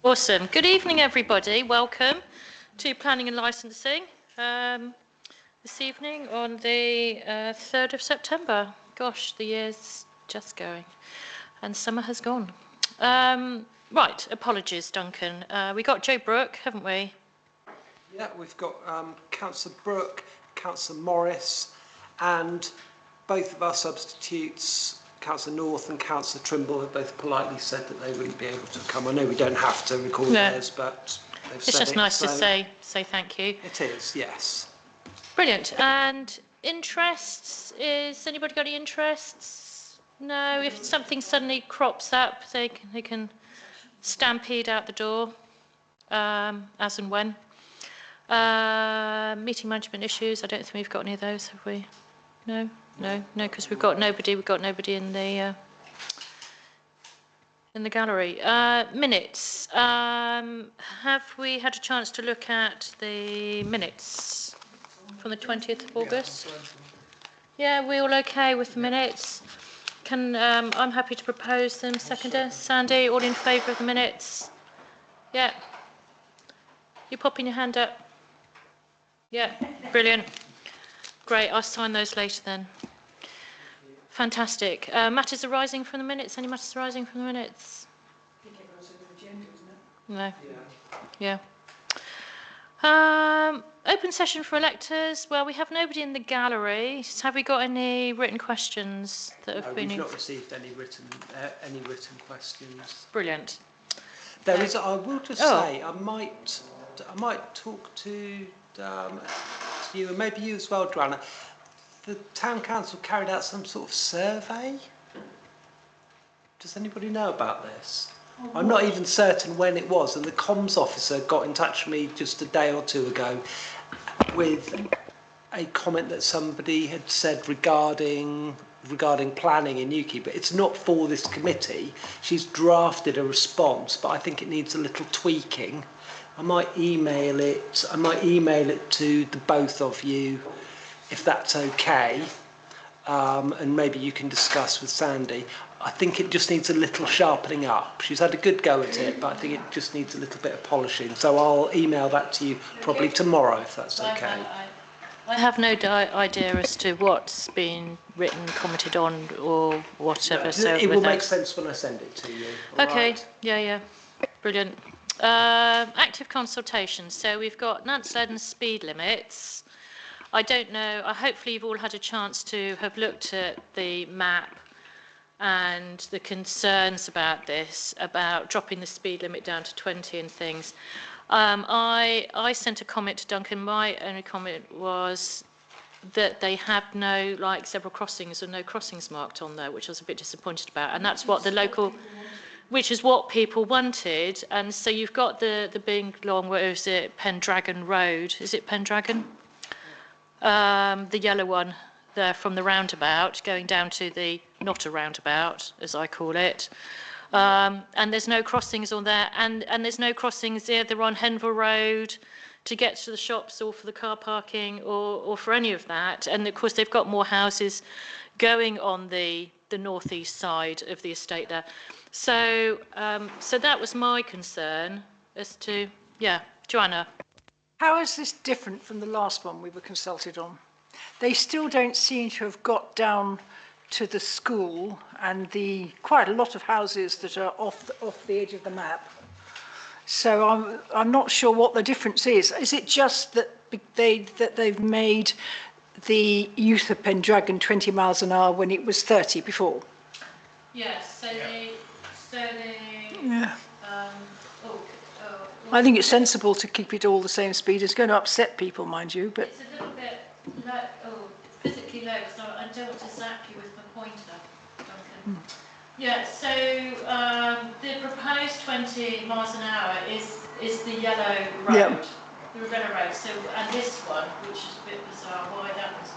Awesome. Good evening, everybody. Welcome to Planning and Licensing this evening on the 3rd of September. Gosh, the year's just going and summer has gone. Right, apologies, Duncan. We got Joe Brooke, haven't we? Yeah, we've got Councillor Brooke, Councillor Morris, and both of our substitutes, Councillor North and Councillor Trimble, have both politely said that they wouldn't be able to come. I know we don't have to record theirs, but they've said it's just nice to say thank you. It is, yes. Brilliant. And interests, is anybody got any interests? No, if something suddenly crops up, they can stampede out the door, as and when. Meeting management issues, I don't think we've got any of those, have we? No, because we've got nobody in the gallery. Minutes. Have we had a chance to look at the minutes from the 20th of August? Yeah, we're all okay with the minutes. I'm happy to propose them. Seconder, Sandy, all in favour of the minutes? Yeah. You popping your hand up? Yeah, brilliant. Great, I'll sign those later then. Fantastic. Matters arising from the minutes? Any matters arising from the minutes? I think everyone's on the agenda, isn't it? No. Yeah. Open session for electors. Well, we have nobody in the gallery. Have we got any written questions that have been? We've not received any written questions. Brilliant. There is. I will just say I might talk to you and maybe you as well, Joanna. The town council carried out some sort of survey. Does anybody know about this? I'm not even certain when it was, and the comms officer got in touch with me just a day or two ago with a comment that somebody had said regarding planning in Newquay, but it's not for this committee. She's drafted a response, but I think it needs a little tweaking. I might email it to the both of you, if that's okay, and maybe you can discuss with Sandy. I think it just needs a little sharpening up. She's had a good go at it, but I think it just needs a little bit of polishing. So I'll email that to you probably tomorrow, if that's okay. I have no idea as to what's been written, commented on, or whatever. No, so it will make sense when I send it to you. Okay. Right. Yeah. Brilliant. Active consultation. So we've got Nance Leden speed limits. I don't know. Hopefully you've all had a chance to have looked at the map and the concerns about this, about dropping the speed limit down to 20 and things. I sent a comment to Duncan. My only comment was that they have no zebra crossings or no crossings marked on there, which I was a bit disappointed about. And that's what the local, which is what people wanted. And so you've got the big long, where is it, Pendragon Road? Is it Pendragon? The yellow one there from the roundabout going down to the not a roundabout, as I call it. And there's no crossings on there, and there's no crossings either on Henville Road to get to the shops or for the car parking or for any of that. And of course they've got more houses going on the northeast side of the estate there. So that was my concern as to, Joanna. How is this different from the last one we were consulted on? They still don't seem to have got down to the school and quite a lot of houses that are off the edge of the map. So I'm not sure what the difference is. Is it just that they've made the youth of Pendragon 20 miles an hour when it was 30 before? Yes. I think it's sensible to keep it all the same speed. It's going to upset people, mind you, but it's a little bit physically low, so I don't want to zap you with my pointer, Duncan. Yeah, so the proposed 20 miles an hour is the yellow road, Yep. The Ravenna Road. So, and this one, which is a bit bizarre, why that was.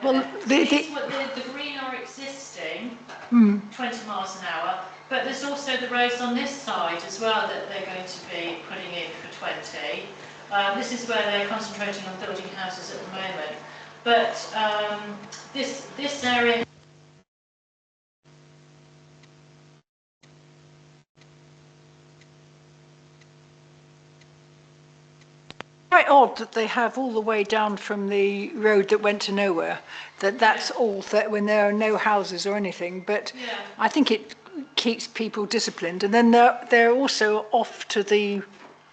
well, The green are existing, 20 miles an hour, but there's also the roads on this side as well that they're going to be putting in for 20. This is where they're concentrating on building houses at the moment. But this area quite odd that they have all the way down from the road that went to nowhere, that's all, that when there are no houses or anything, but Yeah. I think it keeps people disciplined. And then they're also off to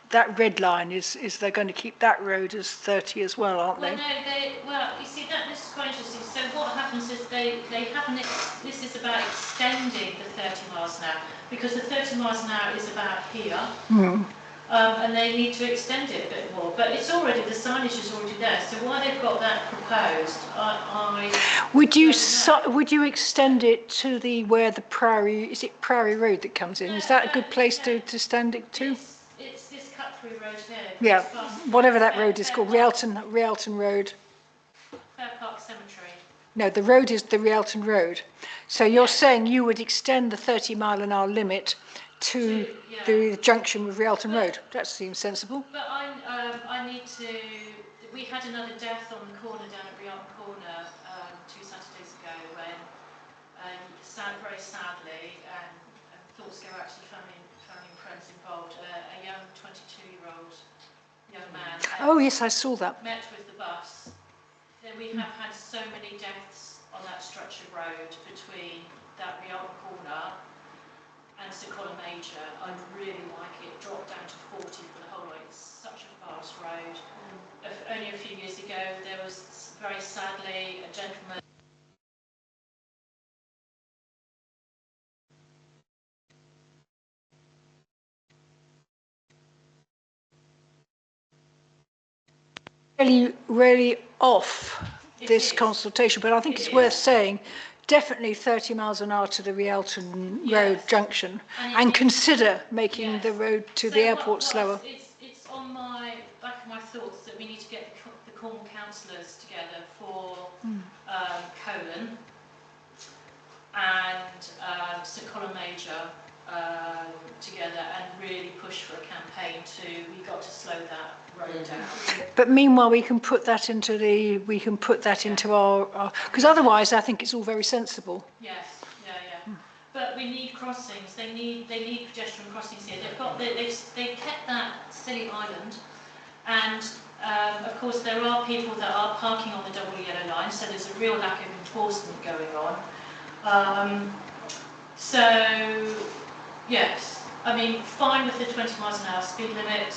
that red line is they're going to keep that road as 30 as well, aren't Well, they? no, you see, this is quite interesting. So what happens is they haven't, this is about extending the 30 miles an hour, because the 30 miles an hour is about here, and they need to extend it a bit more. But it's already, the signage is already there, so why they've got that proposed, Would you extend it to where the Priory, is it Priory Road that comes in? Is that a good place to stand it to? It's this cut-through road here. Yeah, It's past whatever that road is Fair called, Park- Rialton Road. Fair Park Cemetery. No, the road is the Rialton Road. So you're saying you would extend the 30-mile-an-hour limit to the junction with Rialton Road? That seems sensible. But I need to. We had another death on the corner down at Rialton Corner 2 Saturdays ago when, very sadly, and thoughts go out to the family and friends involved. A young 22-year-old young man. Oh yes, I saw that. Met with the bus. We have had so many deaths on that stretch of road between that Rialton Corner and St Colin Major. I'd really like it dropped down to 40 for the whole way. It's such a fast road. Only a few years ago, there was very sadly a gentleman. Really off this is. consultation, but I think it's worth saying definitely 30 miles an hour to the Rialton Road junction and consider making the road to the airport slower. It's on my back of my thoughts that we need to get the Cornwall councillors together for Colon and St Colin Major together and really push for a campaign we've got to slow that road down. But meanwhile, we can put that into our because otherwise, I think it's all very sensible. Yes, yeah. But we need crossings. They need pedestrian crossings here. They've kept that silly island, and of course there are people that are parking on the double yellow line. So there's a real lack of enforcement going on. So yes, I mean fine with the 20 miles an hour speed limit.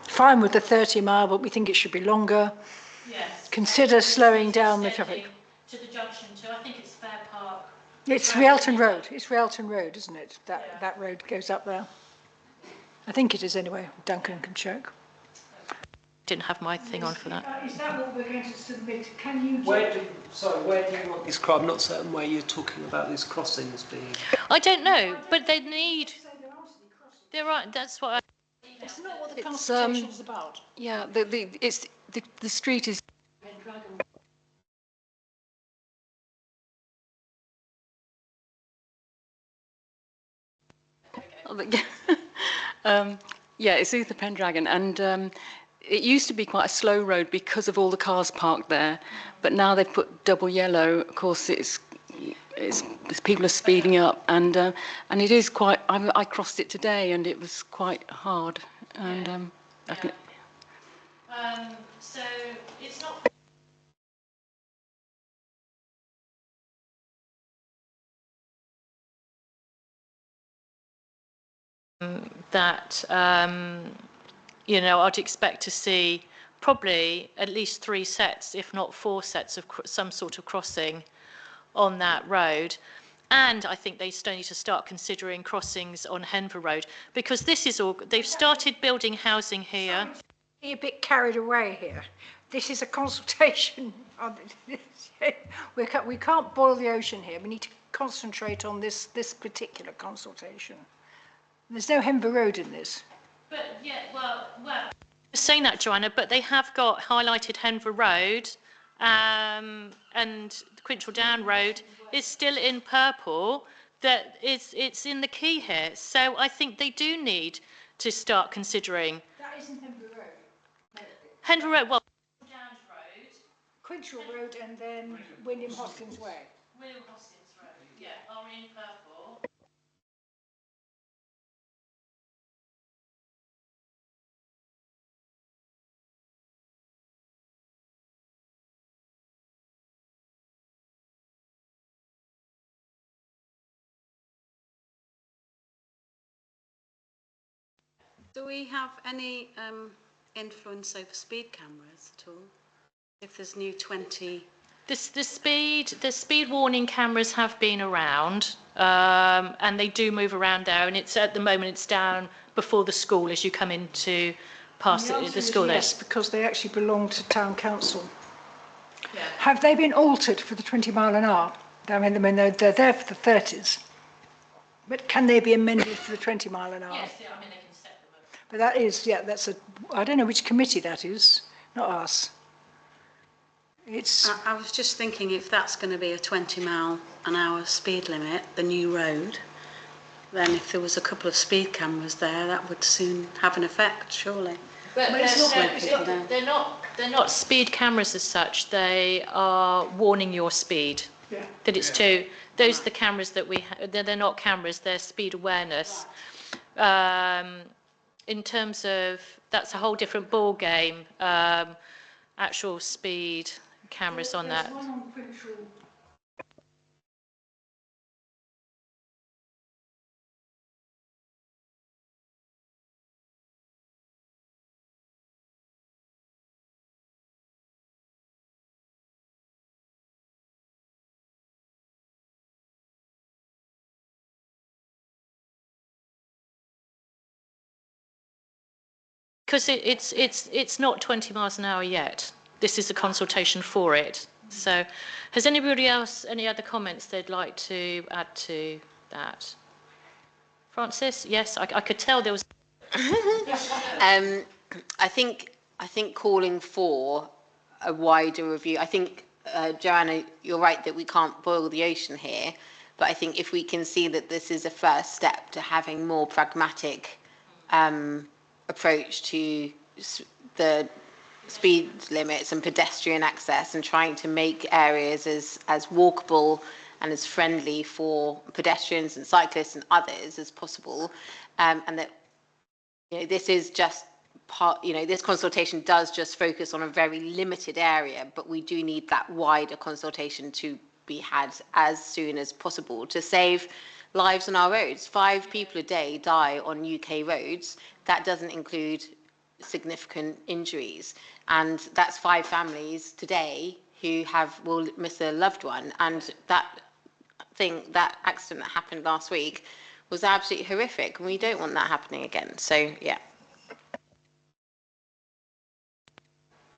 Fine with the 30 mile, but we think it should be longer. Yes. Consider slowing down the traffic. To the junction too. I think it's Fair Park. It's Rialton Road. It's Rialton Road, isn't it? That road goes up there. I think it is anyway. Duncan can check. Didn't have my thing on for that. Is that what we're going to submit? Can you? Where do you want this? I'm not certain where you're talking about these crossings being. I don't know, but they need. They're right. That's what. It's not what the consultation is about. Yeah, the street is. Yeah, it's Uther Pendragon, and it used to be quite a slow road because of all the cars parked there, but now they've put double yellow. Of course, it's people are speeding up, and it is quite. I crossed it today, and it was quite hard, and So it's not. That I'd expect to see probably at least 3 sets, if not 4 sets of some sort of crossing on that road. And I think they still need to start considering crossings on Henver Road, because this is all, they've started building housing here. A bit carried away here. This is a consultation. We can't boil the ocean here. We need to concentrate on this particular consultation. There's no Henver Road in this. But yeah, well, saying that, Joanna, but they have got highlighted Henver Road, and Quinchell Down Road is still in purple. It's in the key here. So I think they do need to start considering. That isn't Henver Road. Henver Road, well, Downs Road. Quinchell Road and then William Hoskins Way. William Hoskins Road, yeah, are in purple. Do we have any influence over speed cameras at all? If there's new 20... The speed warning cameras have been around, and they do move around there, and it's at the moment it's down before the school as you come into past the school there. Yes, because they actually belong to town council. Yeah. Have they been altered for the 20 mile an hour? I mean, they're there for the 30s, but can they be amended for the 20 mile an hour? Yes, yeah, I mean they can set them up. But that is, yeah, I don't know which committee that is, not us. It's, I was just thinking if that's going to be a 20 mile an hour speed limit, the new road, then if there was a couple of speed cameras there, that would soon have an effect, surely. But they're not speed cameras as such. They are warning your speed. yeah. That it's too. Those are the cameras that we. They're not cameras. They're speed awareness. In terms of that's a whole different ball game. Actual speed cameras on that. There's one on Prince Royal. Because it's not 20 miles an hour yet. This is a consultation for it. So, has anybody else any other comments they'd like to add to that? Francis, yes, I could tell there was. I think calling for a wider review. I think Joanna, you're right that we can't boil the ocean here, but I think if we can see that this is a first step to having more pragmatic approach to the speed limits and pedestrian access and trying to make areas as walkable and as friendly for pedestrians and cyclists and others as possible, and that this is just part, this consultation does just focus on a very limited area, but we do need that wider consultation to be had as soon as possible to save lives on our roads. 5 people a day die on UK roads. That doesn't include significant injuries, and that's 5 families today who will miss a loved one. And that accident that happened last week was absolutely horrific, and we don't want that happening again. So yeah.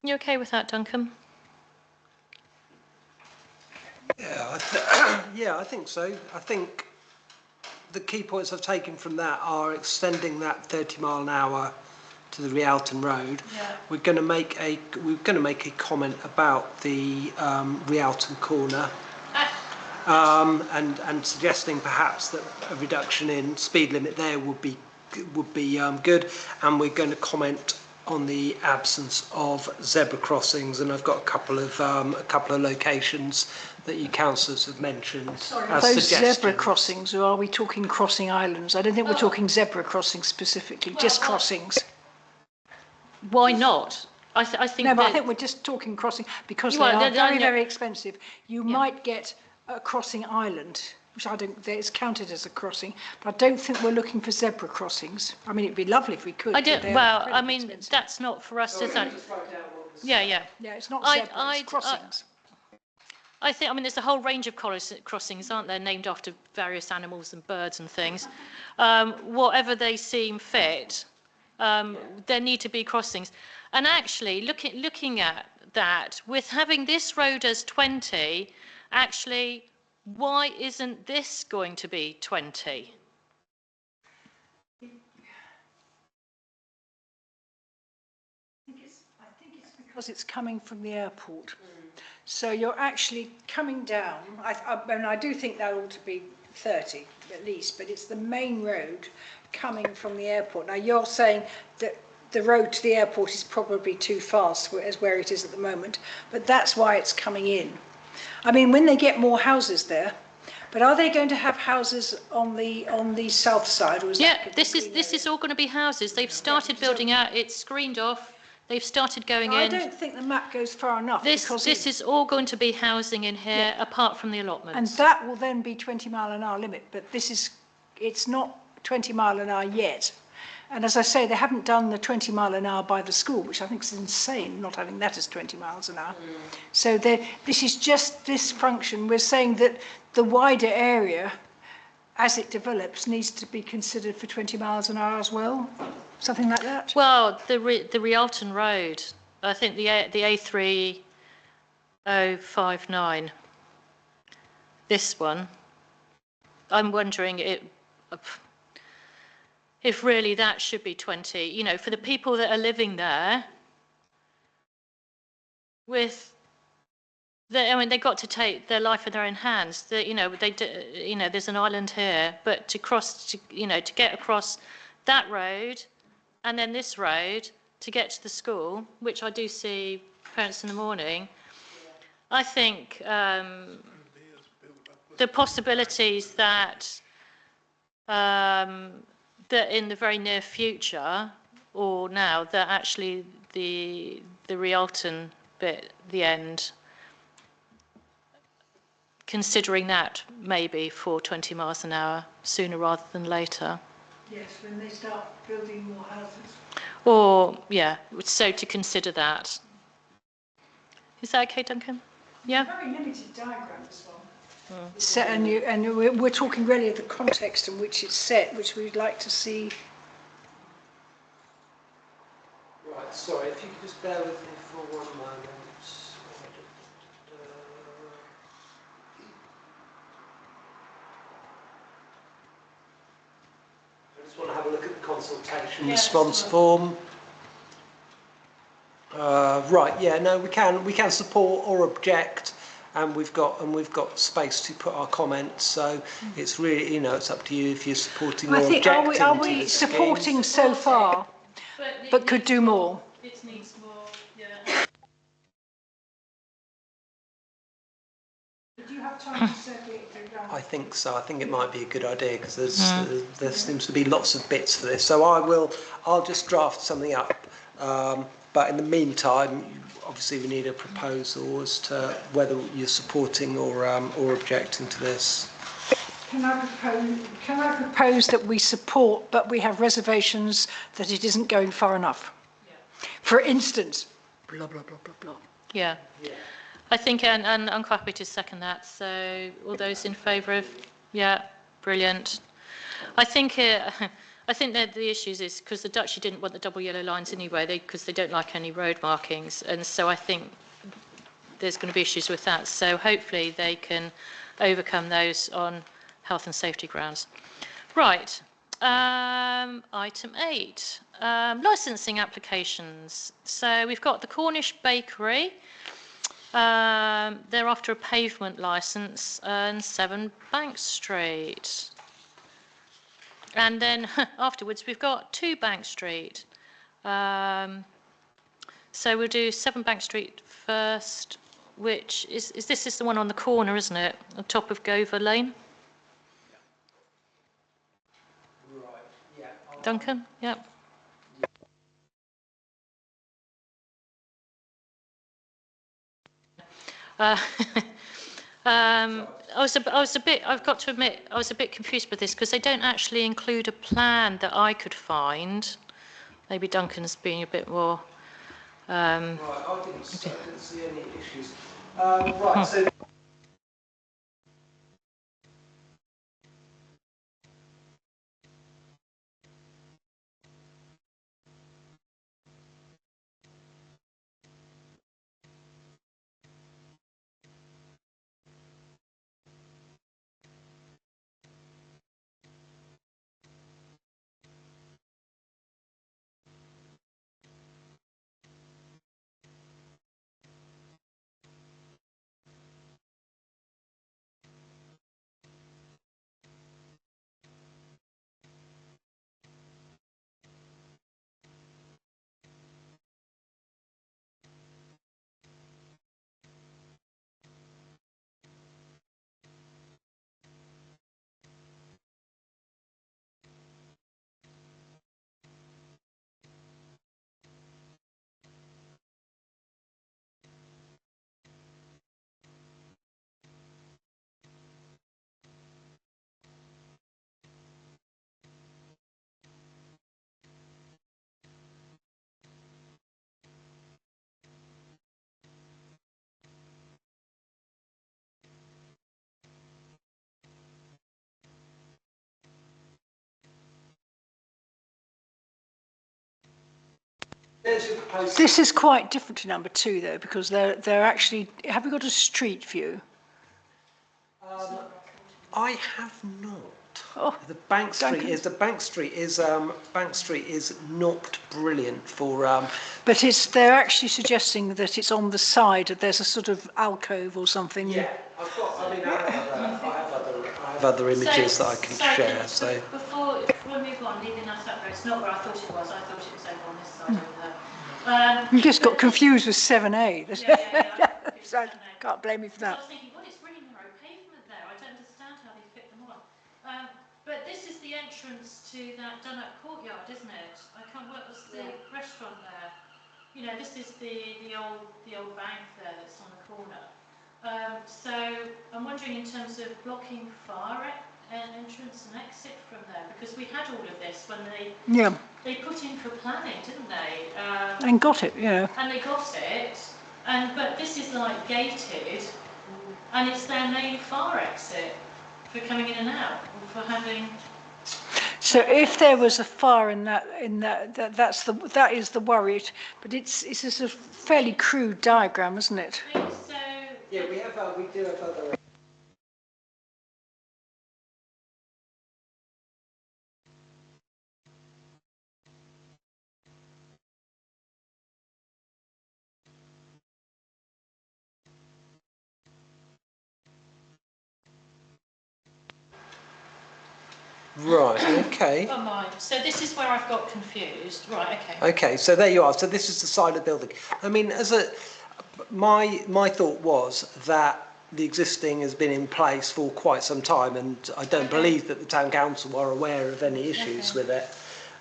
You okay with that, Duncan? Yeah, I think so. I think the key points I've taken from that are extending that 30 mile an hour to the Rialton Road. Yeah. We're going to make a comment about the Rialton corner, and suggesting perhaps that a reduction in speed limit there would be good. And we're going to comment on the absence of zebra crossings, and I've got a couple of locations that you councillors have mentioned as Those suggestions. zebra crossings, or are we talking crossing islands? I don't think we're talking zebra crossings specifically, just crossings. Why not? I think. No, but I that- think we're just talking crossing because Well, they are they're- very, they're- very expensive. You might get a crossing island, which I don't think is counted as a crossing, but I don't think we're looking for zebra crossings. I mean, it'd be lovely if we could. I but don't. they're Well, I incredibly mean, expensive. that's not for us, is that? Yeah, yeah. Yeah, it's not I- zebra, I- it's crossings. I mean, there's a whole range of crossings, aren't there, named after various animals and birds and things. Whatever they seem fit, there need to be crossings. And actually, looking at that, with having this road as 20, actually, why isn't this going to be 20? I think it's because it's coming from the airport. So you're actually coming down, I do think that ought to be 30 at least, but it's the main road coming from the airport. Now you're saying that the road to the airport is probably too fast as where it is at the moment, but that's why it's coming in. I mean, when they get more houses there, but are they going to have houses on the south side, or is Yeah, that this is all going to be houses. They've started building out. It's screened off. They've started going I in. don't think the map goes far enough. because This is all going to be housing in here, apart from the allotments. and that will then be 20 mile an hour limit, but it's not 20 mile an hour yet. And as I say, they haven't done the 20 mile an hour by the school, which I think is insane, not having that as 20 miles an hour. So this is just this function. We're saying that the wider area, as it develops, needs to be considered for 20 miles an hour as well. Something like that. Well, the Rialton Road, I think the A3059, this one, I'm wondering if really that should be 20, you know, for the people that are living there with I mean, they got to take their life in their own hands. You know, there's an island here, but to get across that road and then this road to get to the school, which I do see parents in the morning, I think the possibilities that that in the very near future or now that actually the Rialton bit, the end, considering that maybe for 20 miles an hour sooner rather than later. Yes, when they start building more houses. Or, yeah, so to consider that. Is that okay, Duncan? Yeah? Very limited diagram, this one. Set and we're talking really of the context in which it's set, which we'd like to see. Right, sorry, if you could just bear with me for one moment. I just want to have a look at the consultation response form. Right, yeah, no, we can support or object, and we've got space to put our comments. So it's really, you know, it's up to you if you're supporting or objecting. Are we supporting so far, but could do more? It needs more, yeah. Do you have time to circulate it down? I think so. I think it might be a good idea because there seems to be lots of bits for this. So I'll just draft something up. But in the meantime, obviously we need a proposal as to whether you're supporting or objecting to this. Can I propose that we support, but we have reservations that it isn't going far enough? Yeah. For instance, blah, blah, blah, blah, blah. Yeah. I think, and I'm quite happy to second that. So all those in favour of, yeah, brilliant. I think that the issues is because the Duchy didn't want the double yellow lines anyway, because they don't like any road markings, and so I think there's going to be issues with that. So hopefully they can overcome those on health and safety grounds. Right. Item 8, licensing applications. So we've got the Cornish Bakery. They're after a pavement licence and 7 Bank Street. And then afterwards we've got 2 Bank Street. So we'll do 7 Bank Street first, which is this is the one on the corner, isn't it? On top of Gover Lane. Right. Yeah. Duncan? Yep. I've got to admit, I was a bit confused with this because they don't actually include a plan that I could find. Maybe Duncan's being a bit more. Right, I didn't see any issues. Right, so. There's your proposal. This is quite different to number 2 though, because they're actually, have we got a street view? I have not. Oh, The Bank Street Duncan. is Bank Street is not brilliant for But they're actually suggesting that it's on the side, there's a sort of alcove or something. yeah. I have other images that I can share. So Before we move on, leaving that up there, it's not where I thought it was. I thought it was over on this side over there. You just got confused with 7A. Yeah. So I can't blame you for I that. was thinking, well, it's really narrow pavement there. I don't understand how they fit them on. But this is the entrance to that Dunnock courtyard, isn't it? I can't work. What's the restaurant there? You know, this is the old bank there that's on the corner. So I'm wondering in terms of blocking fire entrance and exit from there, because we had all of this when they put in for planning, didn't they? And got it, yeah. And they got it, but this is like gated, and it's their main fire exit for coming in and out, or for having. So if there was a fire that is the worry. But it's a sort of fairly crude diagram, isn't it? So yeah, we do have other. Right, okay. Oh, mine. So this is where I've got confused. Right, okay. Okay, so there you are. So this is the side of the building. I mean, my thought was that the existing has been in place for quite some time, and I don't believe that the town council are aware of any issues with it.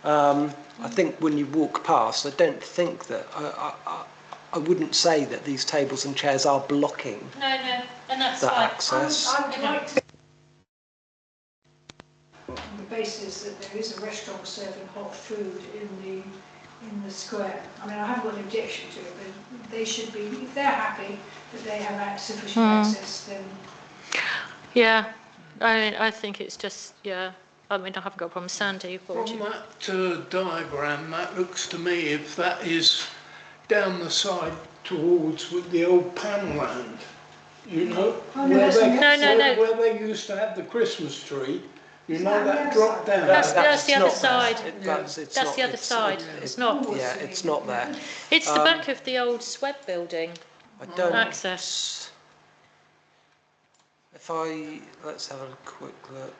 I think when you walk past, I don't think that I wouldn't say that these tables and chairs are blocking No, and that's that fine. access. I would like to. On the basis that there is a restaurant serving hot food in the square. I mean, I haven't got an objection to it, but they should be, if they're happy that they have sufficient access, then. Yeah, I think it's just, yeah. I mean, I haven't got a problem. Sandy, what would From you? that diagram, that looks to me, if that is down the side towards with the old Panland, you know, Oh, no, that's on the No. where they used to have the Christmas tree, you know, that that the dropped down. That's the It's other not side. there. That's It's the not- other side. It's not. Yeah, it's not there. It's the back of the old Sweb building. I don't. Access. Let's have a quick look.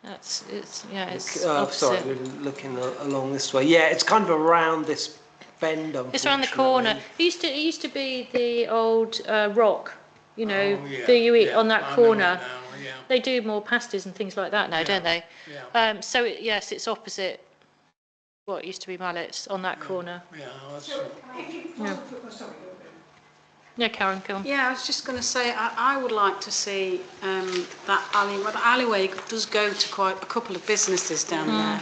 It's Sorry, opposite. we're looking along this way. Yeah, it's kind of around this bend. It's around the corner. It used to be the old Rock. You know, you eat on that corner. They do more pasties and things like that now, don't they? Yeah. So yes, it's opposite what used to be Mallet's on that corner. Yeah, that's Yeah, Karen, go on. Yeah, I was just going to say, I would like to see that alleyway. The alleyway does go to quite a couple of businesses down there,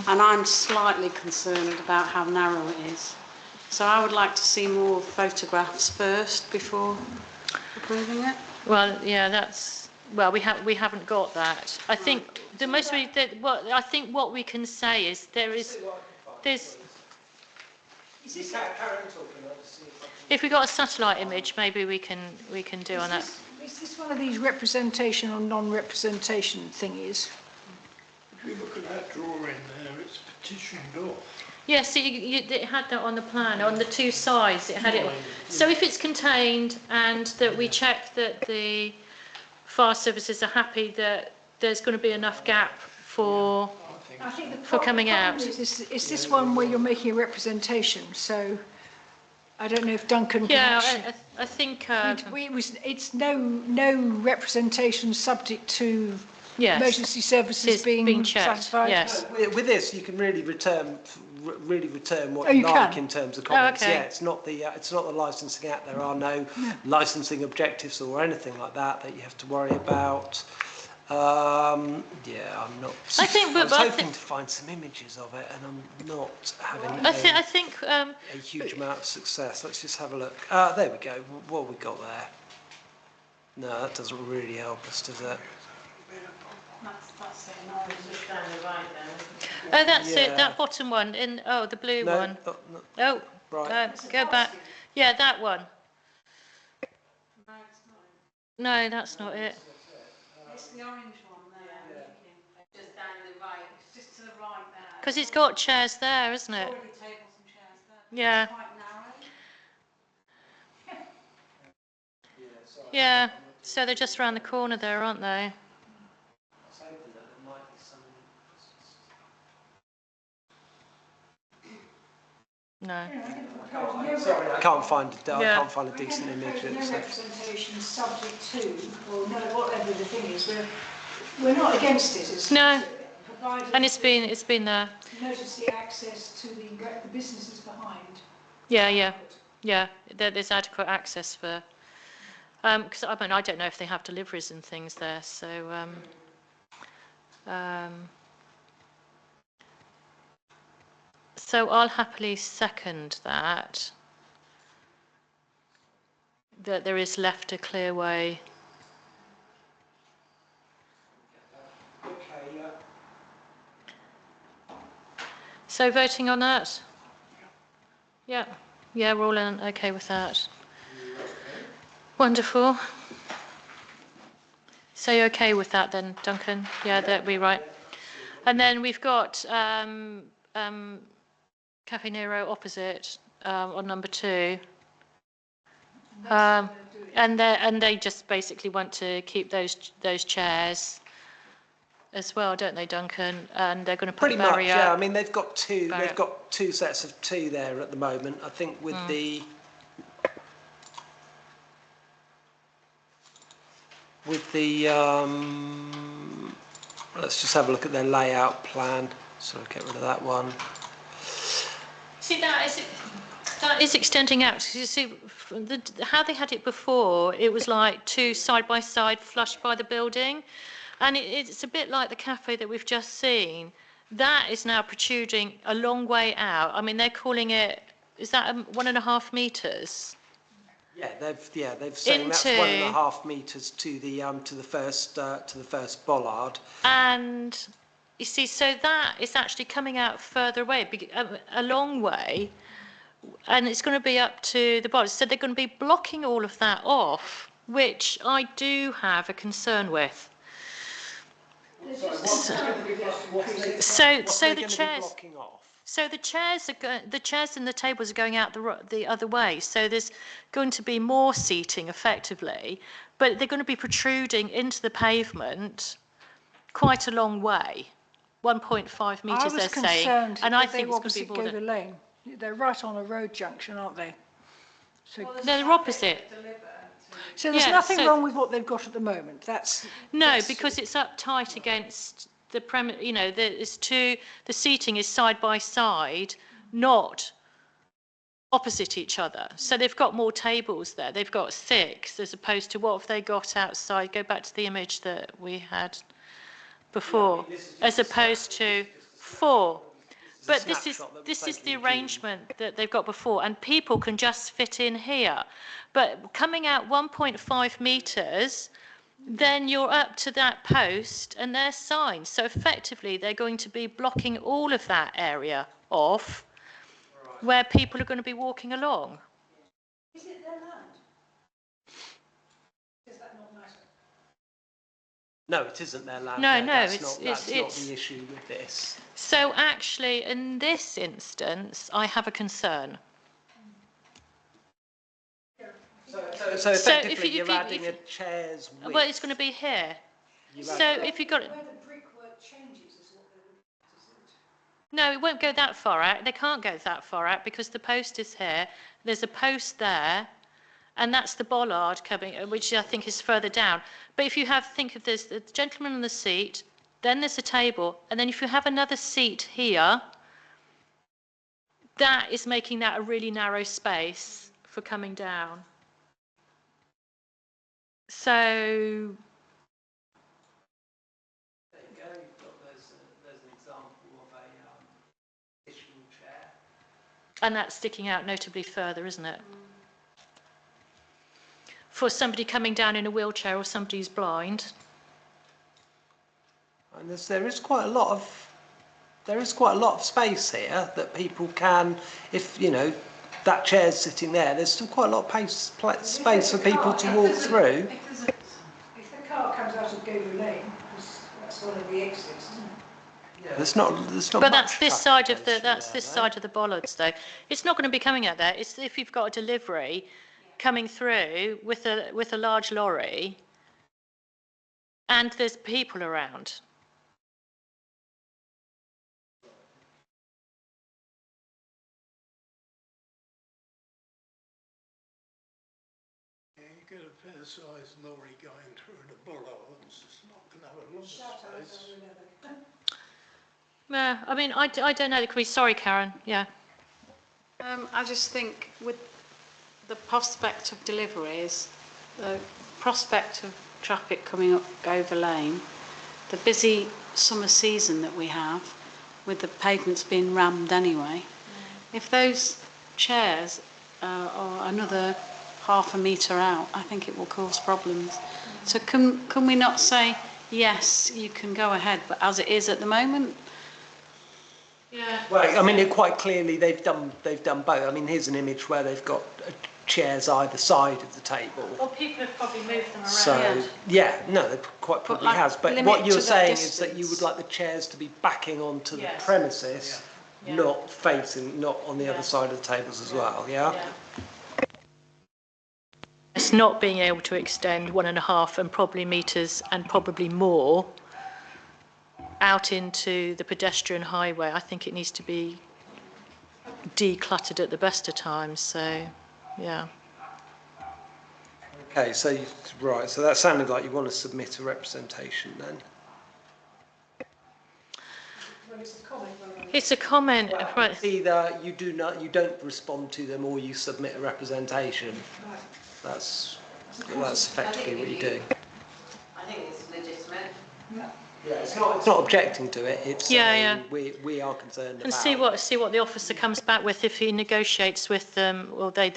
and I'm slightly concerned about how narrow it is. So I would like to see more photographs first before approving it. Well, yeah, we haven't got that. I think I think what we can say is there's. If we got a satellite image, maybe we can do on that. Is this one of these representation or non-representation thingies? If you look at that drawing there, it's petitioned off. Yes, it had that on the plan, on the two sides, it had it. So if it's contained and that we check that the fire services are happy that there's going to be enough gap for I think the For coming problem out. is this one where you're making a representation, so I don't know if Duncan can actually. Yeah, I think, It's no representation subject to yes. emergency services It's being checked, satisfied. yes. With this, you can really return what Oh, you you like can? in terms of comments. okay. Yeah, it's not the licensing act. There are no licensing objectives or anything like that you have to worry about. Yeah, I'm not. I think, I was but I hoping think- to find some images of it, and I'm not having I think a huge amount of success. Let's just have a look. There we go. What have we got there? No, that doesn't really help us, does it? That's it, no, it's just down the right there. Oh, that's it, Yeah. that bottom one, the blue No, one. no, Oh, right. go back. Yeah, that one. No, that's not it. It's the orange one there. Just down the right. It's just to the right there. Because it's got chairs there, isn't it? Already tables and chairs there. Yeah. It's quite narrow. Yeah, so they're just around the corner there, aren't they? No. Sorry, I can't find I Yeah. can't find a decent image. No It's, representation subject to, or no, whatever the thing is, we're not against it. It's No. provided And it's been there. notice the access to the businesses behind. Yeah. There's adequate access for. Because I mean, I don't know if they have deliveries and things there, so. So I'll happily second that. That there is left a clear way. okay, yeah. So voting on that? Yeah, we're all okay with that. Wonderful. So you're okay with that then, Duncan? Yeah, that'd be right. And then we've got Cafe Nero opposite on number 2. And they just basically want to keep those chairs as well, don't they, Duncan? And they're going to put Pretty a much, barrier. yeah. I mean, they've got two. Barrier. They've got 2 sets of 2 there at the moment. I think with the let's just have a look at their layout plan. So I'll get rid of that one. See, that is extending out. You see, how they had it before, it was like 2 side by side, flush by the building, and it's a bit like the cafe that we've just seen. That is now protruding a long way out. I mean, they're calling it. Is that 1.5 meters? Yeah, they've saying that's Into- 1.5 meters to the first bollard. And you see, so that is actually coming out further away, a long way, and it's going to be up to the bottom. So they're going to be blocking all of that off, which I do have a concern with. So the chairs. Blocking off. So the chairs and the tables are going out the other way. So there's going to be more seating effectively, but they're going to be protruding into the pavement quite a long way, 1.5 metres they're saying, and I think it's going to be more Gaver than. Lane. They're right on a road junction, aren't they? So, No, they're opposite. so there's yeah, nothing so- wrong with what they've got at the moment. No, because it's up tight against the premise. You know, the seating is side by side, not opposite each other. So they've got more tables there. They've got 6 as opposed to what have they got outside? Go back to the image that we had before, as opposed to 4. But this is the arrangement that they've got before, and people can just fit in here. But coming out 1.5 metres, then you're up to that post and their signs. So effectively, they're going to be blocking all of that area off, where people are going to be walking along. Is it their land? Does that not matter? No, it isn't their land. No, that's it's- not it's- the issue with this. So actually, in this instance, I have a concern. So effectively, if you- you're if you- adding a chair's width. Well, it's going to be here. So if you've got it. Where the brickwork changes is what they would. No, it won't go that far out. They can't go that far out because the post is here. There's a post there, and that's the bollard coming, which I think is further down. But if you think of this, the gentleman on the seat, then there's a table, and then if you have another seat here, that is making that a really narrow space for coming down. So There you go. There's an example of a additional chair. and that's sticking out notably further, isn't it? For somebody coming down in a wheelchair or somebody who's blind. And there is quite a lot of there is quite a lot of space here that people can, if, you know, that chair's sitting there, there's still quite a lot of space for people to walk through. If the car comes out of Gabriel Lane, because that's one of the exits, isn't it? There's not But much that's this traffic side of goes the, through that's there, this though. side of the bollards though. It's not going to be coming out there. It's if you've got a delivery coming through with a large lorry and there's people around. You get a fair sized lorry going through the bollards, it's not going to have a lot of space. Yeah, I mean, I don't know. Can we, sorry, Karen. Yeah. I just think with the prospect of deliveries, the prospect of traffic coming up Dover Lane, the busy summer season that we have, with the pavements being rammed anyway, if those chairs are another half a metre out, I think it will cause problems. So can we not say, yes, you can go ahead, but as it is at the moment? Yeah. Well, I mean, quite clearly they've done both. I mean, here's an image where they've got chairs either side of the table. Well, people have probably moved them around. So yeah, no, they quite probably like, has. But limit what you're to the saying is that you distance. would like the chairs to be backing onto the Yes. premises, Yeah. not facing, not on the Yeah. other side of the tables as well. Yeah. It's not being able to extend 1.5 and probably metres and probably more out into the pedestrian highway. I think it needs to be decluttered at the best of times. So, yeah. Okay, so right, so that sounded like you want to submit a representation then. Well, it's a comment. It's a comment. Right. It's either you don't respond to them, or you submit a representation. That's effectively what you do. I think it's legitimate. Yeah, it's not objecting to it. It's Yeah, saying we are concerned And about. see what the officer comes back with if he negotiates with them, or they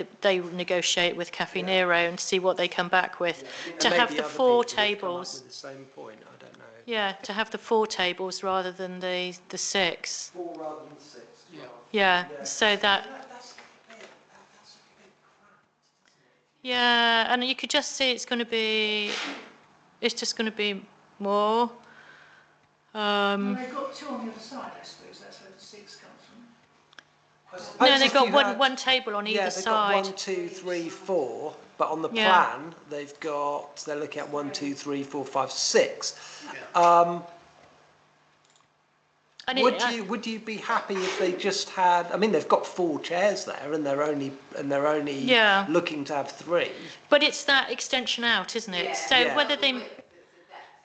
negotiate with Cafe Nero and see what they come back with. To have the 4 tables. With the same point, I don't know. Yeah, to have the 4 tables rather than the 6. 4 rather than 6. Yeah, so that. Yeah, and you could just see it's just going to be more. They've got 2 on the other side, I suppose. That's where the 6 comes from. No, they've got one table on either they've side. got 1, 2, 3, 4. But on the Yeah. plan, they're looking at 1, 2, 3, 4, 5, 6. And Would you be happy if they just had? I mean, they've got 4 chairs there, and they're only Yeah. looking to have 3. But it's that extension out, isn't it? So Yeah. whether they.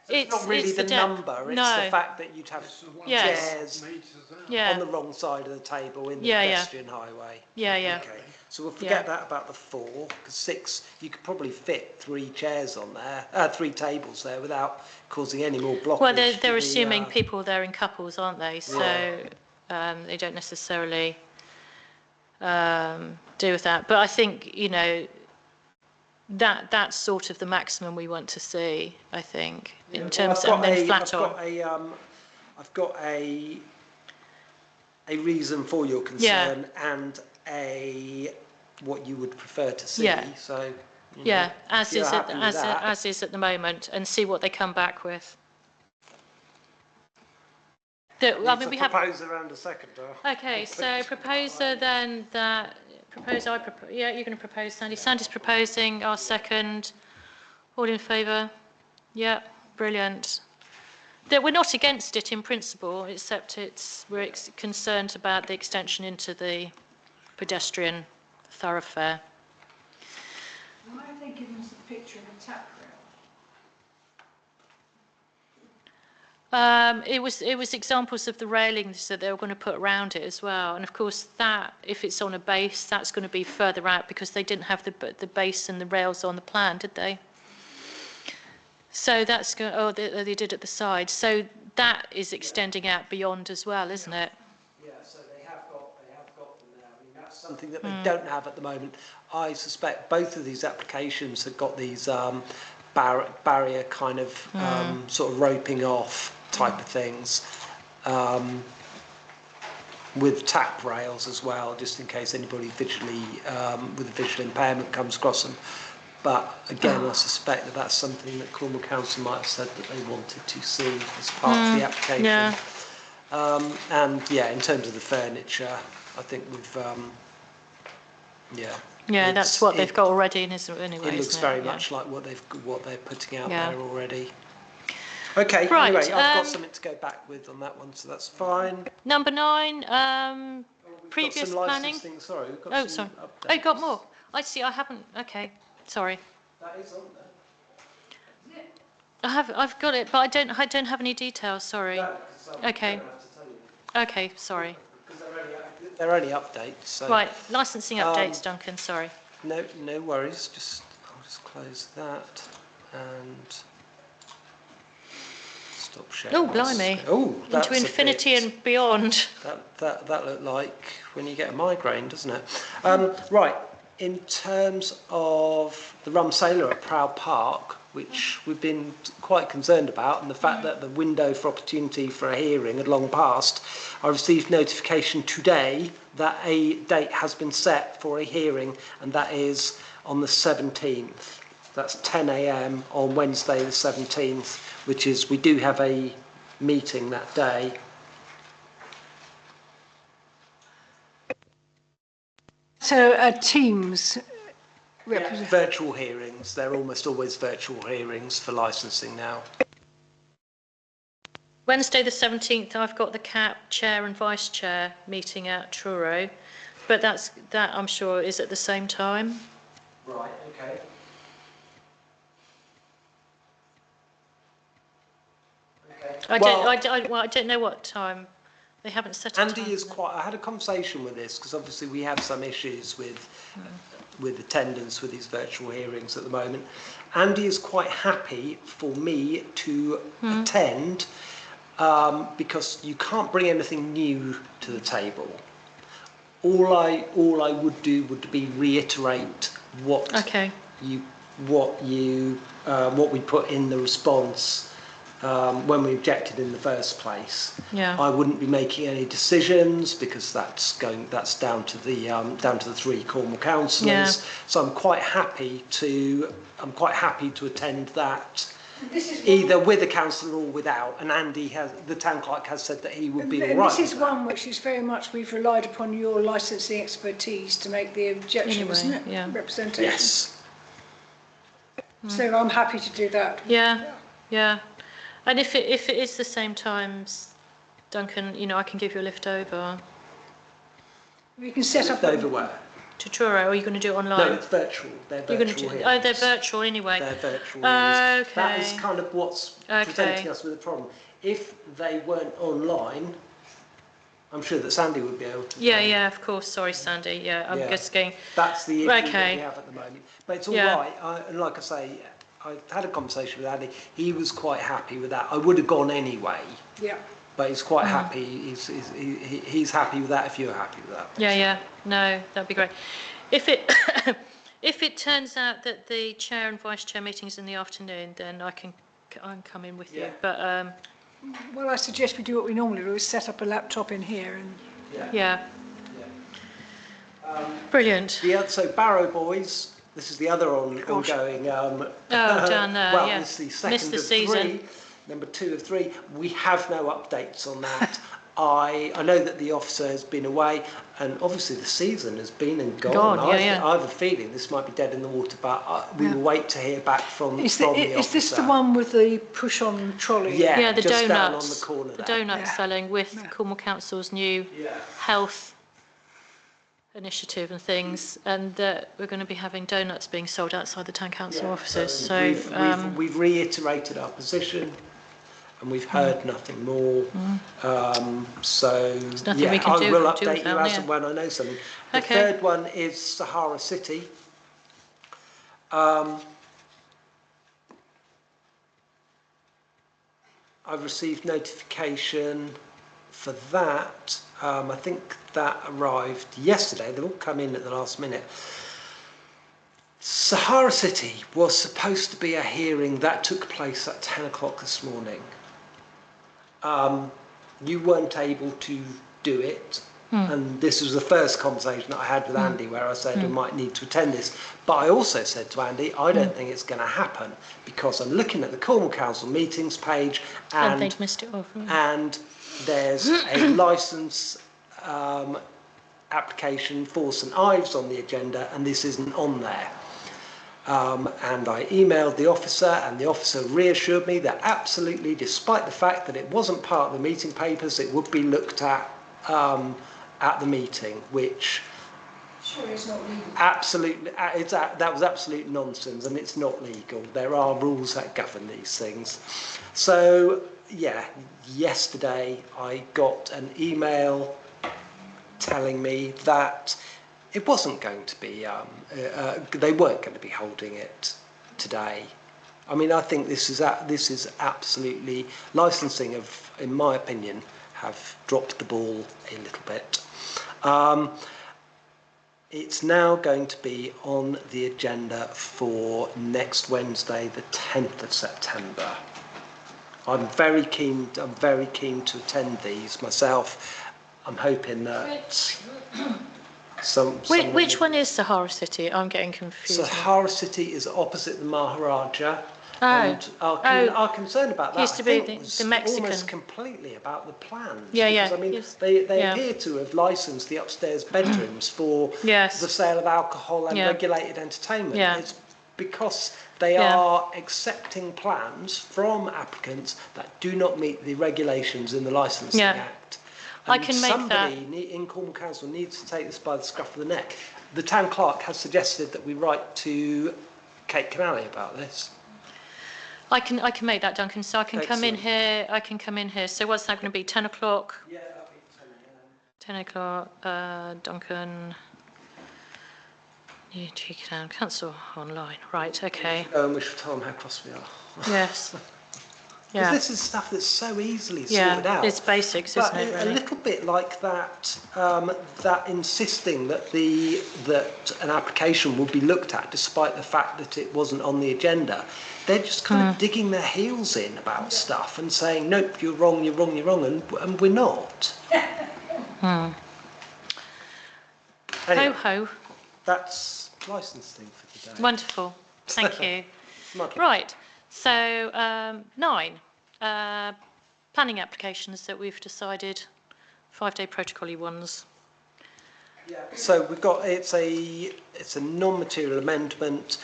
It's not really it's the depth. number. It's No. the fact that you'd have Yes. chairs on Yeah, the wrong side of the table in the Yeah, yeah. pedestrian highway. yeah. Okay, so we'll forget Yeah. that about the 4, because 6, you could probably fit 3 chairs on there, 3 tables there without causing any more blockage. Well, to they're the, assuming people there in couples, aren't they? So they don't necessarily do with that. But I think, you know, that's sort of the maximum we want to see, I think, in terms of, and then flat on. I've got a reason for your concern and what you would prefer to see. Yeah. So Yeah, as if you're is happy with that. as is at the moment, and see what they come back with. I mean, we have. Proposer and a seconder. Okay, so proposer then that yeah, you're going to propose, Sandy. Sandy's proposing. Our second. All in favour? Yeah, brilliant. That we're not against it in principle, except we're concerned about the extension into the pedestrian thoroughfare. Why have they given us a picture of a tap rail? It was examples of the railings that they were going to put around it as well, and of course that, if it's on a base, that's going to be further out because they didn't have the base and the rails on the plan, did they? So that's going. Oh, they did at the side. So that is extending out beyond as well, isn't it? Yeah, so they have got them there. I mean, that's something that they don't have at the moment. I suspect both of these applications have got these barrier kind of sort of roping off type of things. with tap rails as well, just in case anybody visually with a visual impairment comes across them. But again, I suspect that that's something that Cornwall Council might have said that they wanted to see as part of the application. Yeah. And yeah, in terms of the furniture, I think we've Yeah, that's what they've got already, isn't it? Anyway, It looks isn't very Yeah. much like what they're putting out Yeah. there already. Okay, Right, anyway, I've got something to go back with on that one, so that's fine. Number 9, We've previous got some planning. licensing, sorry, we've got Oh, some sorry. Oh, you got updates. more. I see. I haven't. Okay, sorry. That is on there. I've got it, but I don't have any details. Sorry. No, 'cause I Okay. don't have to tell you, Okay, sorry. because they're only updates, so. Right, licensing updates, Duncan. Sorry. No worries, I'll just close that and stop sharing. Oh, my blimey. screen. Oh, that's Into a infinity bit- and beyond. That looked like when you get a migraine, doesn't it? Right, in terms of the rum sailor at Proud Park, which we've been quite concerned about, and the fact that the window for opportunity for a hearing had long passed, I received notification today that a date has been set for a hearing, and that is on the 17th. That's 10 a.m. on Wednesday the 17th, which is, we do have a meeting that day. So Teams represent. Virtual hearings, they're almost always virtual hearings for licensing now. Wednesday the 17th, I've got the CAP chair and vice chair meeting at Truro, but that I'm sure is at the same time. Right, okay. I Well- don't know what time. They haven't set a time. Andy is quite, I had a conversation with this, because obviously we have some issues with attendance with these virtual hearings at the moment. Andy is quite happy for me to attend, because you can't bring anything new to the table. All I would do would be reiterate what Okay. what we put in the response when we objected in the first place. Yeah. I wouldn't be making any decisions, because that's down to the 3 Cornwall councillors. Yeah. So I'm quite happy to attend that. Either with a councillor or without, and the town clerk has said that he would be all And right this is with that. one which is very much, we've relied upon your licensing expertise to make the objection, Anyway, isn't it? yeah. Representation. Yes. So I'm happy to do that. Yeah. And if it is the same times, Duncan, I can give you a lift over We can set up. Over where? to Truro, or are you going to do it online? No, it's virtual. They're You're going virtual to hearings. they're virtual anyway. They're virtual hearings. Okay. That is kind of what's presenting us with a problem. If they weren't online, I'm sure that Sandy would be able to. Yeah, of course. Sorry, Sandy. Yeah, I'm Yeah. just going. That's the issue that Okay. we have at the moment. But it's all Yeah. right. And like I say, I had a conversation with Andy. He was quite happy with that. I would have gone anyway, Yeah. but he's quite happy. He's happy with that if you're happy with that. Yeah. No, that'd be great. If it if it turns out that the chair and vice chair meeting's in the afternoon, then I can come in with you. Yeah. But Well, I suggest we do what we normally do, is set up a laptop in here and. yeah. Brilliant. So Barrow Boys. This is the other ongoing. Oh, down there. Well, yeah. it's the second Missed the of season. 3, number 2 of 3. We have no updates on that. I know that the officer has been away, and obviously the season has been and gone. Yeah. I have a feeling this might be dead in the water, but we will wait to hear back from the Is officer. this the one with the push-on trolley? Yeah, Yeah, the just down on donuts. the corner The there. donut selling with Cornwall Council's new Yeah. health initiative and things, and we're going to be having donuts being sold outside the town council offices. So we've reiterated our position, and we've heard nothing more. So nothing we can I do will do update you without, as yeah. and when I know something. The Okay. third one is Sahara City. I've received notification for that. I think that arrived yesterday. They've all come in at the last minute. Sahara City was supposed to be a hearing that took place at 10 o'clock this morning. You weren't able to do it And this was the first conversation that I had with Andy where I said I might need to attend this. But I also said to Andy, I don't think it's going to happen because I'm looking at the Cornwall Council meetings page And and, they'd missed it off. and there's a licence application for St Ives on the agenda and this isn't on there. And I emailed the officer and the officer reassured me that absolutely, despite the fact that it wasn't part of the meeting papers, it would be looked at the meeting, which Sure, it's not legal. absolutely, that was absolute nonsense and it's not legal. There are rules that govern these things. So, yeah, yesterday I got an email telling me that it wasn't going to be, they weren't going to be holding it today. I mean, I think this is absolutely, licensing have, in my opinion, have dropped the ball a little bit. It's now going to be on the agenda for next Wednesday, the 10th of September. I'm very keen to attend these myself. I'm hoping that Which one is Sahara City? I'm getting confused. Sahara City is opposite the Maharaja. Oh. And our concern about that Used to I be think, was the Mexican. almost completely about the plans. Yeah, yeah. Because, I mean, Yes. they Yeah. appear to have licensed the upstairs bedrooms for Yes. the sale of alcohol and Yeah. regulated entertainment. Yeah. It's because they Yeah. are accepting plans from applicants that do not meet the regulations in the Licensing Yeah. Act. I And can make somebody in Cornwall Council needs to take this by the scruff of the neck. The town clerk has suggested that we write to Kate Canally about this. I can make that, Duncan. So I can come in Excellent. here. I can come in here. So what's that going to be? 10 o'clock. Yeah, that'll be 10 a.m. 10 o'clock. Duncan. You can cancel online. Right. Okay. We should tell them how cross we are. Yes. Because Yeah. this is stuff that's so easily sorted Yeah. out. It's basics, But isn't it? a Really? little bit like that, that insisting that that an application will be looked at despite the fact that it wasn't on the agenda. They're just kind of digging their heels in about stuff and saying, nope, you're wrong, you're wrong, you're wrong, and we're not. Ho Anyway, ho. that's licensing for today. Wonderful. Thank you. Smugly. Right. So 9 planning applications that we've decided 5-day protocol-y ones. So we've got, it's a non-material amendment.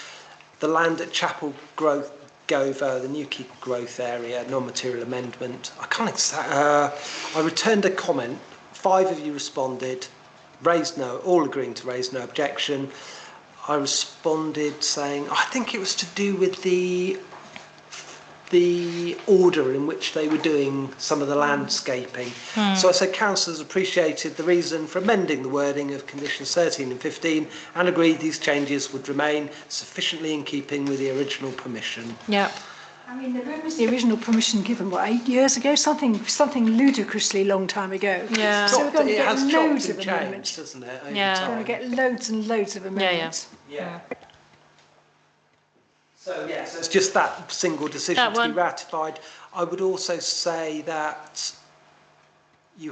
The land at Chapel Gover, the new keep growth area, non-material amendment. I returned a comment. 5 of you responded, all agreeing to raise no objection. I responded saying, I think it was to do with the order in which they were doing some of the landscaping. So I said councillors appreciated the reason for amending the wording of conditions 13 and 15 and agreed these changes would remain sufficiently in keeping with the original permission. Yeah. I mean, when was the original permission given? What, 8 years ago? Something ludicrously long time ago. Yeah. So we're going to It get has loads chopped of and amendments. changed, doesn't it? Over Yeah. time. We're going to get loads and loads of amendments. Yeah. So yes, it's just that single decision That to be one. ratified. I would also say that you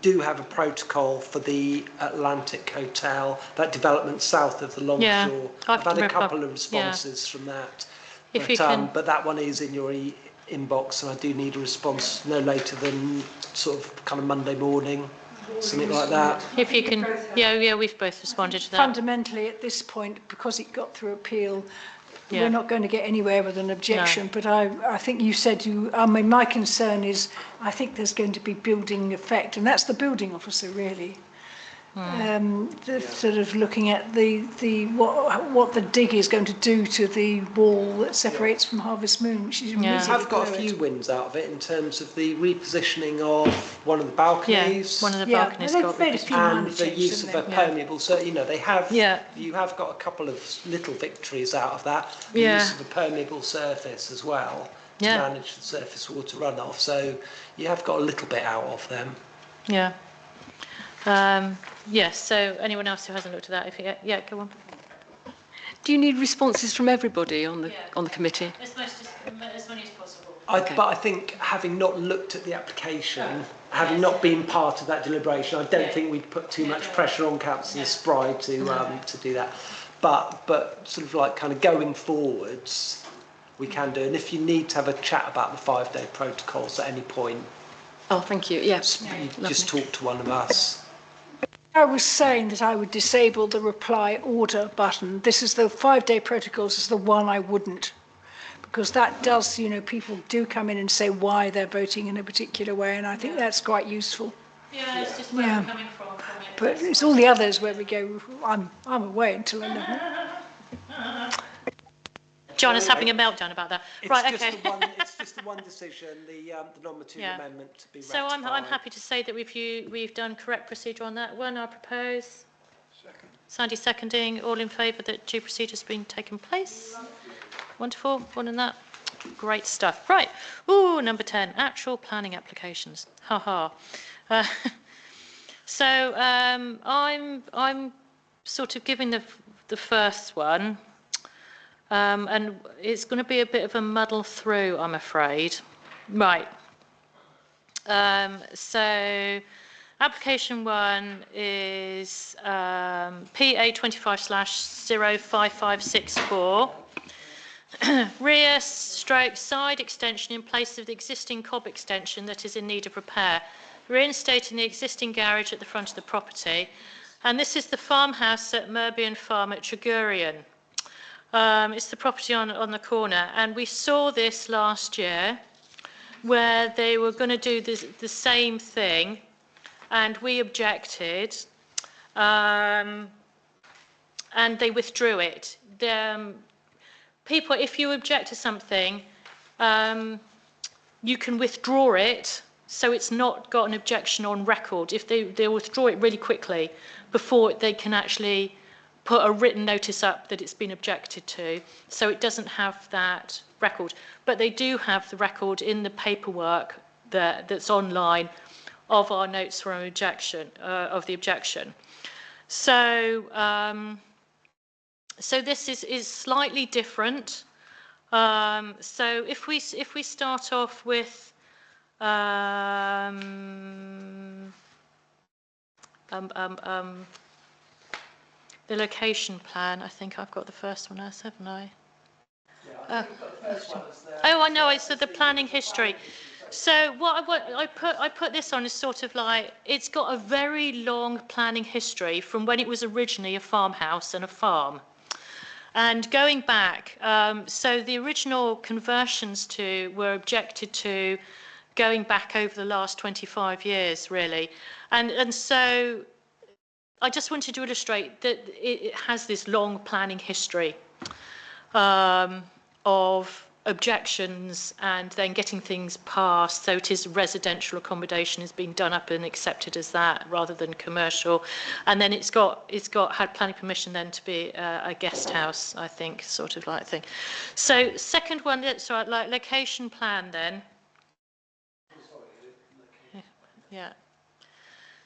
do have a protocol for the Atlantic Hotel, that development south of the Yeah, Longshore. I've I've had a rep- couple of yeah. responses from that. If but, you can- but that one is in your inbox, and I do need a response no later than sort of kind of Monday morning, something like that. If you can, yeah, we've both responded to that. Fundamentally, at this point, because it got through appeal, Yeah. we're not going to get anywhere with an objection. But I think you said I mean, my concern is I think there's going to be building effect, and that's the building officer really. Sort of looking at what the dig is going to do to the wall that separates from Harvest Moon, which is Yeah. immediately I've got a below few it. wins out of it in terms of the repositioning of one of the balconies. Yeah, one of the Yeah, balconies they've got made a few minor and the changes, use of a haven't they? permeable, so you know Yeah. you have got a couple of little victories out of that. The Yeah. use of a permeable surface as well to Yeah. manage the surface water runoff. So you have got a little bit out of them. Yeah. Yes, so anyone else who hasn't looked at that, yeah, go on. Do you need responses from everybody on the committee? As many as possible. But I think having not looked at the application, having not been part of that deliberation, I don't think we'd put too much pressure on Councillor Spry to do that. But sort of like kind of going forwards, we can do. And if you need to have a chat about the 5-day protocols at any point, Oh, thank you. Yes. just talk to one of us. I was saying that I would disable the reply order button. This is the 5-day protocols is the one I wouldn't, because that does, you know, people do come in and say why they're voting in a particular way, and I think that's quite useful. Yeah, it's just where Yeah. I'm coming from it. But it's all the others where we go, I'm away until 11. John is having a meltdown about that. It's Right, just okay. it's just the one decision, the non-material Yeah. amendment to be So rectified. I'm happy to say that we've done correct procedure on that one. I propose. Second. Sandy seconding. All in favour that due procedure's been taken place? Wonderful. One in that. Great stuff. Right. Ooh, number 10. Actual planning applications. Ha ha. So I'm sort of giving the first one. And it's going to be a bit of a muddle through, I'm afraid. Right. So application 1 is PA 25/05564. Rear stroke side extension in place of the existing cob extension that is in need of repair. Reinstating the existing garage at the front of the property. And this is the farmhouse at Merbian Farm at Tregurian. It's the property on the corner, and we saw this last year where they were going to do the same thing, and we objected, and they withdrew it. People, if you object to something, you can withdraw it, so it's not got an objection on record. If they'll withdraw it really quickly before they can actually put a written notice up that it's been objected to, so it doesn't have that record. But they do have the record in the paperwork that's online of our notes from objection, of the objection. So, so this is slightly different. So if we start off with the location plan, I think I've got the first one else, haven't I? Oh, I know, it's the planning history. So what I put this on is sort of like, it's got a very long planning history from when it was originally a farmhouse and a farm. And going back, so the original conversions were objected to going back over the last 25 years, really. And so I just wanted to illustrate that it has this long planning history of objections and then getting things passed. So it is residential accommodation is being done up and accepted as that rather than commercial. And then it's had planning permission then to be a guest house, I think, sort of like thing. So second one, that's right, like location plan then. Yeah.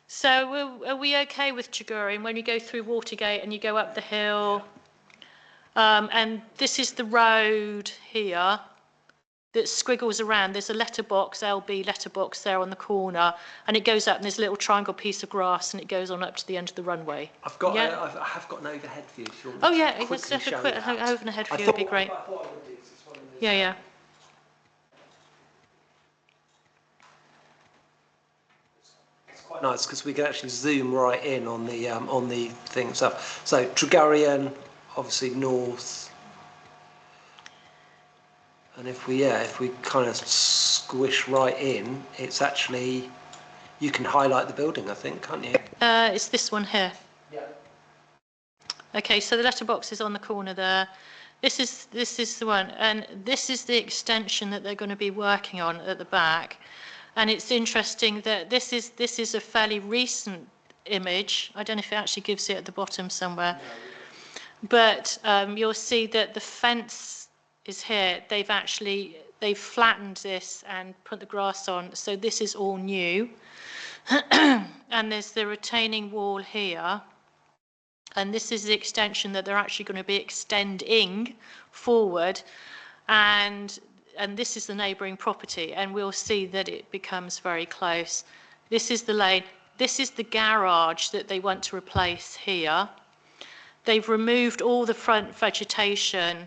So are we okay with Tregurian when you go through Watergate and you go up the hill? And this is the road here that squiggles around. There's a letterbox, LB letterbox there on the corner, and it goes up and there's a little triangle piece of grass and it goes on up to the end of the runway. I have got an overhead view if you want me Oh yeah, to let's quickly have a show quick that. overhead view, would be great. I thought I would do, 'cause it's one of those- Yeah, yeah. Quite nice because we can actually zoom right in on the thing. So Tregurian, obviously north, and if we kind of squish right in, it's actually, you can highlight the building, I think, can't you? It's this one here. Yeah. Okay, so the letterbox is on the corner there. This is the one, and this is the extension that they're going to be working on at the back. And it's interesting that this is a fairly recent image. I don't know if it actually gives it at the bottom somewhere. But you'll see that the fence is here. They've flattened this and put the grass on. So this is all new. And there's the retaining wall here. And this is the extension that they're actually going to be extending forward. And this is the neighbouring property, and we'll see that it becomes very close. This is the lane. This is the garage that they want to replace here. They've removed all the front vegetation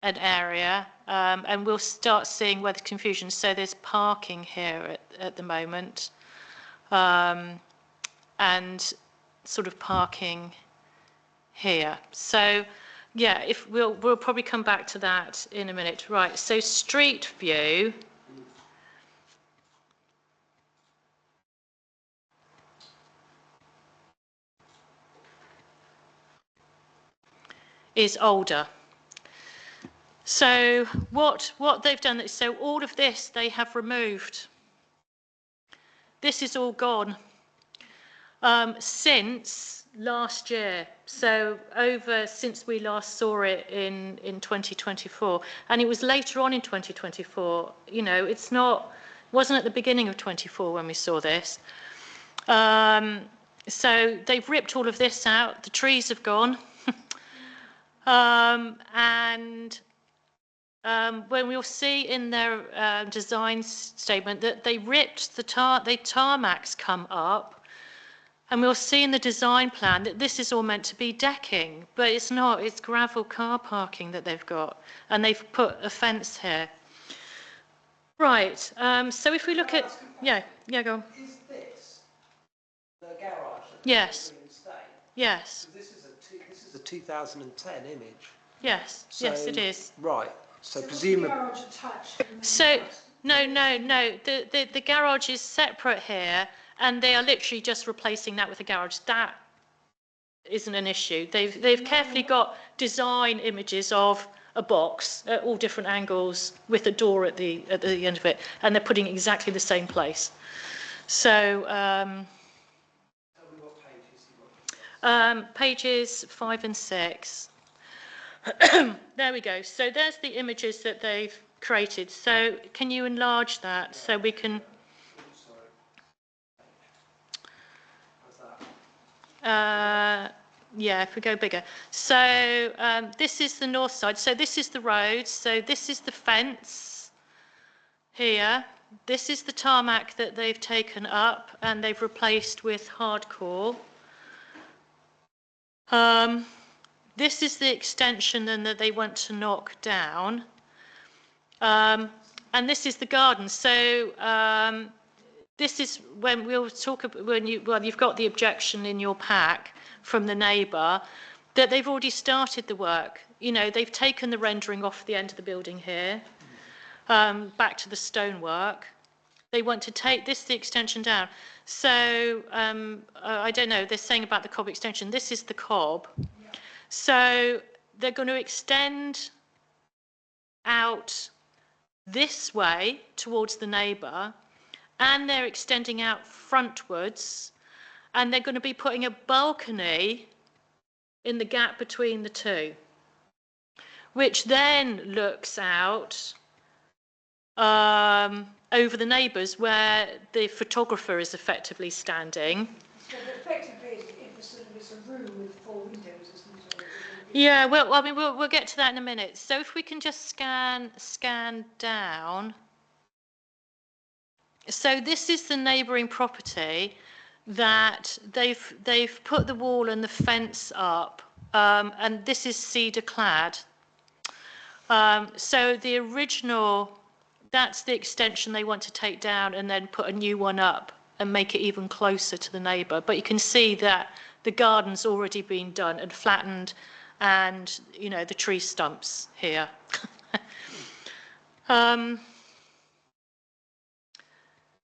and area, and we'll start seeing where the confusion. So there's parking here at the moment, and sort of parking here. So yeah, if we'll probably come back to that in a minute. Right, so street view. Is older. So what they've done, so all of this they have removed. This is all gone since last year. So since we last saw it in 2024, and it was later on in 2024. You know, wasn't at the beginning of 24 when we saw this. So they've ripped all of this out. The trees have gone. When we'll see in their design statement that they ripped the tarmacs come up, and we'll see in the design plan that this is all meant to be decking, but it's not. It's gravel car parking that they've got, and they've put a fence here. Right. So if we look at go on. Is this the garage? Yes. Yes. This is a 2010 image. Yes. Yes, it is. Right. So presumably. So no. The garage is separate here, and they are literally just replacing that with a garage. That isn't an issue. They've carefully got design images of a box at all different angles with a door at the end of it, and they're putting exactly the same place. So pages 5 and 6. There we go. So there's the images that they've created. So can you enlarge that so we can? Yeah, if we go bigger. So this is the north side. So this is the road. So this is the fence here. This is the tarmac that they've taken up and they've replaced with hardcore. This is the extension then that they want to knock down. And this is the garden. So this is when we'll talk about you've got the objection in your pack from the neighbour that they've already started the work. You know, they've taken the rendering off the end of the building here, back to the stonework. They want to take the extension down. So I don't know, they're saying about the cob extension. This is the cob. So they're going to extend out this way towards the neighbour, and they're extending out frontwards, and they're going to be putting a balcony in the gap between the two, which then looks out over the neighbours where the photographer is effectively standing. So effectively it's a room with 4 windows, isn't it? Yeah, well, I mean, we'll get to that in a minute. So if we can just scan down. So this is the neighbouring property that they've put the wall and the fence up, and this is cedar clad. So the original, that's the extension they want to take down and then put a new one up and make it even closer to the neighbour. But you can see that the garden's already been done and flattened, and you know the tree stumps here.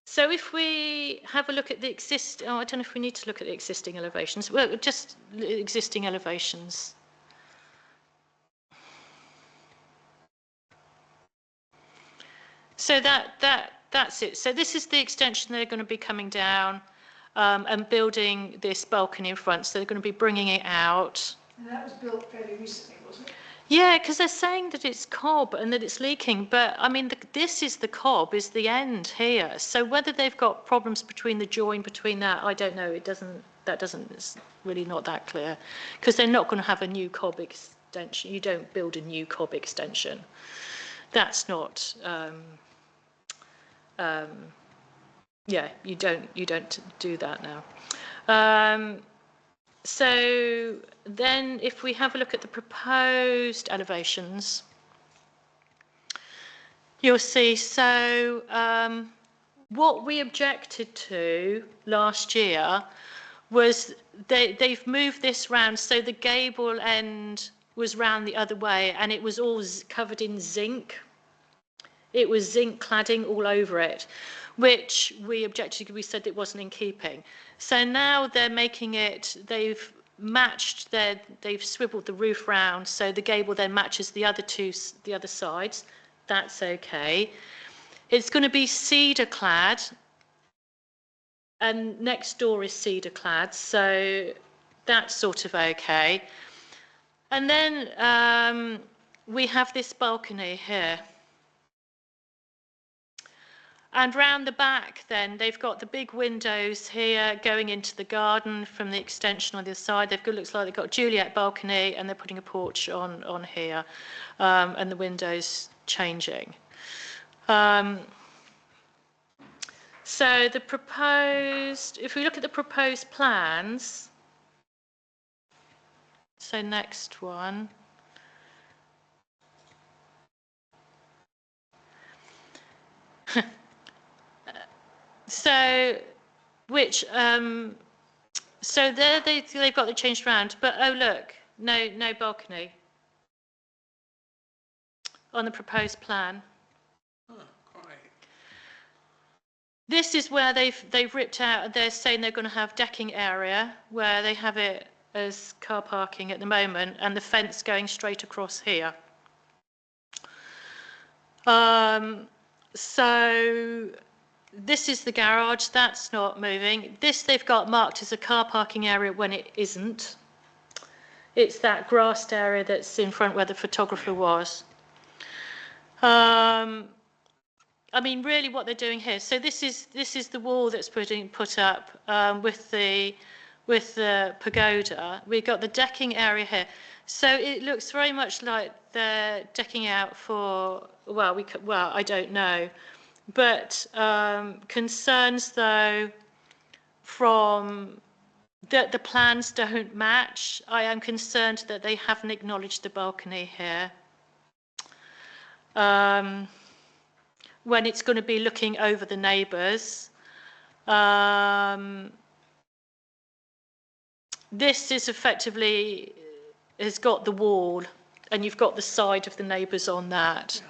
So if we have a look at the existing, I don't know if we need to look at the existing elevations. Well, just existing elevations. So that's it. So this is the extension they're going to be coming down and building this balcony in front. So they're going to be bringing it out. And that was built fairly recently, wasn't it? Yeah, because they're saying that it's cob and that it's leaking, but I mean, this is the cob, is the end here. So whether they've got problems between the join between that, I don't know. It's really not that clear, because they're not going to have a new cob extension. You don't build a new cob extension. that's not, yeah, you don't do that now. So then if we have a look at the proposed elevations, you'll see, so what we objected to last year was they've moved this round, so the gable end was round the other way, and it was all covered in zinc. It was zinc cladding all over it, which we objected to. We said it wasn't in keeping. So now they're making it, they've swiveled the roof round, so the gable then matches the other sides. That's okay. It's going to be cedar clad, and next door is cedar clad, so that's sort of okay. And then we have this balcony here. And round the back then, they've got the big windows here going into the garden from the extension on the other side. Looks like they've got a Juliet balcony, and they're putting a porch on here, and the windows changing. So the proposed, if we look at the proposed plans, so next one. So, so there they've got it changed around, but oh look, no balcony on the proposed plan. Oh, great. This is where they've ripped out. They're saying they're going to have decking area where they have it as car parking at the moment, and the fence going straight across here. So this is the garage, that's not moving. This they've got marked as a car parking area when it isn't. It's that grassed area that's in front where the photographer was. I mean, really what they're doing here, so this is the wall that's put up with the pagoda. We've got the decking area here. So it looks very much like they're decking out for, well, I don't know. But concerns, though, from that the plans don't match. I am concerned that they haven't acknowledged the balcony here. When it's going to be looking over the neighbours. This is effectively, has got the wall, and you've got the side of the neighbours on that.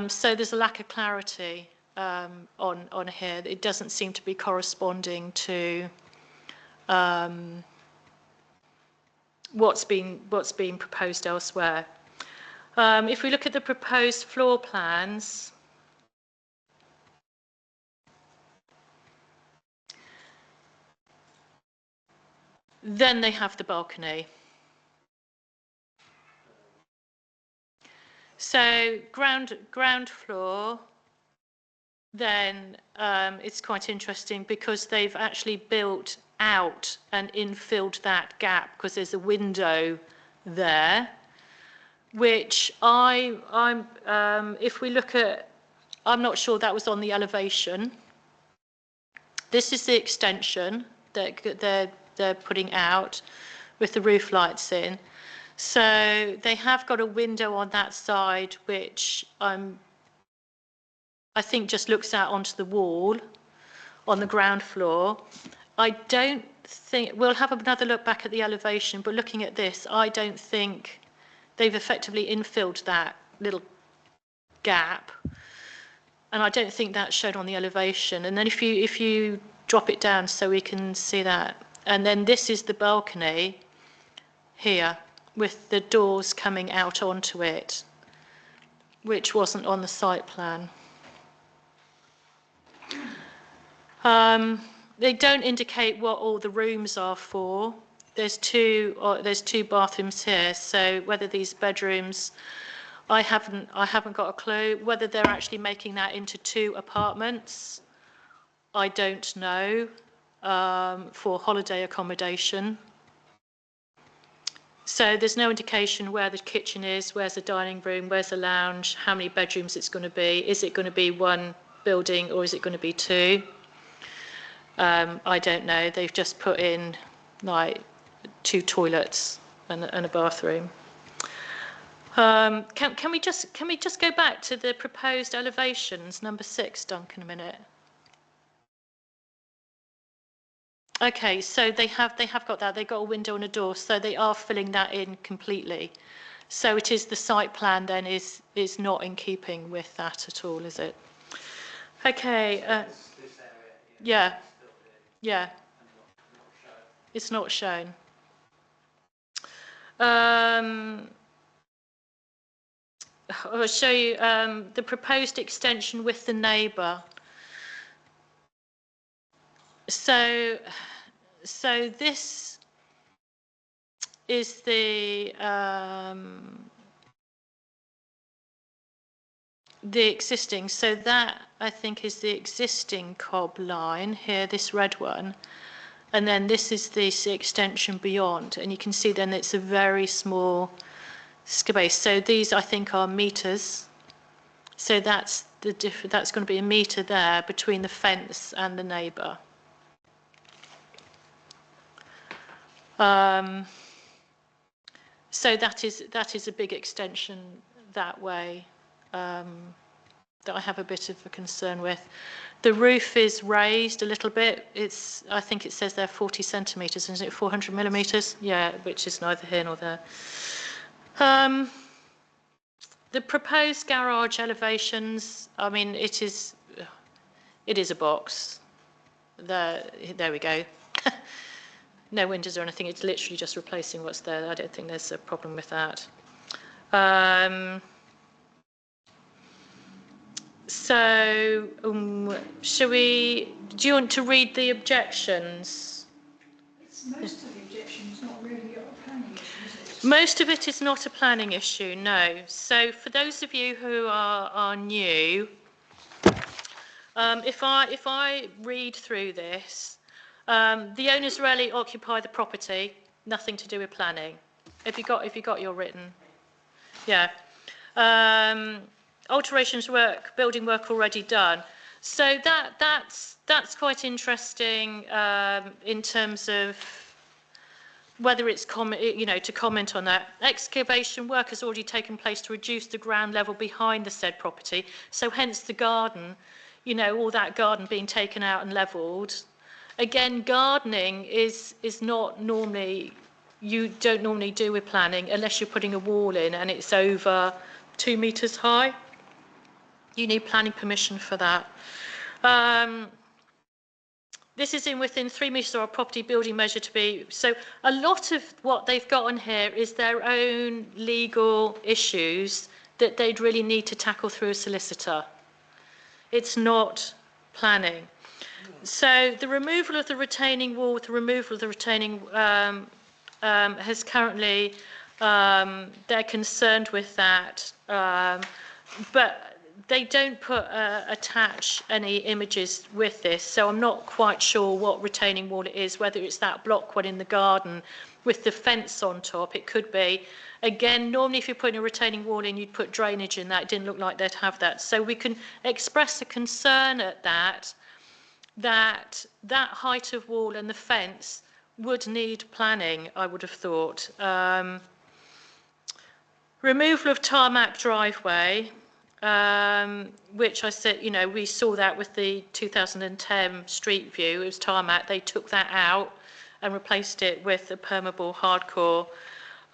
So there's a lack of clarity on here. It doesn't seem to be corresponding to what's been proposed elsewhere. If we look at the proposed floor plans, then they have the balcony. So ground floor, then it's quite interesting because they've actually built out and infilled that gap because there's a window there, which if we look at, I'm not sure that was on the elevation. This is the extension that they're putting out with the roof lights in. So they have got a window on that side, which I think just looks out onto the wall on the ground floor. I don't think, we'll have another look back at the elevation, but looking at this, I don't think they've effectively infilled that little gap. And I don't think that's shown on the elevation. And then if you drop it down so we can see that. And then this is the balcony here, with the doors coming out onto it, which wasn't on the site plan. They don't indicate what all the rooms are for. There's two bathrooms here, so whether these bedrooms, I haven't got a clue. Whether they're actually making that into 2 apartments, I don't know, for holiday accommodation. So there's no indication where the kitchen is, where's the dining room, where's the lounge, how many bedrooms it's going to be. Is it going to be one building or is it going to be two? I don't know. They've just put in like 2 toilets and a bathroom. Can we just go back to the proposed elevations, number 6, Duncan, a minute? Okay, so they have got that. They've got a window and a door, so they are filling that in completely. So it is the site plan then is not in keeping with that at all, is it? Okay. Yeah. Yeah. It's not shown. I'll show you the proposed extension with the neighbour. So this is the existing. So that I think is the existing cob line here, this red one, and then this is the extension beyond. And you can see then it's a very small space. So these I think are meters. So that's that's going to be a meter there between the fence and the neighbour. So that is a big extension that way that I have a bit of a concern with. The roof is raised a little bit. I think it says there 40 centimetres, isn't it? 400 millimetres? Yeah, which is neither here nor there. The proposed garage elevations, I mean, it is a box. There we go. No windows or anything, it's literally just replacing what's there. I don't think there's a problem with that. Do you want to read the objections? Most of the objections not really a planning issue, is it? Most of it is not a planning issue, no. So for those of you who are new, if I read through this, the owners rarely occupy the property, nothing to do with planning. Have you got your written? Yeah. Alterations work, building work already done. So that's quite interesting in terms of whether it's to comment on that. Excavation work has already taken place to reduce the ground level behind the said property. So hence the garden, all that garden being taken out and levelled. Again, gardening is not normally, you don't normally do with planning unless you're putting a wall in and it's over 2 metres high. You need planning permission for that. This is within 3 metres of our property building measure to be. So a lot of what they've got on here is their own legal issues that they'd really need to tackle through a solicitor. It's not planning. So the removal of the retaining wall, the removal of the retaining has currently, they're concerned with that, but they don't attach any images with this, so I'm not quite sure what retaining wall it is, whether it's that block one in the garden with the fence on top. It could be. Again, normally if you're putting a retaining wall in, you'd put drainage in that. It didn't look like they'd have that. So we can express a concern at that height of wall and the fence would need planning, I would have thought. Removal of tarmac driveway, which I said, we saw that with the 2010 Street View. It was tarmac. They took that out and replaced it with a permeable hardcore.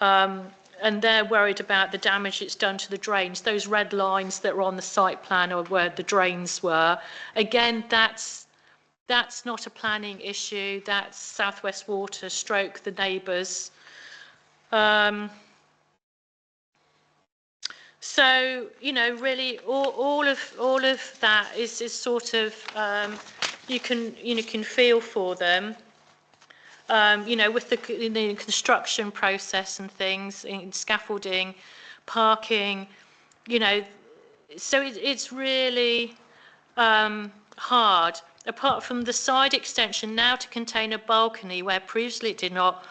And they're worried about the damage it's done to the drains. Those red lines that were on the site plan are where the drains were. Again, that's not a planning issue. That's South West Water stroke the neighbours. So really, all of that is sort of you can feel for them. With the construction process and things, in scaffolding, parking, so it's really hard. Apart from the side extension now to contain a balcony where previously it did not,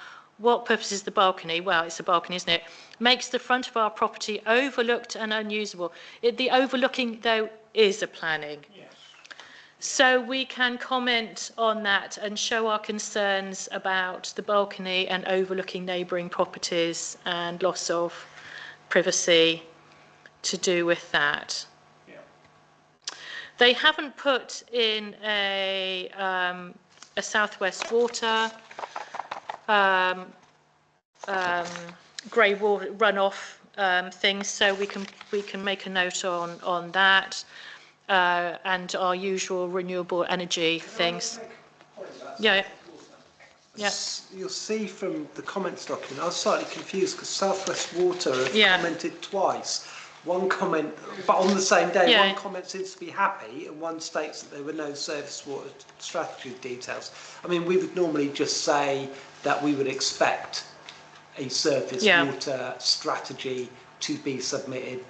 what purpose is the balcony? Well, it's a balcony, isn't it? Makes the front of our property overlooked and unusable. The overlooking, though, is a planning. Yes. So we can comment on that and show our concerns about the balcony and overlooking neighbouring properties and loss of privacy to do with that. Yeah. They haven't put in a southwest water grey water runoff things, so we can make a note on that, and our usual renewable energy things. Yeah. Yeah. You'll see from the comments document, I was slightly confused because Southwest Water have Yeah. commented twice. One comment, but on the same day, Yeah. one comment seems to be happy and one states that there were no surface water strategy details. I mean, we would normally just say that we would expect a surface Yeah. water strategy to be submitted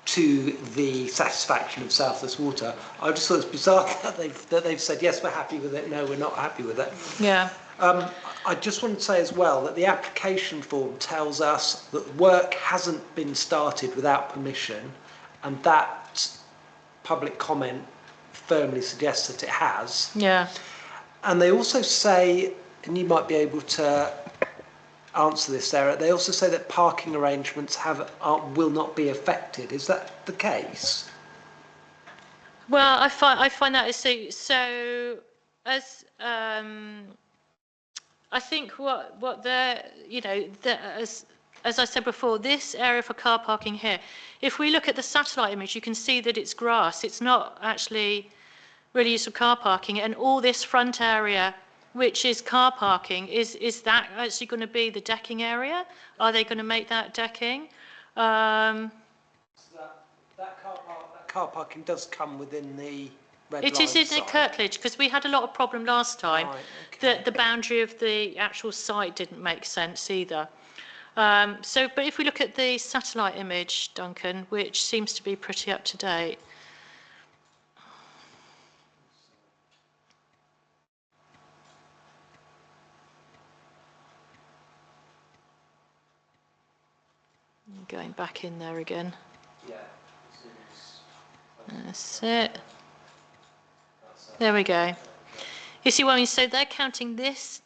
to the satisfaction of Southwest Water. I just thought it's bizarre that they've said, yes, we're happy with it, no, we're not happy with it. Yeah. I just want to say as well that the application form tells us that work hasn't been started without permission, and that public comment firmly suggests that it has. Yeah. And they also say, and you might be able to answer this, Sarah, they also say that parking arrangements will not be affected. Is that the case? Well, I find that so as I think what they're, you know, as I said before, this area for car parking here, if we look at the satellite image, you can see that it's grass. It's not actually really used for car parking, and all this front area, which is car parking, is that actually going to be the decking area? Are they going to make that decking? That car parking does come within the red It line is in site. Kirkledge, because we had a lot of problem last time. Right, okay. That the boundary of the actual site didn't make sense either. But if we look at the satellite image, Duncan, which seems to be pretty up to date. Going back in there again. Yeah. That's it. There we go. You see what I mean? So they're counting this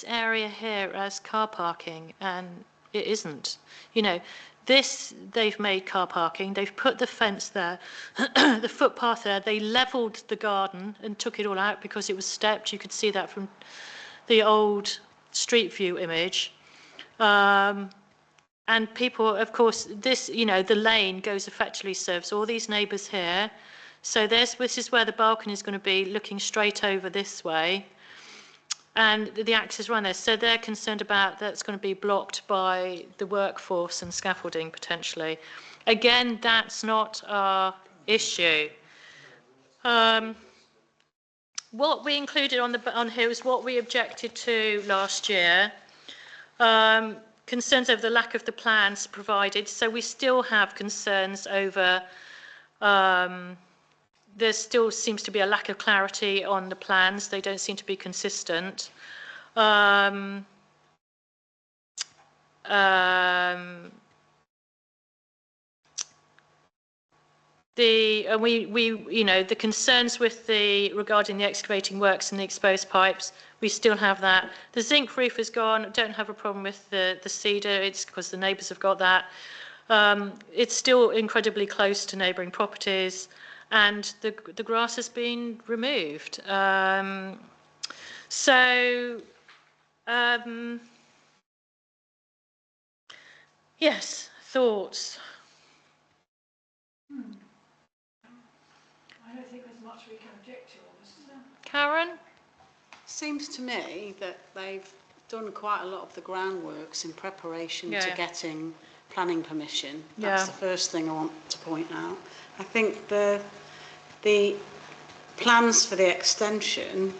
area here as car parking, and it isn't. You know, this they've made car parking. They've put the fence there, the footpath there. They levelled the garden and took it all out because it was stepped. You could see that from the old street view image. And people, of course, this, you know, the lane goes effectively serves all these neighbours here. So this is where the balcony is going to be, looking straight over this way. And the access run there. So they're concerned about that's going to be blocked by the workforce and scaffolding potentially. Again, that's not our issue. What we included on here is what we objected to last year. Concerns over the lack of the plans provided. So we still have concerns over, there still seems to be a lack of clarity on the plans. They don't seem to be consistent. The concerns with regarding the excavating works and the exposed pipes, we still have that. The zinc roof is gone. Don't have a problem with the cedar. It's because the neighbours have got that. It's still incredibly close to neighbouring properties, and the grass has been removed. Yes, thoughts. I don't think there's much we can object to on this, is there? Karen? Seems to me that they've done quite a lot of the groundworks in preparation to getting planning permission. That's the first thing I want to point out. I think the plans for the extension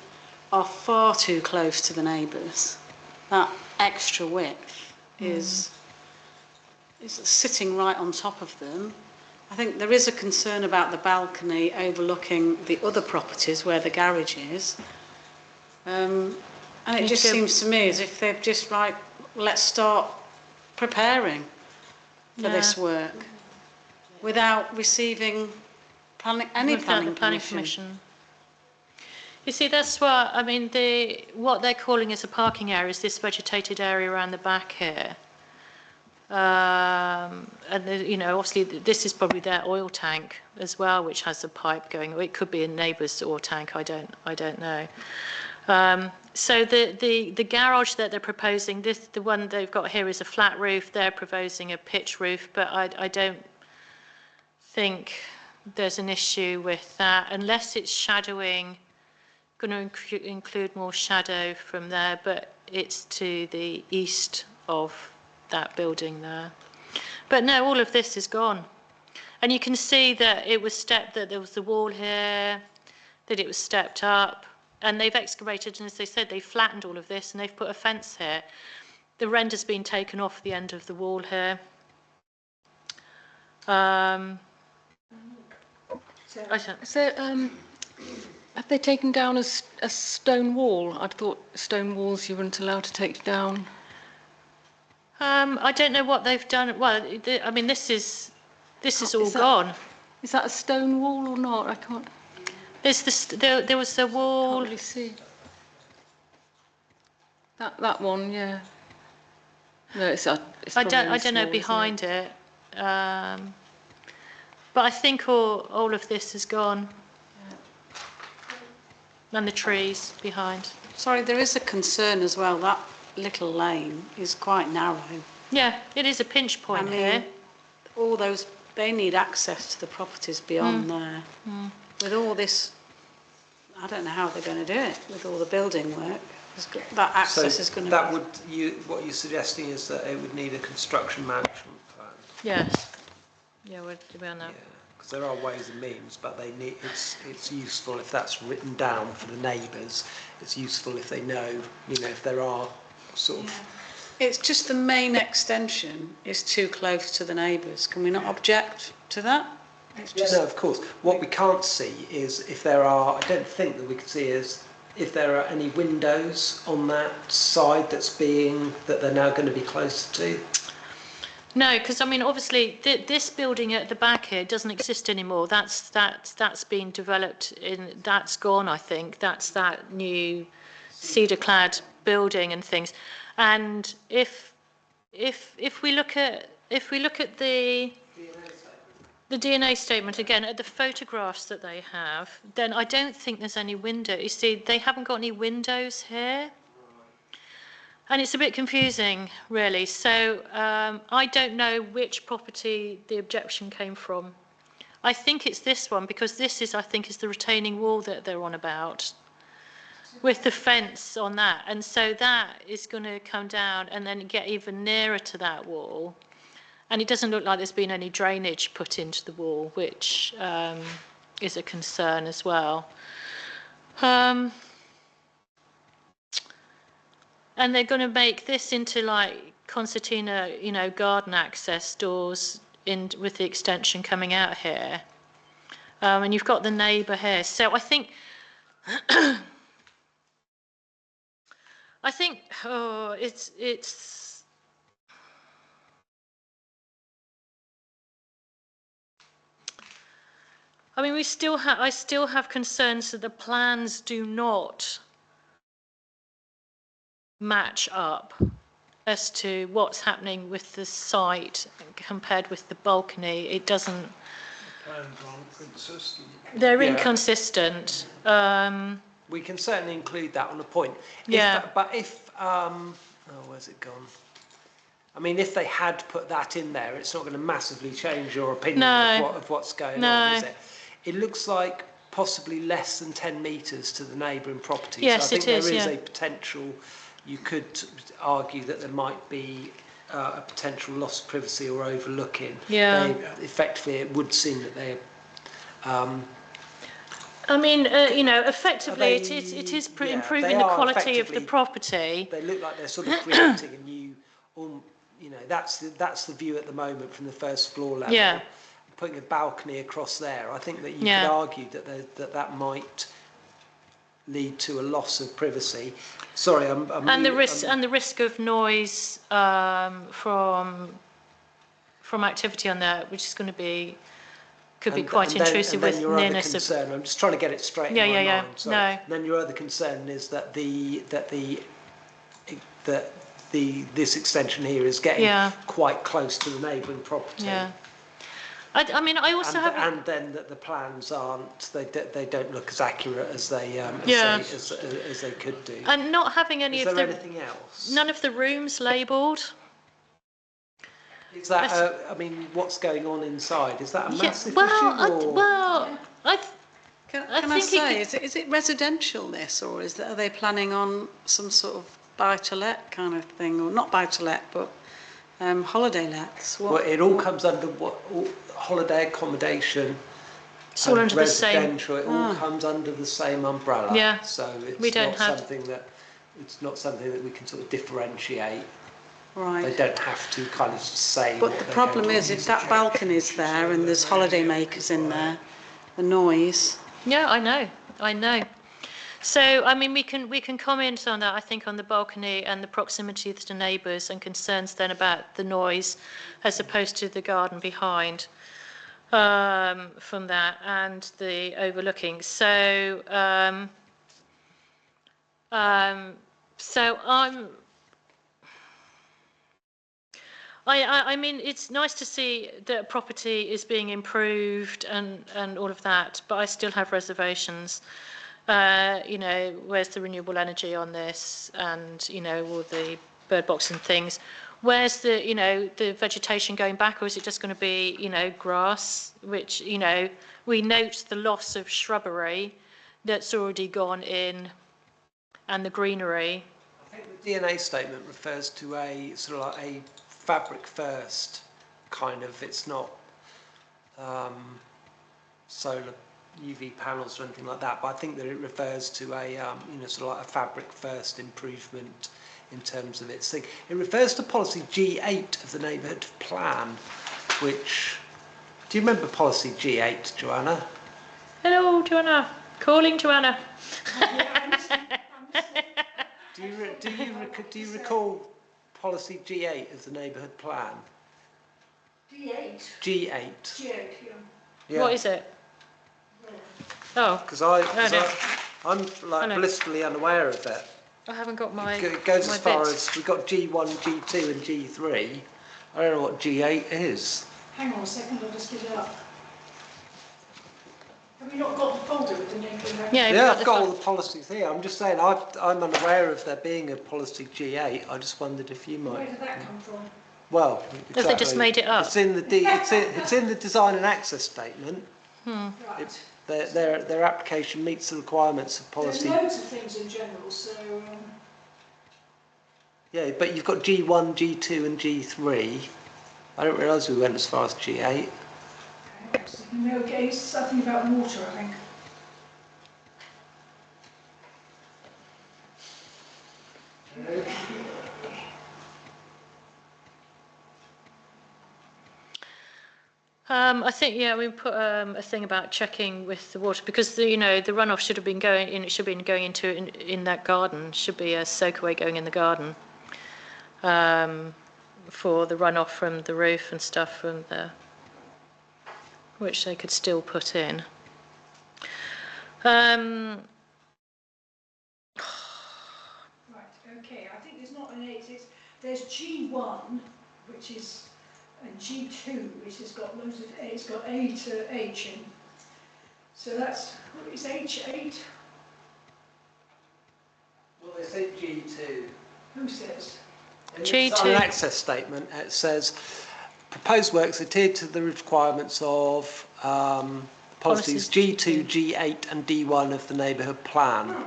are far too close to the neighbours. That extra width is sitting right on top of them. I think there is a concern about the balcony overlooking the other properties where the garage is. And it just seems to me as if they've just like, let's start preparing for this work without receiving any planning permission. You see, that's what, I mean, what they're calling as a parking area is this vegetated area around the back here. You know, obviously this is probably their oil tank as well, which has a pipe going. Or it could be a neighbour's oil tank. I don't know. So the garage that they're proposing, the one they've got here is a flat roof. They're proposing a pitch roof, but I don't think there's an issue with that unless it's shadowing. Going to include more shadow from there, but it's to the east of that building there. But no, all of this is gone. And you can see that it was stepped, that there was the wall here, that it was stepped up, and they've excavated, and as they said, they flattened all of this and they've put a fence here. The render's been taken off the end of the wall here. Have they taken down a stone wall? I'd thought stone walls you weren't allowed to take down. I don't know what they've done. Well, I mean, this is all gone. Is that a stone wall or not? I can't. There was the wall. Can't really see. That one, yeah. No, it's I don't know behind it. But I think all of this is gone. And the trees behind. Sorry, there is a concern as well. That little lane is quite narrow. Yeah, it is a pinch point here. All those, they need access to the properties beyond there. With all this, I don't know how they're going to do it with all the building work. That access is going to. That what you're suggesting is that it would need a construction management plan. Yes. Yeah, we're on that. Yeah, because there are ways and means, but they need. It's useful if that's written down for the neighbours. It's useful if they know, if there are sort of. It's just the main extension is too close to the neighbours. Can we not object to that? No, of course. What we can't see is if there are. I don't think that we can see is if there are any windows on that side that they're now going to be closer to. No, because I mean, obviously, this building at the back here doesn't exist anymore. That's been developed that's gone. I think that's that new cedar-clad building and things. And if we look at the DNA statement again at the photographs that they have, then I don't think there's any window. You see, they haven't got any windows here. And it's a bit confusing, really. So I don't know which property the objection came from. I think it's this one, because this is, I think, is the retaining wall that they're on about, with the fence on that. And so that is going to come down and then get even nearer to that wall. And it doesn't look like there's been any drainage put into the wall, which is a concern as well. And they're going to make this into like concertina, garden access doors with the extension coming out here. And you've got the neighbour here. So I think, it's. I mean, I still have concerns that the plans do not match up as to what's happening with the site compared with the balcony. It doesn't. The plans aren't consistent. They're inconsistent. We can certainly include that on a point. Where's it gone? I mean, if they had put that in there, it's not going to massively change your opinion of what's going on, is it? It looks like possibly less than 10 metres to the neighbouring property. Yes, so I think there is a potential. You could argue that there might be a potential loss of privacy or overlooking. Yeah. Effectively, it would seem that they. I mean, effectively, it is improving the quality of the property. They look like they're sort of creating a new. That's the view at the moment from the first floor level. Yeah. Putting a balcony across there, I think that you could argue that that might lead to a loss of privacy. Sorry, I'm And the really- risk and the risk of noise from activity on there, which is going to be could be quite intrusive with your other nearness of. concern, I'm just trying to get it straight Yeah, in my yeah, mind. yeah. Sorry. No. And then your other concern is that this extension here is getting Yeah. quite close to the neighbouring property. Yeah. I mean, I also have. And then that the plans aren't, they don't look as accurate as they Yeah. as they could do. And not having any Is of there the anything else? none of the rooms labelled. Is that I mean, what's going on inside? Is that a massive Well, issue? Can I I think say, is it residential this, or are they planning on some sort of buy-to-let kind of thing, or not buy-to-let, but holiday lets? Well, it all comes under holiday accommodation. It's all and under the same. residential. It all comes under the same umbrella. Yeah. So it's We don't not have- something that we can sort of differentiate. They Right. don't have to kind of say. But what the they're problem going is, to if that balcony's there and there's holiday makers in there, the noise. Yeah, I know. So, I mean, we can comment on that, I think, on the balcony and the proximity to neighbours and concerns then about the noise as opposed to the garden behind from that and the overlooking. So, I mean, it's nice to see that property is being improved and all of that, but I still have reservations. Where's the renewable energy on this, and all the bird box and things? Where's the vegetation going back, or is it just going to be grass? Which we note the loss of shrubbery that's already gone in, and the greenery. I think the DNA statement refers to a sort of like a fabric first kind of. It's not solar UV panels or anything like that, but I think that it refers to a sort of like a fabric first improvement in terms of its thing. It refers to policy G8 of the neighbourhood plan, which, do you remember policy G8, Joanna? Hello, Joanna. Calling Joanna. Do you recall policy G8 of the neighbourhood plan? D8. G8. G8, yeah. Yeah. What is it? Oh, Because no. I'm like no. blissfully unaware of it. I haven't got my. It goes my as far bits. as we've got G1, G2 and G3. I don't know what G8 is. Hang on a second, I'll just get it up. Have you not got the folder with the neighbourhood? Yeah, Yeah, got I've the got fo- all the policies here. I'm just saying I'm unaware of there being a policy G8. I just wondered if you Where might. did that come from? Well, Have they just made it up? It's in the it's in the design and access statement. Right. Their application meets the requirements of policy. There's loads of things in general, so Yeah, but you've got G1, G2 and G3. I didn't realise we went as far as G8. no, okay, it's something about water, I think. I think we put a thing about checking with the water because the runoff should have been going in. It should have been going into in that garden. Should be a soakaway going in the garden for the runoff from the roof and stuff from the which they could still put in. Right, okay, I think there's not an 8, there's G1, which is, and G2, which has got loads of A, it's got A to H in. So that's, what is H8? Well, they say G2. Who says? In the G2. design and access statement, it says proposed works adhere to the requirements of policies G2, G8 and D1 of the neighbourhood plan. I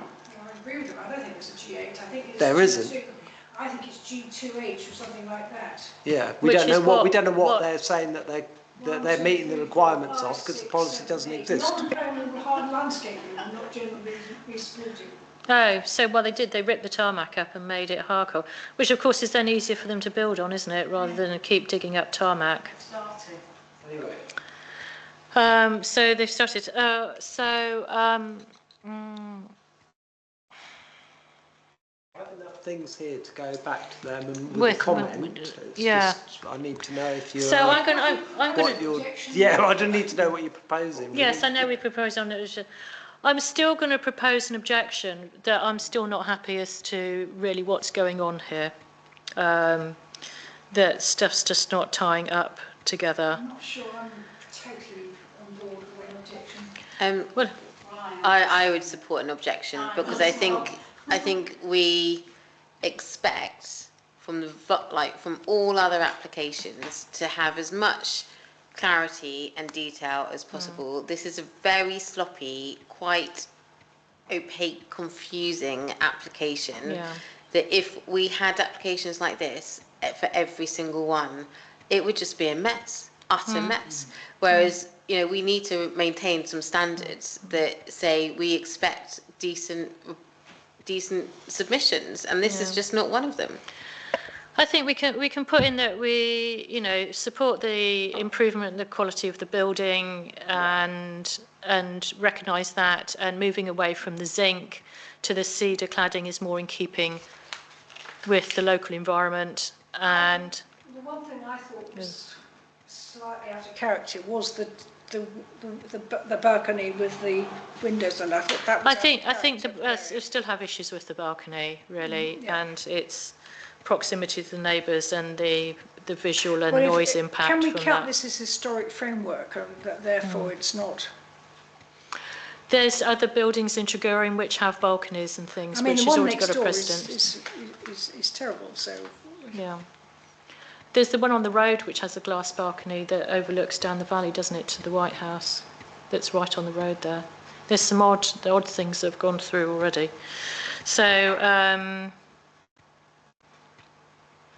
agree with them, I don't think it's a G8, I think it's There G2. isn't. I think it's G2H or something like that. Yeah, we Which don't know is what we what- don't know what what- they're saying that they're meeting the requirements of because the policy doesn't exist. Non-permanent hard landscaping, I'm not generally be supporting. Oh, so they did. They ripped the tarmac up and made it hardcore, which of course is then easier for them to build on, isn't it? Rather than keep digging up tarmac. Starting. Anyway. So they've started. things here to go back to them and With- with a comment. with- It's yeah. just, I need to know if you're. So I'm going what to. you're. Yeah, I don't need to know what you're proposing. Yes, I really. know we propose on it. I'm still going to propose an objection that I'm still not happy as to really what's going on here. That stuff's just not tying up together. I'm not sure I'm totally on board with an objection. Well, I would support an objection because I think we expect from from all other applications to have as much clarity and detail as possible. This is a very sloppy, quite opaque, confusing application. Yeah. That if we had applications like this for every single one, it would just be a mess, utter mess. Whereas, we need to maintain some standards that say we expect decent submissions, and this is just not one of them. I think we can put in that we support the improvement in the quality of the building and recognise that, and moving away from the zinc to the cedar cladding is more in keeping with the local environment. And The one thing I thought was slightly out of character was the balcony with the windows, and I thought that was. I think we still have issues with the balcony really, and its proximity to the neighbours and the visual and noise impact. Can we from count that. this as historic framework, and that therefore it's not? There's other buildings in Tregorin which have balconies and things, I mean, which the has one already next got a door precedent. is terrible. So Yeah. There's the one on the road which has a glass balcony that overlooks down the valley, doesn't it, to the White House? That's right on the road there. There's some odd things that have gone through already. So,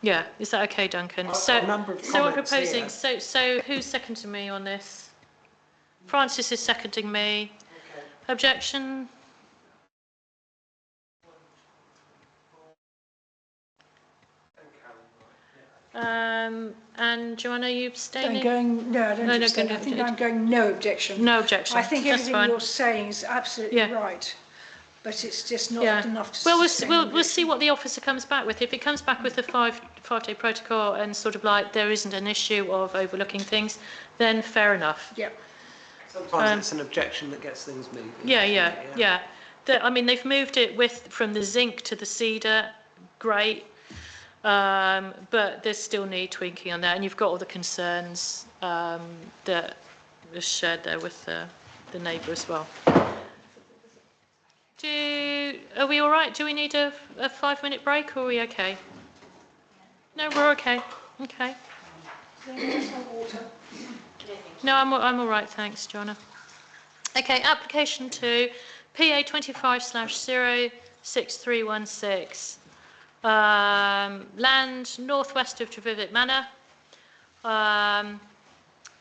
yeah, is that okay, Duncan? I've got a number of so I'm comments proposing. here. So who's seconding me on this? Francis is seconding me. Okay. Objection? And Joanna, are you abstaining? I'm going. No, I don't No, no, abstain. go- I think I'm going no objection. No objection. I think That's everything fine. you're saying is absolutely Yeah. right, but it's just not Yeah. enough to. Well, sustain we'll objection. see what the officer comes back with. If it comes back with a five-day protocol and sort of like there isn't an issue of overlooking things, then fair enough. Yeah. Sometimes it's an objection that gets things moving. Yeah. I mean, they've moved it from the zinc to the cedar. Great. But there's still need tweaking on that, and you've got all the concerns that are shared there with the neighbour as well. Are we all right? Do we need a 5-minute break, or are we okay? No, we're okay. Okay. No, I'm all right, thanks, Joanna. Okay, application 2, PA 25/06316. Land northwest of Trevivik Manor, a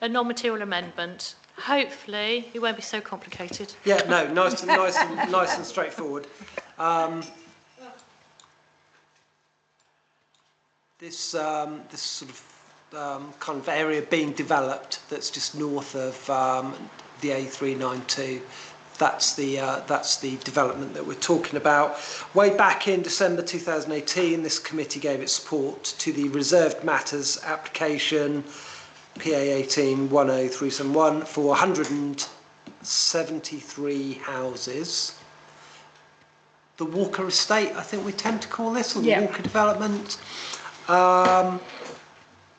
non-material amendment. Hopefully, it won't be so complicated. Yeah, no, nice and straightforward. This sort of kind of area being developed that's just north of the A392. That's the development that we're talking about. Way back in December 2018, this committee gave its support to the reserved matters application PA 18-10371 for 173 houses. The Walker Estate, I think we tend to call this, or the Walker development.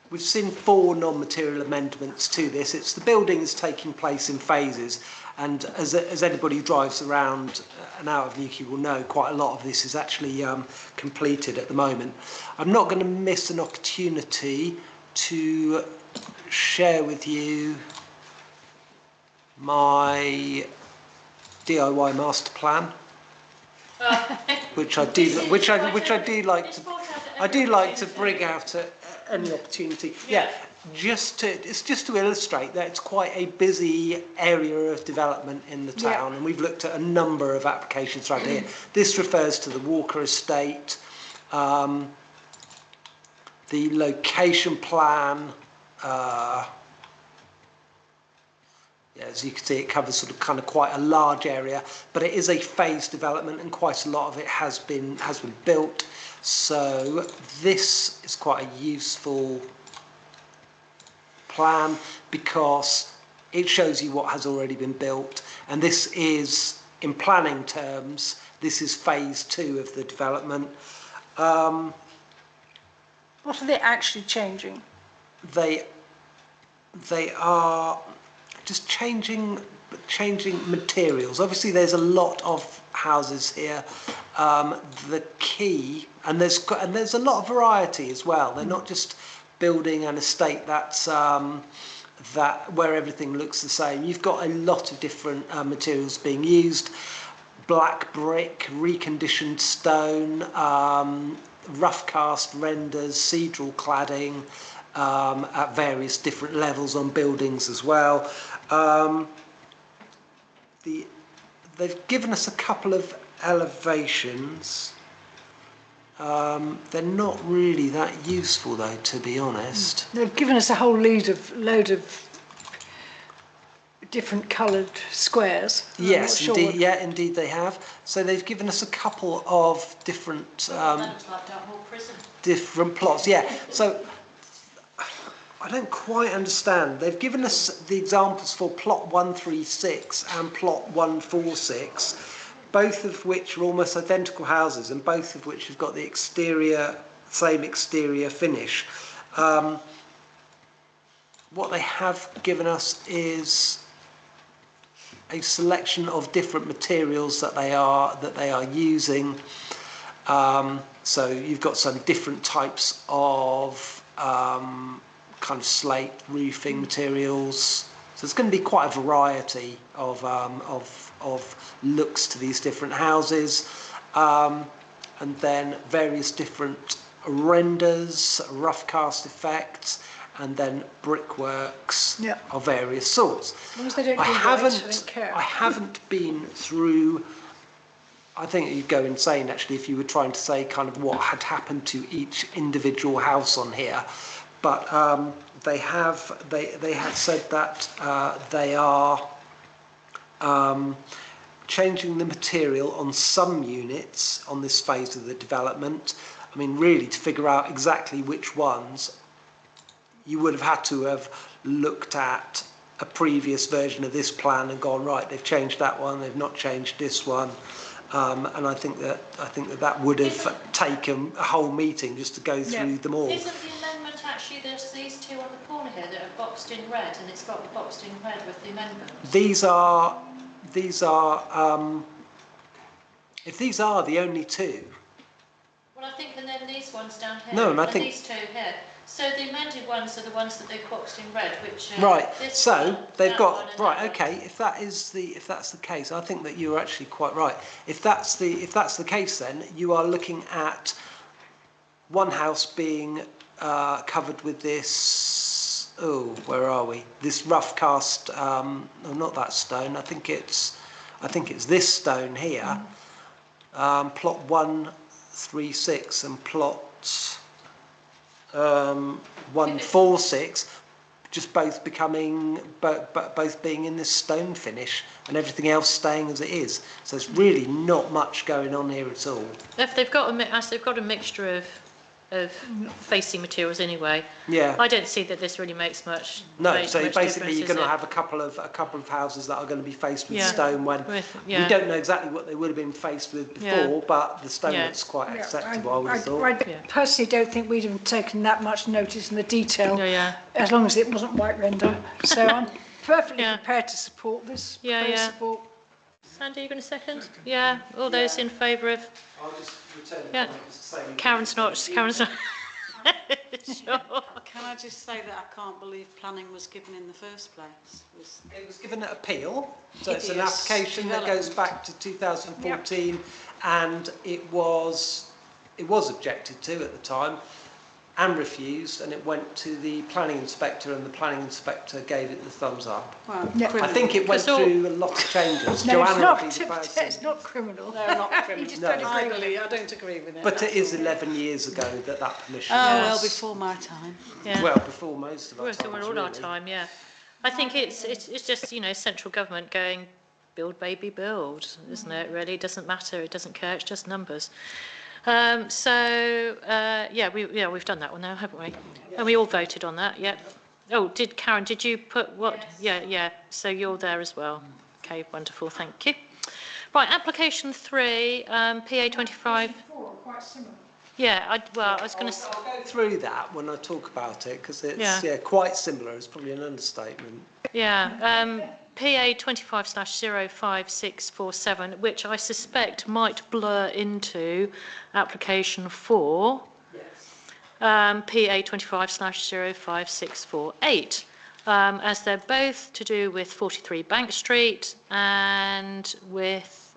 We've seen 4 non-material amendments to this. It's the building is taking place in phases, and as anybody who drives around and out of Newquay will know, quite a lot of this is actually completed at the moment. I'm not going to miss an opportunity to share with you my DIY master plan, which I do like to bring out at any opportunity. Yeah, it's just to illustrate that it's quite a busy area of development in the town, and we've looked at a number of applications around here. This refers to the Walker Estate, the location plan. Yeah, as you can see, it covers sort of kind of quite a large area, but it is a phased development, and quite a lot of it has been built. So this is quite a useful plan because it shows you what has already been built, and this is, in planning terms, this is phase 2 of the development. What are they actually changing? They are just changing materials. Obviously, there's a lot of houses here. The key, and there's a lot of variety as well. They're not just building an estate that's where everything looks the same. You've got a lot of different materials being used: black brick, reconditioned stone, rough cast renders, cedral cladding. At various different levels on buildings as well. They've given us a couple of elevations. They're not really that useful though, to be honest. They've given us a whole load of different coloured squares. Yes, indeed. Yeah, indeed they have. So they've given us a couple of different That looks like Dartmoor Prison. different plots. Yeah. So I don't quite understand. They've given us the examples for plot 136 and plot 146, both of which are almost identical houses, and both of which have got the same exterior finish. What they have given us is a selection of different materials that they are using. So you've got some different types of kind of slate roofing materials. So it's going to be quite a variety of looks to these different houses, and then various different renders, rough cast effects, and then brickworks of various sorts. As long as they don't do white, I don't care. I haven't been through. I think you'd go insane actually if you were trying to say kind of what had happened to each individual house on here. But they have said that they are changing the material on some units on this phase of the development. I mean, really, to figure out exactly which ones, you would have had to have looked at a previous version of this plan and gone, right, they've changed that one, they've not changed this one. And I think that would have taken a whole meeting just to go through them all. Isn't the amendment actually, there's these two on the corner here that are boxed in red, and it's got the boxed in red with the amendment? These are if these are the only two. Well, I think, and then these ones down here. No, and I think these two here. So the amended ones are the ones that they've boxed in red, which right. This So one, they've that got one, and right. that Okay, one. if that's the case, I think that you're actually quite right. If that's the case, then you are looking at one house being covered with this. Oh, where are we? This rough cast. No, not that stone. I think it's this stone here. Plot 136 and plot 146, just both becoming both being in this stone finish, and everything else staying as it is. So it's really not much going on here at all. If they've got a mixture of facing materials anyway. Yeah. I don't see that this really makes much. No, makes so much basically difference, you're going to is it? have a couple of houses that are going to be faced with Yeah. stone when we we don't know exactly what they would have been faced with before, Yeah. but the stone Yeah. looks quite Yeah, acceptable, I would have thought. Yeah. personally don't think we'd have taken that much notice in the detail, Yeah. as long as it wasn't white render. So I'm perfectly Yeah. prepared to support this. Yeah, Propose yeah. Support. Sandy, you going to second? Yeah. All those in favour of? I'll just return Yeah. Karen's not. Sure. Can I just say that I can't believe planning was given in the first place? It was given an appeal, so it's an Hideous application that goes back to 2014, and it was objected to at the time and refused, and it went to the planning inspector, and the planning inspector gave it the thumbs up. Well, Yeah. I think it went Because all- through a lot of changes. No, Joanna it's not, would be the person. it's not criminal. No, not You criminal. just No. don't agree with it. I don't agree with it. But it is 11 years ago that permission Oh, was. well, before my time. Yeah. Well, before most of our Well, time. all our time, yeah. I think it's just, you know, central government going, build, baby, build, isn't it? Really, it doesn't matter. It doesn't care. It's just numbers. Yeah, we've done that one now, haven't we? And we all voted on that. Yep. Oh, Karen? Did you put what? Yes. Yeah. So you're there as well. Okay, wonderful. Thank you. Right, application 3, PA 25. Quite similar. Yeah. I was going to. I'll go through that when I talk about it because it's Yeah. quite similar. It's probably an understatement. Yeah, PA 25/05647, which I suspect might blur into application 4, PA 25/05648, as they're both to do with 43 Bank Street and with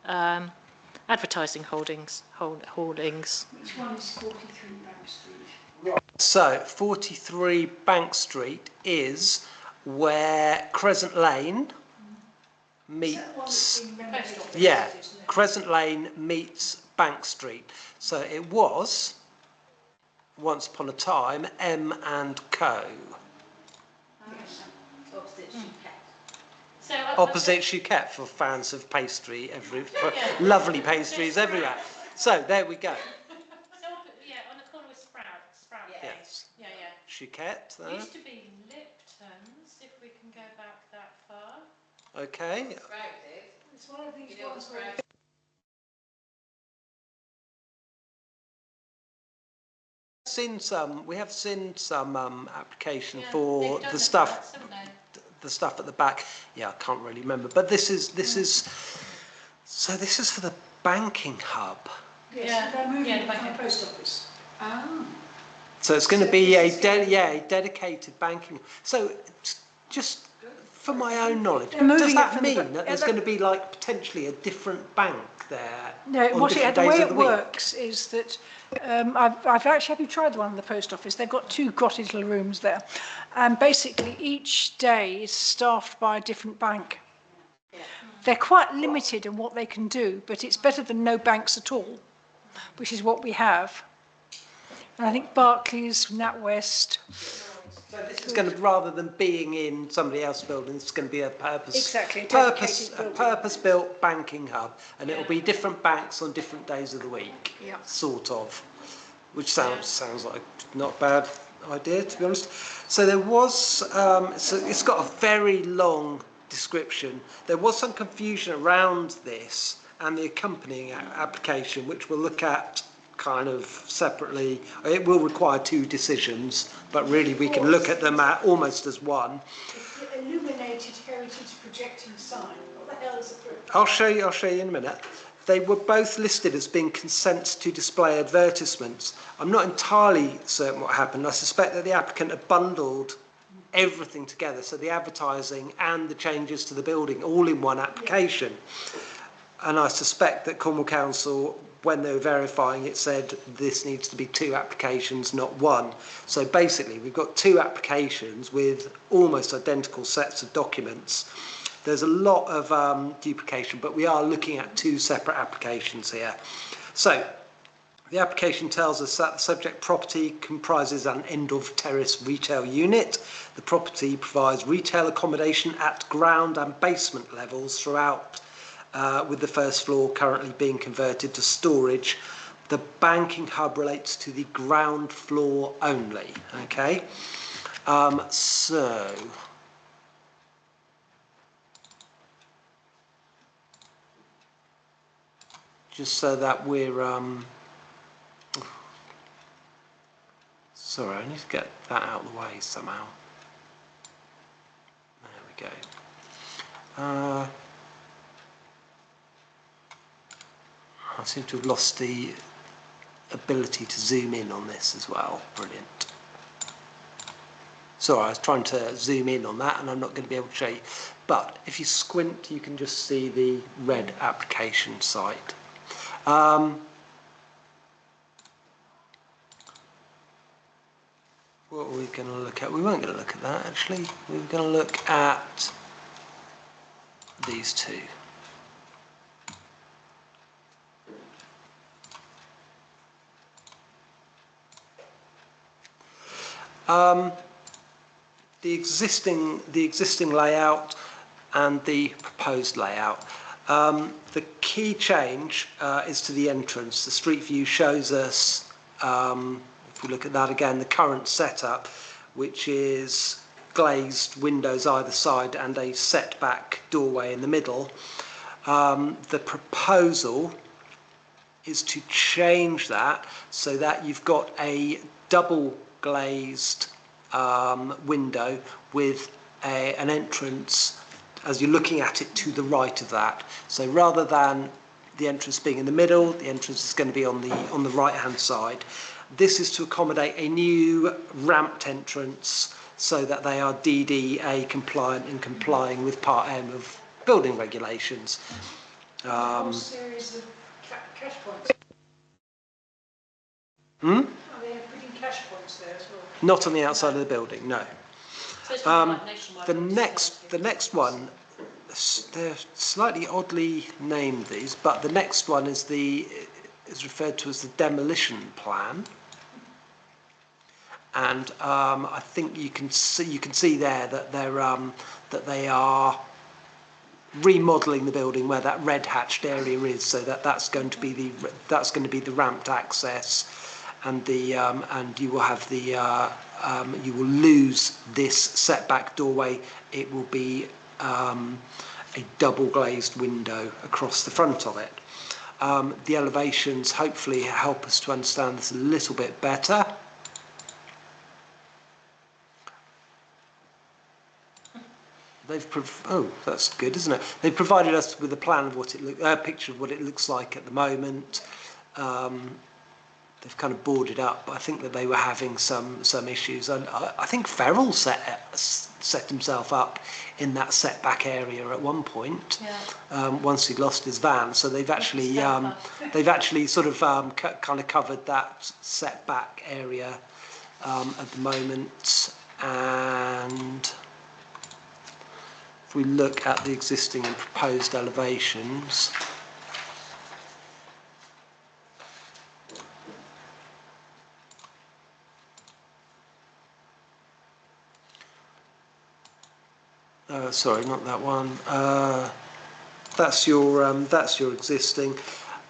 advertising holdings. Which one is 43 Bank Street? So 43 Bank Street is where Crescent Lane meets. Yeah, Crescent Lane meets Bank Street. So it was once upon a time M and Co. So Opposite Chouquette for fans of pastry, for lovely pastries everywhere. So there we go. yeah, on the corner with Sprout. Yes. Yeah. Chouquette there. Used to be Lipton's, if we can go back that far. Okay. It's one of these ones where We have seen some application for the stuff at the back. Yeah, I can't really remember, but this is so this is for the banking hub. yes, they're moving from the post office. Oh. So it's going to be a dedicated banking. So just for my own knowledge, They're moving does it that from the mean that there's going to be like potentially a different bank there? No, on the different way days of it the week? works is that I've actually, have you tried the one in the post office? They've got 2 grotty little rooms there, and basically each day is staffed by a different bank. They're quite limited in what they can do, but it's better than no banks at all, which is what we have. And I think Barclays, NatWest. So this is going to, rather than being in somebody else's building, it's going to be a Exactly, a dedicated building. purpose-built banking hub, and it'll be different banks on different days of the week, Yeah. sort of, which sounds like not a bad idea, to be honest. So there was, so it's got a very long description. There was some confusion around this and the accompanying application, which we'll look at kind of separately. It will require 2 decisions, but really we can look at them almost as one. It's the illuminated heritage projecting sign. What the hell is a I'll show you in a minute. They were both listed as being consents to display advertisements. I'm not entirely certain what happened. I suspect that the applicant had bundled everything together, so the advertising and the changes to the building all in one application. And I suspect that Cornwall Council, when they were verifying it, said this needs to be 2 applications, not 1. So basically, we've got 2 applications with almost identical sets of documents. There's a lot of duplication, but we are looking at 2 separate applications here. So the application tells us that the subject property comprises an end-of-terrace retail unit. The property provides retail accommodation at ground and basement levels throughout, with the first floor currently being converted to storage. The banking hub relates to the ground floor only. Okay, so just so that we're sorry, I need to get that out of the way somehow. There we go. I seem to have lost the ability to zoom in on this as well. Brilliant. Sorry, I was trying to zoom in on that and I'm not going to be able to show you. But if you squint, you can just see the red application site. What are we going to look at? We weren't going to look at that actually. We were going to look at these 2. the existing layout and the proposed layout. The key change is to the entrance. The street view shows us, if we look at that again, the current setup, which is glazed windows either side and a setback doorway in the middle. The proposal is to change that so that you've got a double glazed window with an entrance as you're looking at it to the right of that. So rather than the entrance being in the middle, the entrance is going to be on the right hand side. This is to accommodate a new ramped entrance so that they are DDA compliant and complying with Part M of building regulations. A whole series of cash points. Hmm? Are they putting cash points there as well? Not on the outside of the building, no. So it's not like nationwide The rules, next one, they're slightly oddly named these, but the next one is referred to as the demolition plan. And I think you can see there that they are remodelling the building where that red hatched area is, so that's going to be the ramped access, and you will have you will lose this setback doorway. It will be a double glazed window across the front of it. The elevations hopefully help us to understand this a little bit better. Oh, that's good, isn't it? They've provided us with a plan of picture of what it looks like at the moment. They've kind of boarded up, but I think that they were having some issues. And I think Ferrell set himself up in that setback area at one point. Yeah. Once he'd lost his van, so they've actually sort of kind of covered that setback area at the moment. And if we look at the existing and proposed elevations, sorry, not that one. That's your existing.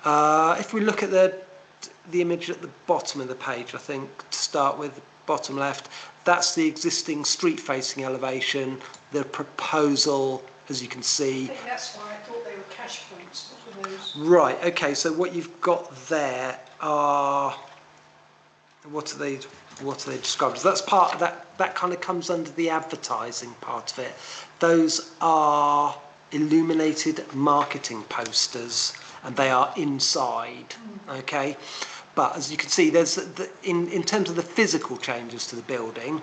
If we look at the image at the bottom of the page, I think to start with, the bottom left, that's the existing street-facing elevation. The proposal, as you can see. I think that's why I thought they were cash points. What were those? Right. Okay. So what you've got there are what are they described as? That's part of that kind of comes under the advertising part of it. Those are illuminated marketing posters, and they are inside. Okay. But as you can see, there's in terms of the physical changes to the building,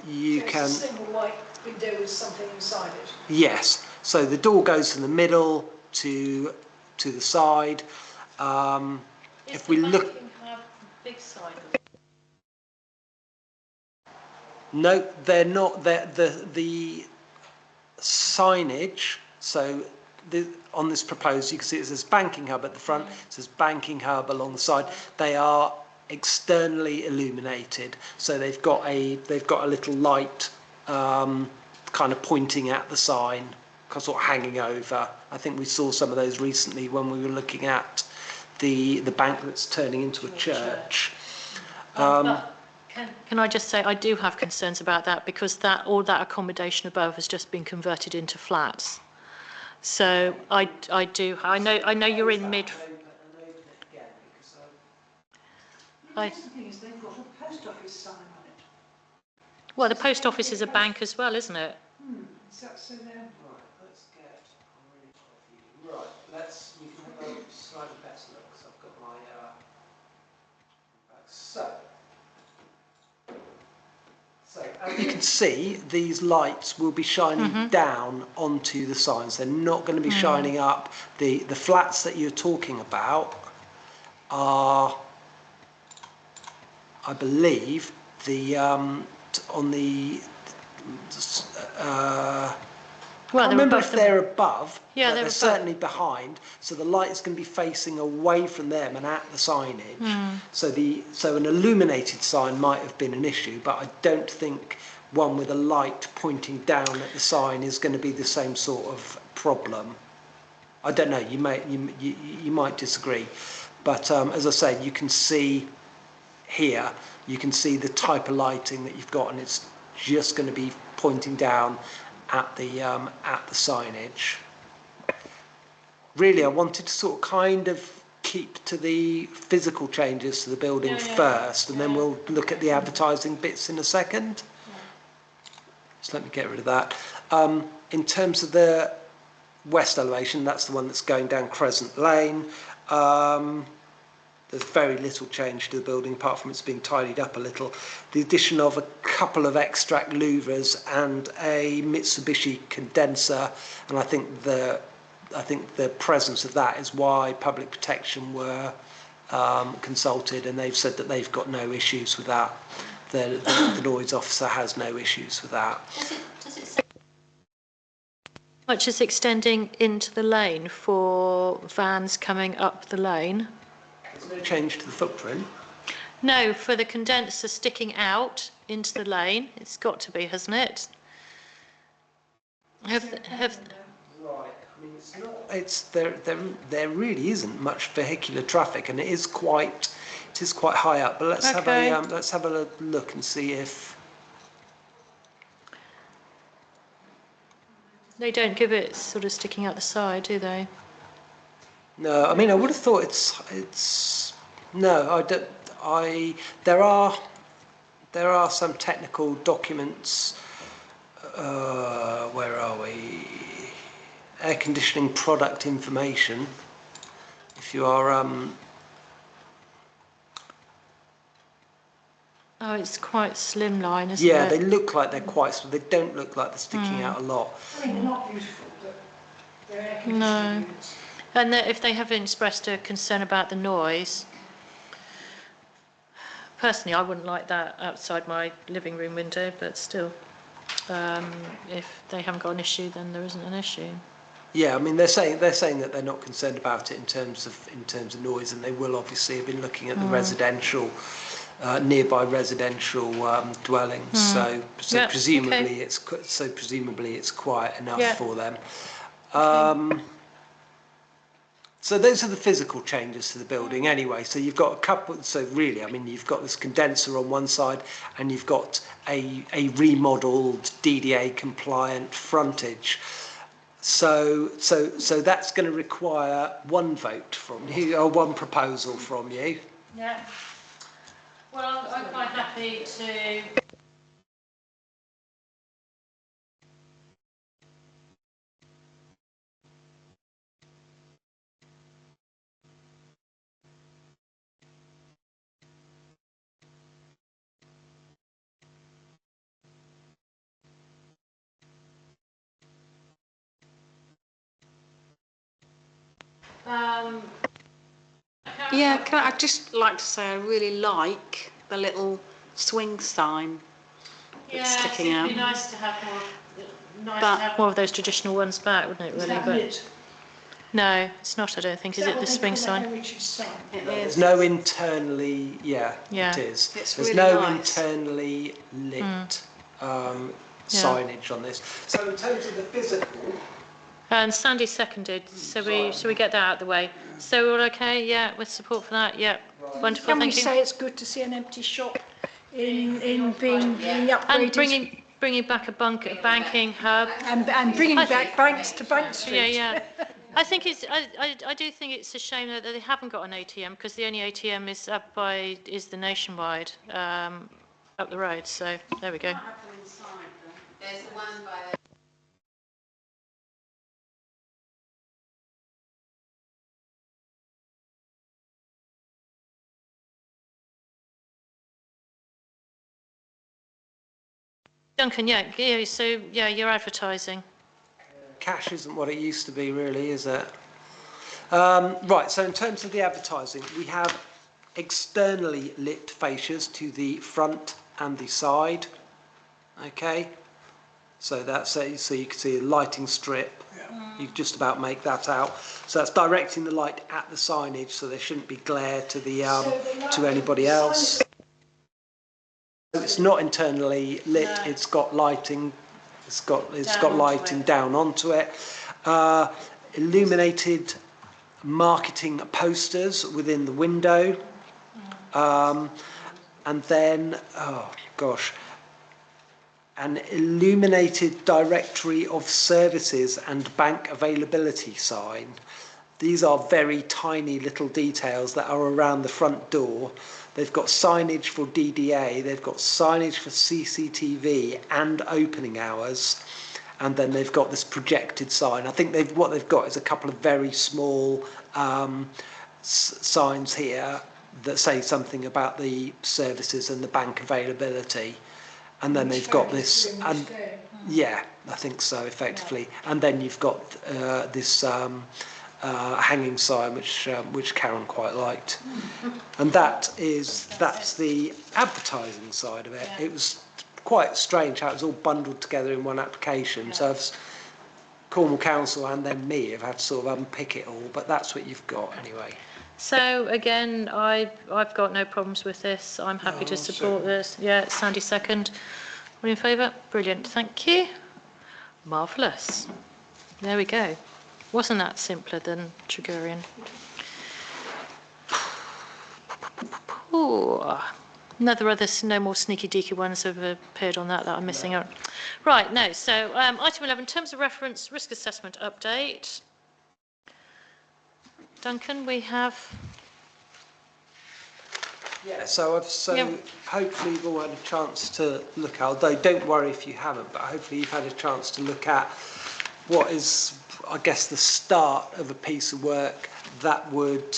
you So can. it's a single white window with something inside it. Yes. So the door goes from the middle to the side. If we look, have big side. no, they're not. The signage. So on this proposed, you can see it says banking hub at the front. It says banking hub along the side. They are externally illuminated. So they've got a little light kind of pointing at the sign, sort of hanging over. I think we saw some of those recently when we were looking at the bank that's turning into a church. Can I just say I do have concerns about that, because all that accommodation above has just been converted into flats. So I know you're in mid. The interesting thing is they've got a post office sign on it. Well, the post office is a bank as well, isn't it? So they're... Right, let's get a really top view. Right, you can have a slightly better look, because I've got my So as you can see, these lights will be shining down onto the signs. They're not going to be shining up. The flats that you're talking about are, I believe, on the Well, I they're remember above if them. they're above, Yeah, but they're they're certainly behind. So the light's going to be facing away from them and at the signage. So an illuminated sign might have been an issue, but I don't think one with a light pointing down at the sign is going to be the same sort of problem. I don't know, you might disagree, but as I say, you can see here, you can see the type of lighting that you've got, and it's just going to be pointing down at the signage. Really, I wanted to sort of kind of keep to the physical changes to the building first, and then we'll look at the advertising bits in a second. So let me get rid of that. In terms of the west elevation, that's the one that's going down Crescent Lane. There's very little change to the building apart from it's being tidied up a little. The addition of a couple of extract louvers and a Mitsubishi condenser, and I think the presence of that is why Public Protection were consulted, and they've said that they've got no issues with that. The noise officer has no issues with that. Does it say much is extending into the lane for vans coming up the lane? There's no change to the footprint. No, for the condenser sticking out into the lane, it's got to be, hasn't it? Have Right. I mean, it's not. It's there really isn't much vehicular traffic, and it is quite high up. But let's have a look and see if they don't give it sort of sticking out the side, do they? No, I mean, I would have thought it's no. I don't. There are some technical documents. Where are we? Air conditioning product information. If you are Oh, it's quite slimline, isn't it? yeah, they look like they're quite. They don't look like they're sticking out a lot. I mean, they're not beautiful, but they're air conditioning No. units. And if they have expressed a concern about the noise, personally, I wouldn't like that outside my living room window, but still, if they haven't got an issue, then there isn't an issue. Yeah, I mean, they're saying that they're not concerned about it in terms of noise, and they will obviously have been looking at the residential. Nearby residential dwellings, so Yep, presumably okay. it's quiet enough Yeah. for them. So those are the physical changes to the building anyway. So you've got a couple. So really, I mean, you've got this condenser on one side, and you've got a remodelled DDA compliant frontage. So that's going to require one vote from you, or one proposal from you. Yeah. Well, I'm quite happy to. Yeah, I'd just like to say I really like the little swing sign that's sticking out. It'd be nice to have more of those traditional ones back, wouldn't it? Is Really, that but lit? no, it's not. I don't think. Is it the swing sign? Heritage sign? It There's is. no internally, Yeah. it is. It's There's really no nice. internally lit signage on this. So in terms of the physical, And Sandy seconded, so we get that out of the way. So we're all okay? Yeah, with support for that? Yeah, wonderful. Can we Thank you. say it's good to see an empty shop in being upgraded? And bringing back a banking hub. and bringing back banks to Bank Street. Yeah. I think I do think it's a shame that they haven't got an ATM, because the only ATM is the Nationwide up the road. So there we go. There's the one by the Duncan, so you're advertising. cash isn't what it used to be, really, is it? Right, so in terms of the advertising, we have externally lit fascias to the front and the side. Okay, so that's so you can see a lighting strip. You can just about make that out. So that's directing the light at the signage, so there shouldn't be glare to the to anybody else. It's not internally lit. No. It's got lighting. It's got lighting down onto it. Illuminated marketing posters within the window. And then, oh gosh, an illuminated directory of services and bank availability sign. These are very tiny little details that are around the front door. They've got signage for DDA, they've got signage for CCTV and opening hours, and then they've got this projected sign. I think what they've got is a couple of very small signs here that say something about the services and the bank availability. And then they've got this, and yeah, I think so, effectively. And then you've got this hanging sign, which Karen quite liked, and that's the advertising side of it. It was quite strange how it was all bundled together in one application. So Cornwall Council and then me have had to sort of unpick it all, but that's what you've got anyway. So again, I've got no problems with this. I'm happy to support this. Yeah, Sandy second. All in favour? Brilliant. Thank you. Marvellous. There we go. Wasn't that simpler than Tregurian? Ooh. No more sneaky deaky ones have appeared on that I'm missing out. Right, no. So item 11, terms of reference, risk assessment update. Duncan, we have... Yeah, so hopefully you've all had a chance to look at, although don't worry if you haven't, but hopefully you've had a chance to look at what is, I guess, the start of a piece of work that would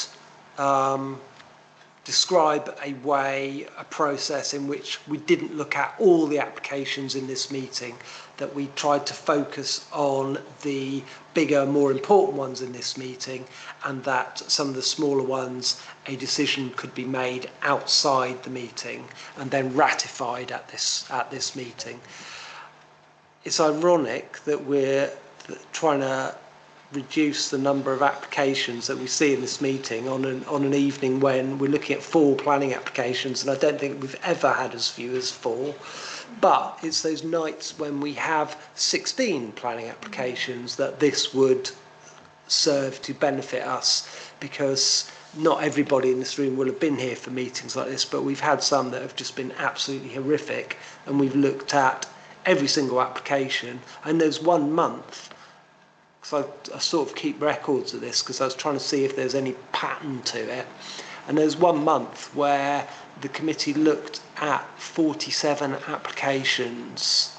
describe a process in which we didn't look at all the applications in this meeting, that we tried to focus on the bigger, more important ones in this meeting, and that some of the smaller ones, a decision could be made outside the meeting and then ratified at this meeting. It's ironic that we're trying to reduce the number of applications that we see in this meeting on an evening when we're looking at 4 planning applications, and I don't think we've ever had as few as 4. But it's those nights when we have 16 planning applications that this would serve to benefit us, because not everybody in this room will have been here for meetings like this, but we've had some that have just been absolutely horrific, and we've looked at every single application. And there's 1 month, so I sort of keep records of this because I was trying to see if there's any pattern to it, and there's 1 month where the committee looked at 47 applications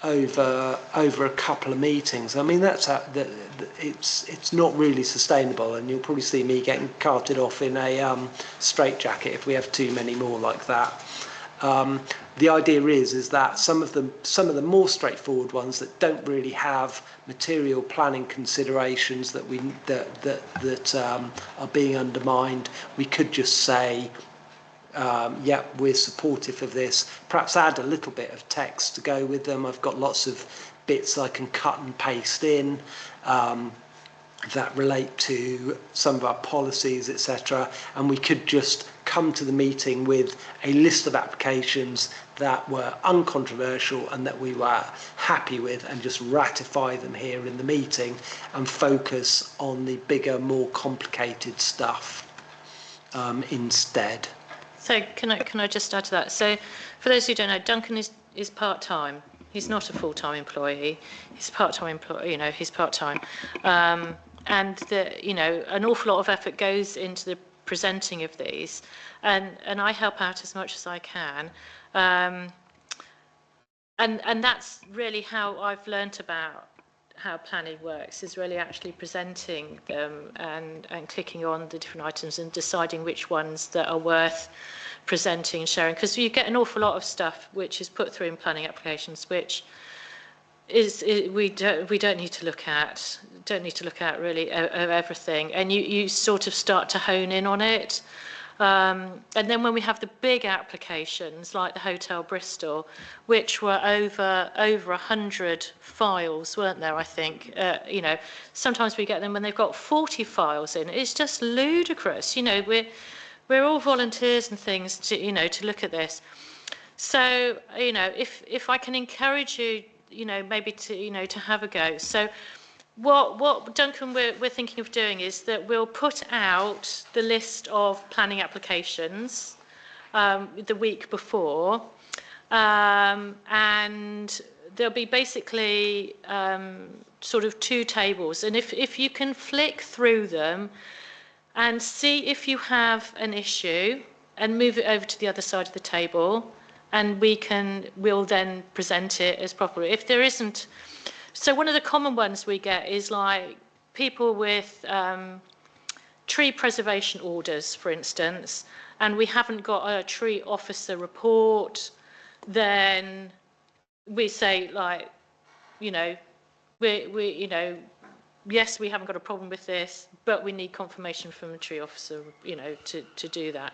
over a couple of meetings. I mean, it's not really sustainable, and you'll probably see me getting carted off in a straitjacket if we have too many more like that. The idea is that some of the more straightforward ones that don't really have material planning considerations that are being undermined, we could just say, yeah, we're supportive of this. Perhaps add a little bit of text to go with them. I've got lots of bits I can cut and paste in that relate to some of our policies, etc. And we could just come to the meeting with a list of applications that were uncontroversial and that we were happy with, and just ratify them here in the meeting and focus on the bigger, more complicated stuff instead. So can I just add to that? So for those who don't know, Duncan is part-time. He's not a full-time employee. He's a part-time employee. He's part-time, and an awful lot of effort goes into the presenting of these, and I help out as much as I can, and that's really how I've learnt about how planning works, is really actually presenting them and clicking on the different items and deciding which ones that are worth presenting and sharing, because you get an awful lot of stuff which is put through in planning applications which we don't need to look at really everything, and you sort of start to hone in on it. And then when we have the big applications like the Hotel Bristol, which were over 100 files, weren't there, I think? Sometimes we get them when they've got 40 files in. It's just ludicrous. We're all volunteers and things to look at this. So, if I can encourage you, maybe to, to have a go. So what Duncan, we're thinking of doing is that we'll put out the list of planning applications the week before, and there'll be basically sort of 2 tables. And if you can flick through them and see if you have an issue and move it over to the other side of the table, and we'll then present it as proper. If there isn't, so one of the common ones we get is like people with tree preservation orders, for instance, and we haven't got a tree officer report, then we say, like, yes, we haven't got a problem with this, but we need confirmation from the tree officer, to do that.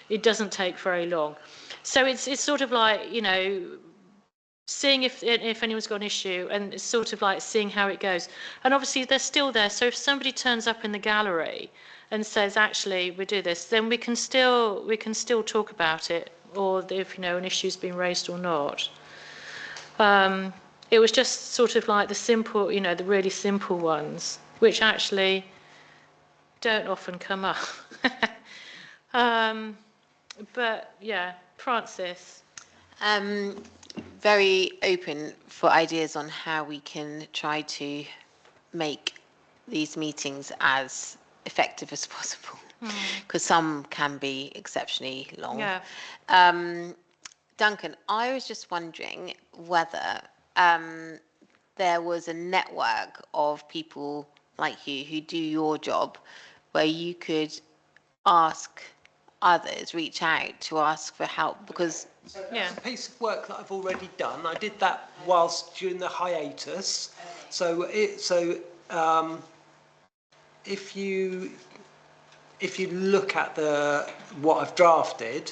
It doesn't take very long. So it's sort of like, seeing if anyone's got an issue, and it's sort of like seeing how it goes. And obviously they're still there. So if somebody turns up in the gallery and says, actually, we do this, then we can still talk about it, or if, an issue's been raised or not. It was just sort of like the simple, the really simple ones, which actually don't often come up. But yeah, Francis. Very open for ideas on how we can try to make these meetings as effective as possible, because some can be exceptionally long. Yeah. Duncan, I was just wondering whether there was a network of people like you who do your job where you could ask others, reach out to ask for help, because Yeah. It's a piece of work that I've already done. I did that whilst during the hiatus. So if you look at what I've drafted,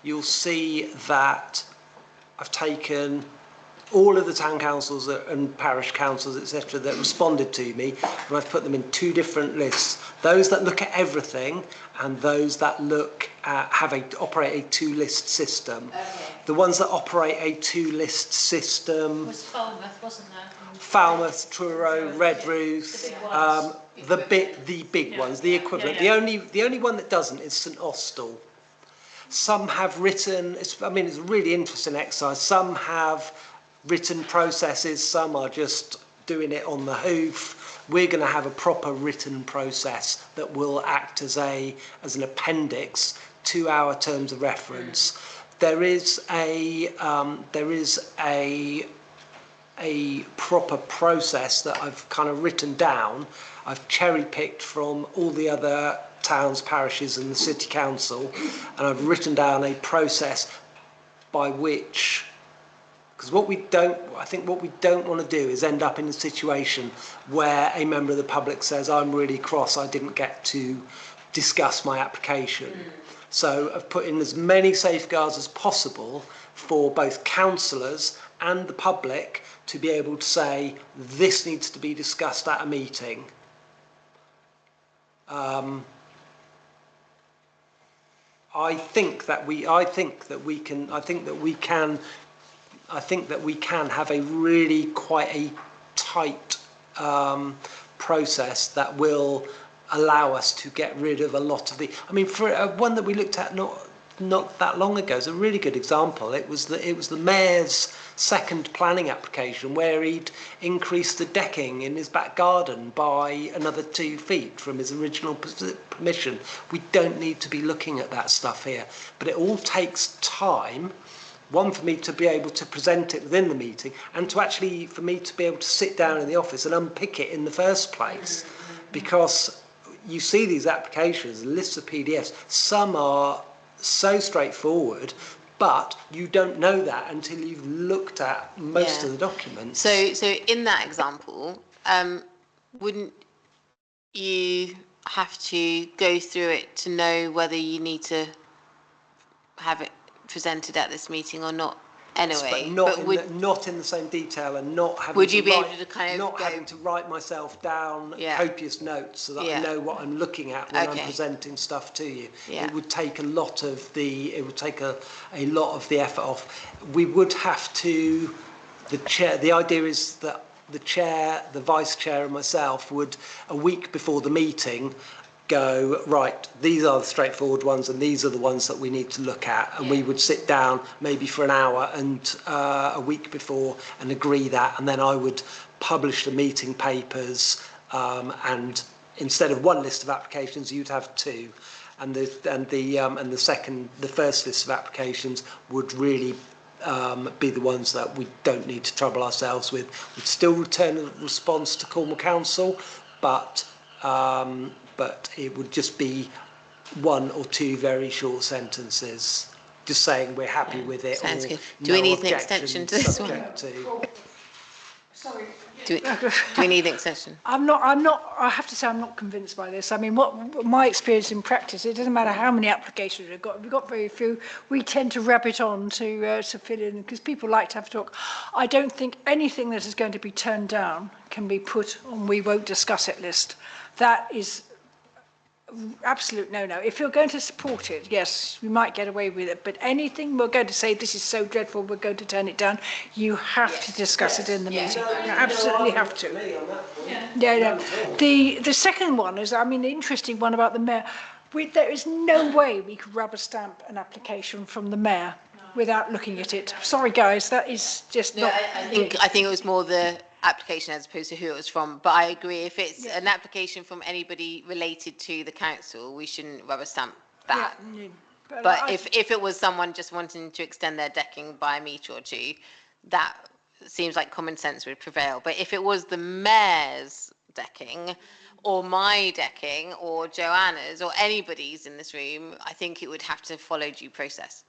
you'll see that I've taken all of the town councils and parish councils, etc., that responded to me, and I've put them in 2 different lists. Those that look at everything, and those that look at operate a 2-list system. Okay. The ones that operate a 2-list system. Was Falmouth, wasn't there? Falmouth, Truro, Redruth, the big ones, the equivalent. Yeah. The only one that doesn't is St Austell. Some have written. It's a really interesting exercise. Some have written processes. Some are just doing it on the hoof. We're going to have a proper written process that will act as an appendix to our terms of reference. There is a proper process that I've kind of written down. I've cherry-picked from all the other towns, parishes and the city council, and I've written down a process by which, because what we don't want to do is end up in a situation where a member of the public says, I'm really cross, I didn't get to discuss my application. So I've put in as many safeguards as possible for both councillors and the public to be able to say, this needs to be discussed at a meeting. I think that we can have a really quite a tight process that will allow us to get rid of a lot of the. For one that we looked at not that long ago is a really good example. It was the mayor's second planning application where he'd increased the decking in his back garden by another 2 feet from his original permission. We don't need to be looking at that stuff here, but it all takes time. One, for me to be able to present it within the meeting, and for me to be able to sit down in the office and unpick it in the first place. Because you see these applications, lists of PDFs, some are so straightforward, but you don't know that until you've looked at most of the documents. So in that example, wouldn't you have to go through it to know whether you need to have it presented at this meeting or not? anyway. but not would, not in the same detail, and not having Would to you be write, able to kind of not go- having to write myself down Yeah. copious notes so that Yeah. I know what I'm looking at when I'm Okay. presenting stuff to you. Yeah. It would take a lot of the effort off. We would have to, the idea is that the chair, the vice chair and myself would, a week before the meeting, go, right, these are the straightforward ones and these are the ones that we need to look at. And we would sit down maybe for an hour and a week before and agree that. And then I would publish the meeting papers, and instead of one list of applications, you'd have two. And the first list of applications would really be the ones that we don't need to trouble ourselves with. We'd still return a response to Cornwall Council, but it would just be one or two very short sentences, just saying we're happy with it. Sounds or good. Do no we need an objection extension to this one? subject to- Sorry. do we need an extension? I have to say I'm not convinced by this. I mean, what my experience in practice, it doesn't matter how many applications we've got very few, we tend to rabbit on to fill in, because people like to have a talk. I don't think anything that is going to be turned down can be put on we won't discuss it list. That is absolute no-no. If you're going to support it, yes, we might get away with it, but anything we're going to say, this is so dreadful, we're going to turn it down, you have to discuss it in the meeting. You absolutely have to. No. The second one is, I mean, the interesting one about the mayor. There is no way we could rubber stamp an application from the mayor without looking at it. Sorry, guys, that is just not. I think it was more the application as opposed to who it was from. But I agree, if it's an application from anybody related to the council, we shouldn't rubber stamp that. Yeah, But if it was someone just wanting to extend their decking by a metre or two, that seems like common sense would prevail. But if it was the mayor's decking, or my decking, or Joanna's, or anybody's in this room, I think it would have to follow due process,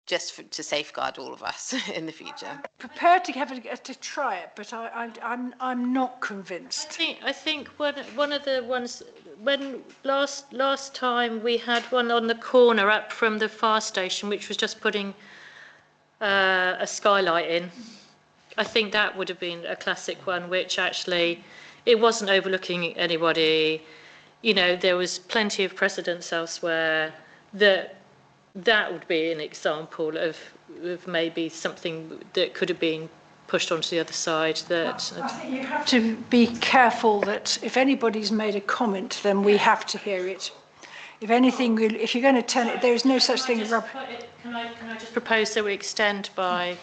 just to safeguard all of us in the future. Prepared to try it, but I'm not convinced. I think one of the ones, when last time we had one on the corner up from the fire station, which was just putting a skylight in. I think that would have been a classic one, which actually it wasn't overlooking anybody. You know, there was plenty of precedents elsewhere that would be an example of maybe something that could have been pushed onto the other side. I think you have to be careful that if anybody's made a comment, then we have to hear it. If anything, if you're going to turn it, there is no such thing as rubber. Can I just propose that we extend by,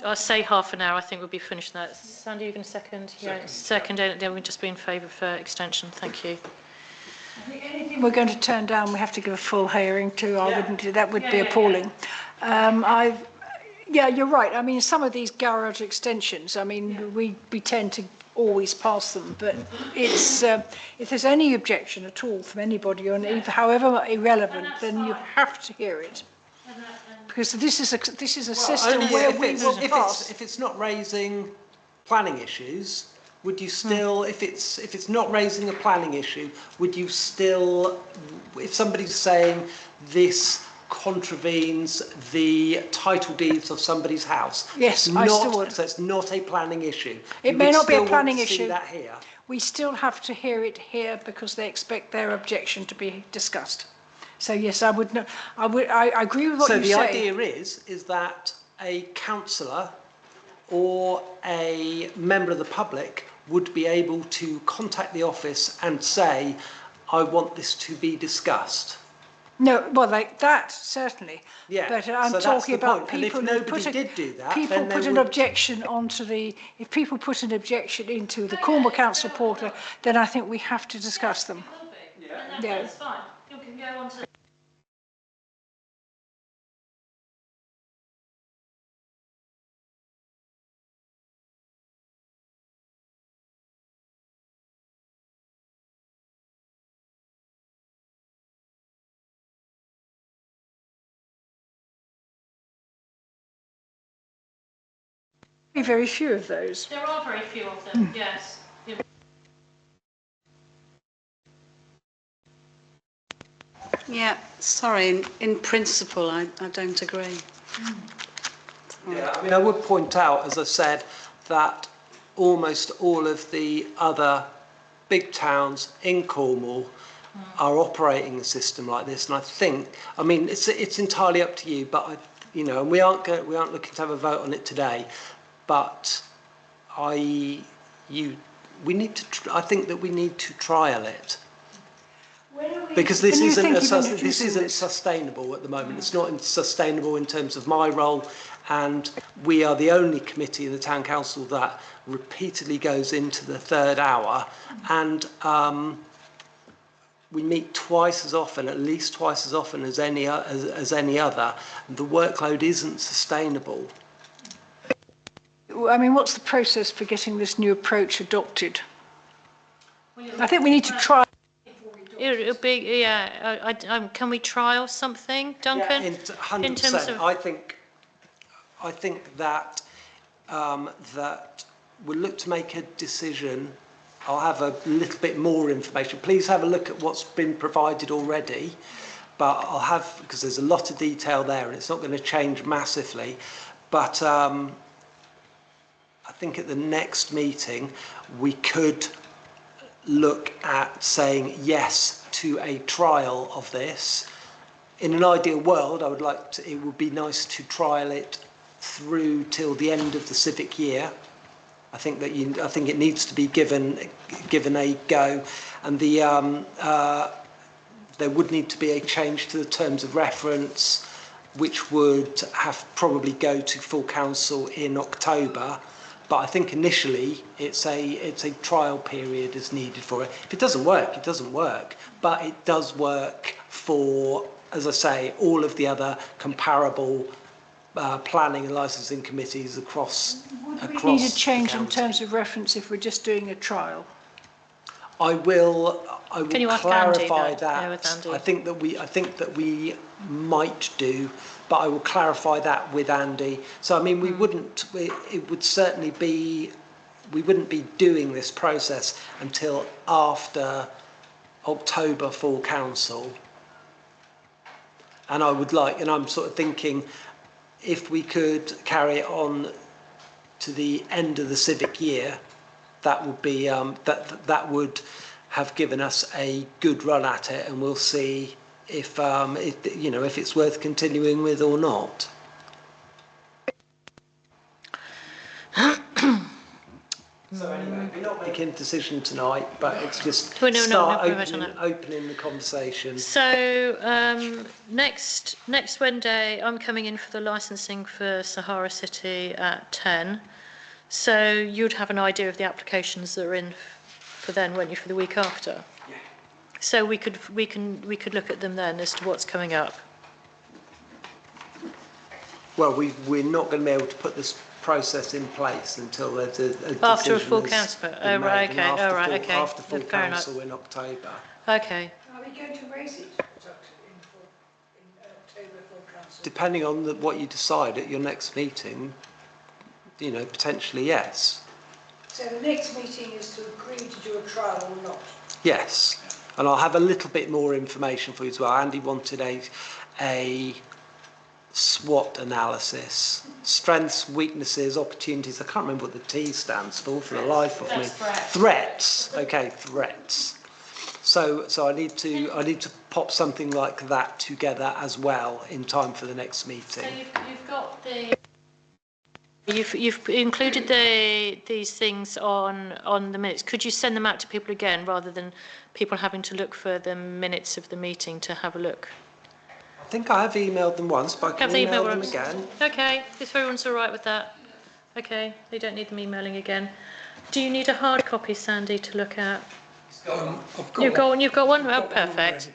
I'll say half an hour, I think we'll be finished that. Sandy, you going to second? Yeah, second, then we'll just be in favour for extension. Thank you. I think anything we're going to turn down, we have to give a full hearing to. I wouldn't do that. Would be appalling. Yeah, you're right. I mean, some of these garage extensions, I mean, we tend to always pass them, but it's if there's any objection at all from anybody, or however irrelevant, then you have to hear it, because this is a system where we will pass. If it's not raising planning issues, would you still, if it's not raising a planning issue, would you still, if somebody's saying this contravenes the title deeds of somebody's house? Yes, I still would. So it's not a planning issue. It may not be a planning issue. issue. That here. We still have to hear it here because they expect their objection to be discussed. So yes, I would. I agree with what you say. So the idea is that a councillor or a member of the public would be able to contact the office and say, I want this to be discussed. No, well, like that, certainly. Yeah, but so I'm that's talking the about point. And if people who nobody did do that, people then put they an would- objection onto if people put an objection into the Cornwall Council portal, then I think we have to discuss them. Yeah. That's fine. You can go on to. Very few of those. There are very few of them, yes. Yeah, sorry, in principle, I don't agree. Yeah, I mean, I would point out, as I said, that almost all of the other big towns in Cornwall are operating a system like this, and I think, I mean, it's entirely up to you, but and we aren't looking to have a vote on it today, but I think that we need to trial it. Because this isn't sustainable at the moment. It's not sustainable in terms of my role, and we are the only committee in the town council that repeatedly goes into the third hour, and we meet twice as often, at least twice as often as any other. The workload isn't sustainable. I mean, what's the process for getting this new approach adopted? I think we need to try. It'll be, yeah, can we trial something, Duncan? Yeah, 100%. In terms of... I think that that we'll look to make a decision. I'll have a little bit more information. Please have a look at what's been provided already, but I'll have, because there's a lot of detail there and it's not going to change massively, but I think at the next meeting we could look at saying yes to a trial of this. In an ideal world, I would like to, it would be nice to trial it through till the end of the civic year. I think it needs to be given a go, and there would need to be a change to the terms of reference, which would have probably go to full council in October. But I think initially it's a trial period is needed for it. If it doesn't work, it doesn't work. But it does work for, as I say, all of the other comparable planning and licensing committees across. Would we need a change in terms of reference if we're just doing a trial? I will Can you ask clarify Andy, that. Yeah, with Andy. I think that we might do, but I will clarify that with Andy. So I mean, we wouldn't. It would certainly be. We wouldn't be doing this process until after October full council. And I would like, and I'm sort of thinking, if we could carry it on to the end of the civic year, that would be that would have given us a good run at it, and we'll see if if it's worth continuing with or not. So anyway, we're not making a decision tonight, but it's just opening the conversation. So next Wednesday, I'm coming in for the licensing for Sahara City at 10. So you'd have an idea of the applications that are in for then, won't you, for the week after? Yeah. So we could look at them then as to what's coming up. Well, we're not going to be able to put this process in place until there's a After a decision full has council. been Oh, right, made, okay. and Oh, right, okay. After full Fair enough. council in October. Okay. Are we going to raise it in October full council? Depending on what you decide at your next meeting, potentially yes. So the next meeting is to agree to do a trial or not? Yes, and I'll have a little bit more information for you as well. Andy wanted a SWOT analysis, strengths, weaknesses, opportunities. I can't remember what the T stands for the life of me. Threats. Okay, threats. So I need to pop something like that together as well in time for the next meeting. So you've got the. You've included these things on the minutes. Could you send them out to people again rather than people having to look for the minutes of the meeting to have a look? I think I have emailed them once, but I can email them again. Okay, if everyone's all right with that. Okay, they don't need them emailing again. Do you need a hard copy, Sandy, to look at? I've got You've got one. You've got one. Oh, one perfect.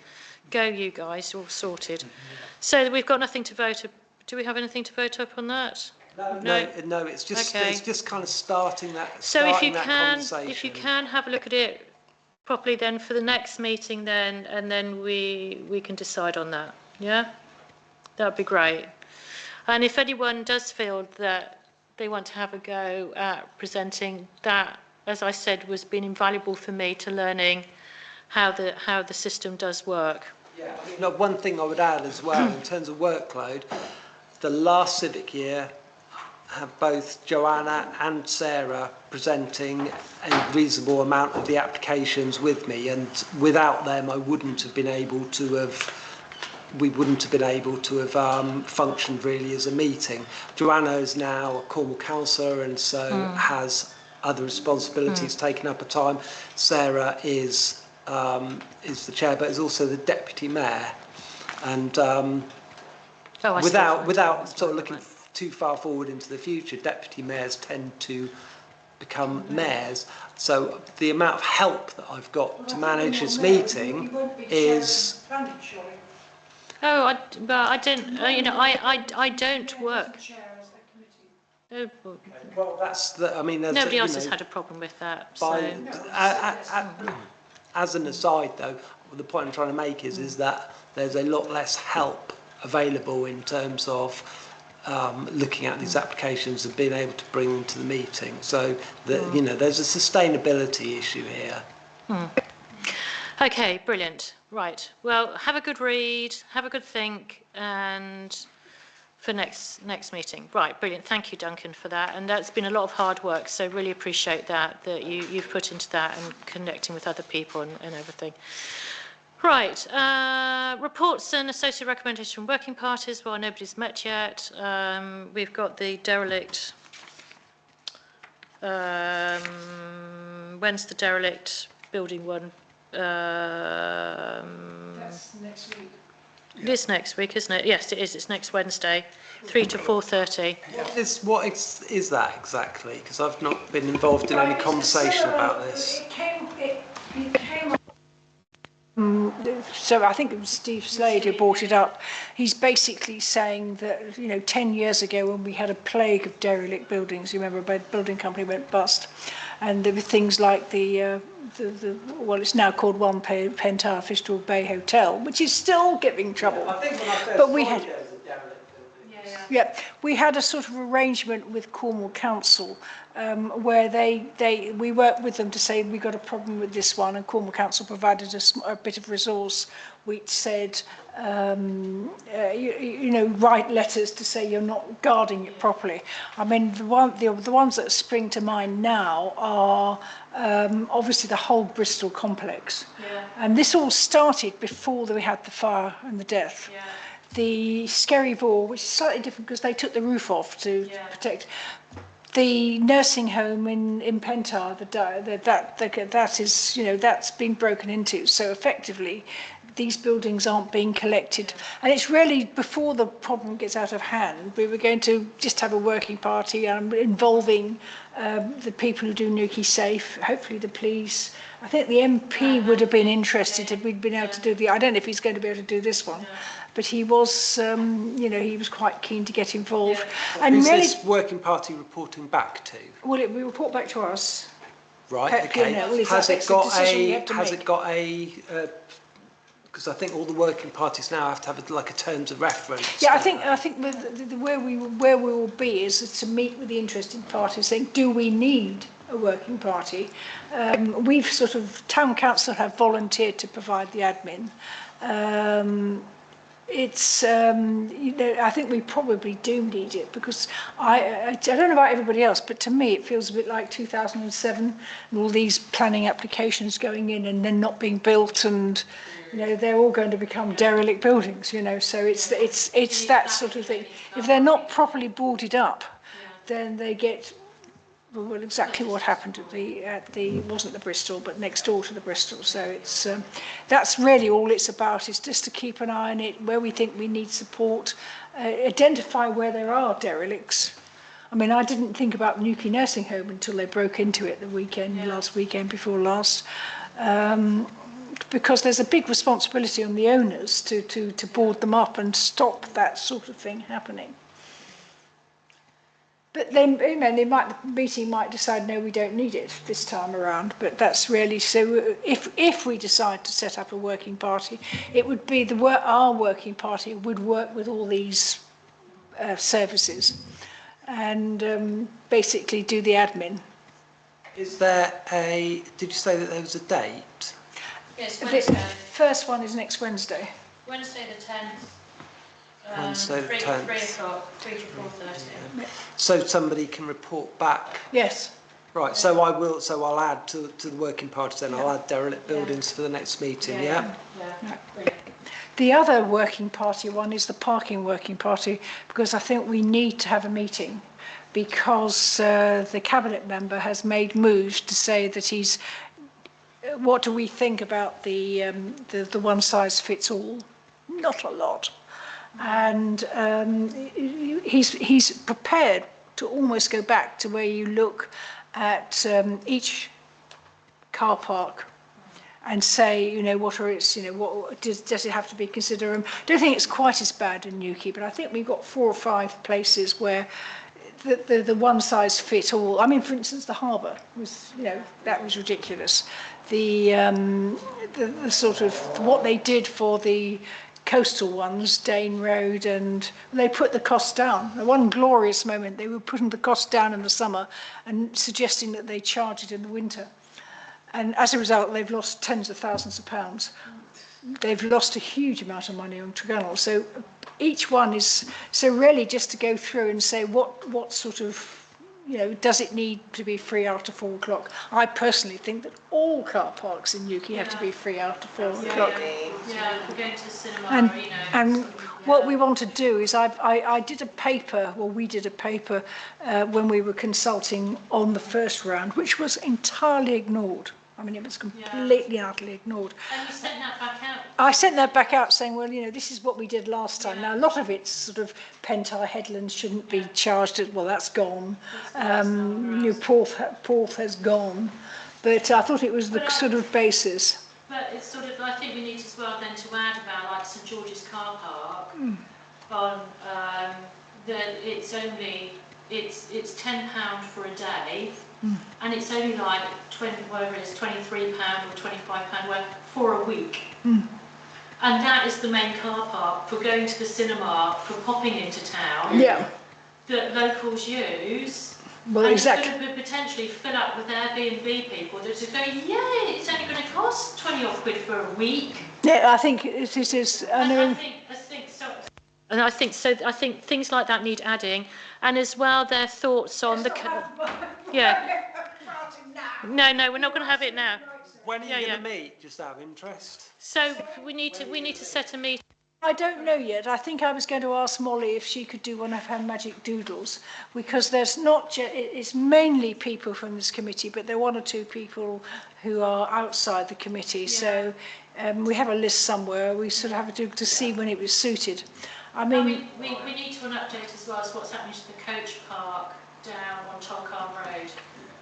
Go, you guys, all sorted. So we've got nothing to vote. Do we have anything to vote up on that? No. It's just Okay. it's just kind of starting that. So if you conversation. can have a look at it properly, then for the next meeting, then and then we can decide on that. Yeah, that'd be great. And if anyone does feel that they want to have a go at presenting, that, as I said, was been invaluable for me to learning how the system does work. Yeah. One thing I would add as well in terms of workload, the last civic year, have both Joanna and Sarah presenting a reasonable amount of the applications with me, and without them, I wouldn't have been able to have. We wouldn't have been able to have functioned really as a meeting. Joanna is now a Cornwall councillor and so has other responsibilities taken up her time. Sarah is the chair, but is also the deputy mayor. And without sort of looking too far forward into the future, deputy mayors tend to become mayors. So the amount of help that I've got to manage this meeting is. Oh, I don't. I don't work. Oh, Well, that's the. I mean, nobody else has had a problem with that. By, So. as an aside, though, the point I'm trying to make is that there's a lot less help available in terms of looking at these applications and being able to bring them to the meeting. So there's a sustainability issue here. Okay, brilliant. Right. Well, have a good read, have a good think, and for next meeting. Right, brilliant. Thank you, Duncan, for that. And that's been a lot of hard work, so really appreciate that you've put into that and connecting with other people and everything. Right, reports and associated recommendations from working parties. Well, nobody's met yet. We've got the derelict. When's the derelict building one? That's next week. It is next week, isn't it? Yes, it is. It's next Wednesday, 3 to 4:30. What is that exactly? Because I've not been involved in any conversation about this. It came so I think it was Steve Slade who brought it up. He's basically saying that 10 years ago when we had a plague of derelict buildings, you remember a building company went bust, and there were things like the it's now called One Penn Tower Fistral Bay Hotel, which is still giving trouble. I think when I first But we had. there was a derelict building. Yeah, we had a sort of arrangement with Cornwall Council where we worked with them to say we got a problem with this one, and Cornwall Council provided a bit of resource which said, write letters to say you're not guarding it properly. I mean, the ones that spring to mind now are obviously the whole Bristol complex. Yeah. And this all started before we had the fire and the death. Yeah. The Skerryvore, which is slightly different because they took the roof off to protect. The nursing home in Pentar, that is, that's been broken into. So effectively, these buildings aren't being collected. And it's really, before the problem gets out of hand, we were going to just have a working party involving the people who do Newquay Safe, hopefully the police. I think the MP would have been interested if we'd been able to do I don't know if he's going to be able to do this one. But he was, he was quite keen to get involved. Yeah. And who's really, this working party reporting back to? Well, we report back to us. Right. Okay. Well, Has it got a? Because I think all the working parties now have to have a terms of reference. Yeah, I think where we will be is to meet with the interested parties, saying, do we need a working party? We've town council have volunteered to provide the admin. I think we probably do need it because I don't know about everybody else, but to me it feels a bit like 2007 and all these planning applications going in and then not being built, and they're all going to become derelict buildings. So it's that sort of thing. If they're not properly boarded up, then they get. Well, exactly what happened at the wasn't the Bristol, but next door to the Bristol. So it's that's really all it's about, is just to keep an eye on it, where we think we need support, identify where there are derelicts. I mean, I didn't think about Newquay Nursing Home until they broke into it last weekend before last, because there's a big responsibility on the owners to board them up and stop that sort of thing happening. But then, the meeting might decide, no, we don't need it this time around. But that's really, so if we decide to set up a working party, it would be our working party would work with all these services and basically do the admin. Is there did you say that there was a date? Yes, The Wednesday. first one is next Wednesday. Wednesday the 10th. Wednesday the 3 10th. o'clock, 3 to 4:30. So somebody can report back. Yes. Right, so I will. So I'll add to the working party. Then I'll add derelict buildings for the next meeting. Yeah. The other working party one is the parking working party, because I think we need to have a meeting, because the cabinet member has made moves to say that he's. What do we think about the one size fits all? Not a lot, and he's prepared to almost go back to where you look at each car park and say, you know, what are its, you know, what does it have to be considered? I don't think it's quite as bad in Newquay, but I think we've got 4 or 5 places where the one size fit all. I mean, for instance, the harbour was, you know, that was ridiculous. The sort of what they did for the coastal ones, Dane Road, and they put the cost down. At one glorious moment, they were putting the cost down in the summer and suggesting that they charge it in the winter. And as a result, they've lost tens of thousands of pounds. They've lost a huge amount of money on Tregonwell. So each one is, so really just to go through and say what sort of, you know, does it need to be free after 4 o'clock? I personally think that all car parks in Newquay have to be free after 4 o'clock. Yeah, we're going to the cinema, And, you know. and what we want to do is I did a paper, well, we did a paper when we were consulting on the first round, which was entirely ignored. I mean, it was completely and utterly ignored. And you sent that back out? I sent that back out saying, well, you know, this is what we did last time. Now, a lot of it's sort of Pentar Headlands shouldn't be charged. Well, that's gone. New Porth has gone. But I thought it was the sort of basis. But it's sort of, I think we need as well then to add about like St George's Car Park on that it's only, it's £10 for a day. And it's only like 20, whatever it is, £23 or £25 worth for a week. And that is the main car park for going to the cinema, for popping into town. Yeah. That locals use. Well, and exactly. It's going to potentially fill up with Airbnb people that are going, yeah, it's only going to cost 20 odd quid for a week. Yeah, I think it is. I think so. And I think so. I think things like that need adding, and as well their thoughts on the. Yeah. No, we're not going to have it now. When are you going to meet? Just out of interest. So we need to set a meeting. I don't know yet. I think I was going to ask Molly if she could do one of her magic doodles, because there's not it's mainly people from this committee, but there are 1 or 2 people who are outside the committee. So we have a list somewhere. We sort of have to see when it was suited. I mean, we need to an update as well as what's happening to the coach park down on Tolkien Road.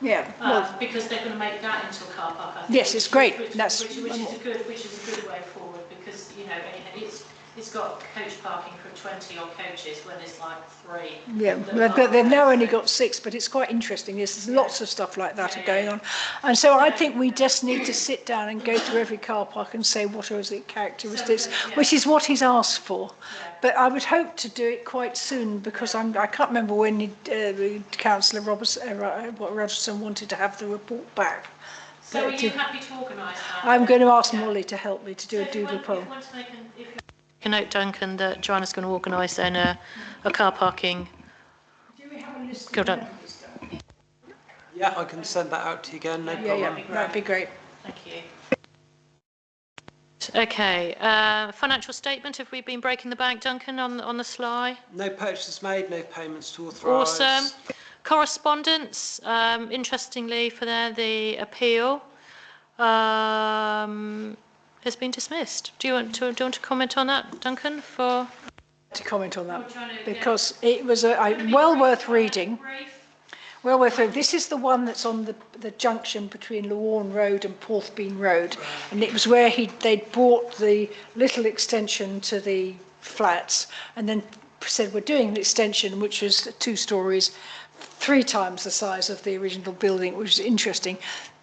yeah. Well, Because they're going to make that into a car park. I think, yes, it's great. Which is a good way forward, because you know it's got coach parking for 20 odd coaches when there's like 3. yeah, they've now only got 6, but it's quite interesting. There's lots of stuff like that going on. And so I think we just need to sit down and go through every car park and say what are the characteristics, which is what he's asked for. But I would hope to do it quite soon, because I can't remember when Councillor Rogerson wanted to have the report back. So are you happy to organise that? I'm going to ask Molly to help me to do a doodle poll. Can note, Duncan, that Joanna's going to organise then a car parking. Do we have a list Go on. Yeah, I can send that out to you again. No problem. Yeah, that'd be great. Thank you. Okay, financial statement. Have we been breaking the bank, Duncan, on the sly? No purchases made, no payments to authorise. Awesome. Correspondence. Interestingly, for the appeal has been dismissed. Do you want to comment on that, Duncan? To comment on that, because it was well worth reading. Well worth reading. This is the one that's on the junction between Lawarne Road and Porthbean Road, and it was where they'd bought the little extension to the flats, and then said we're doing an extension which was 2 stories, 3 times the size of the original building, which was interesting.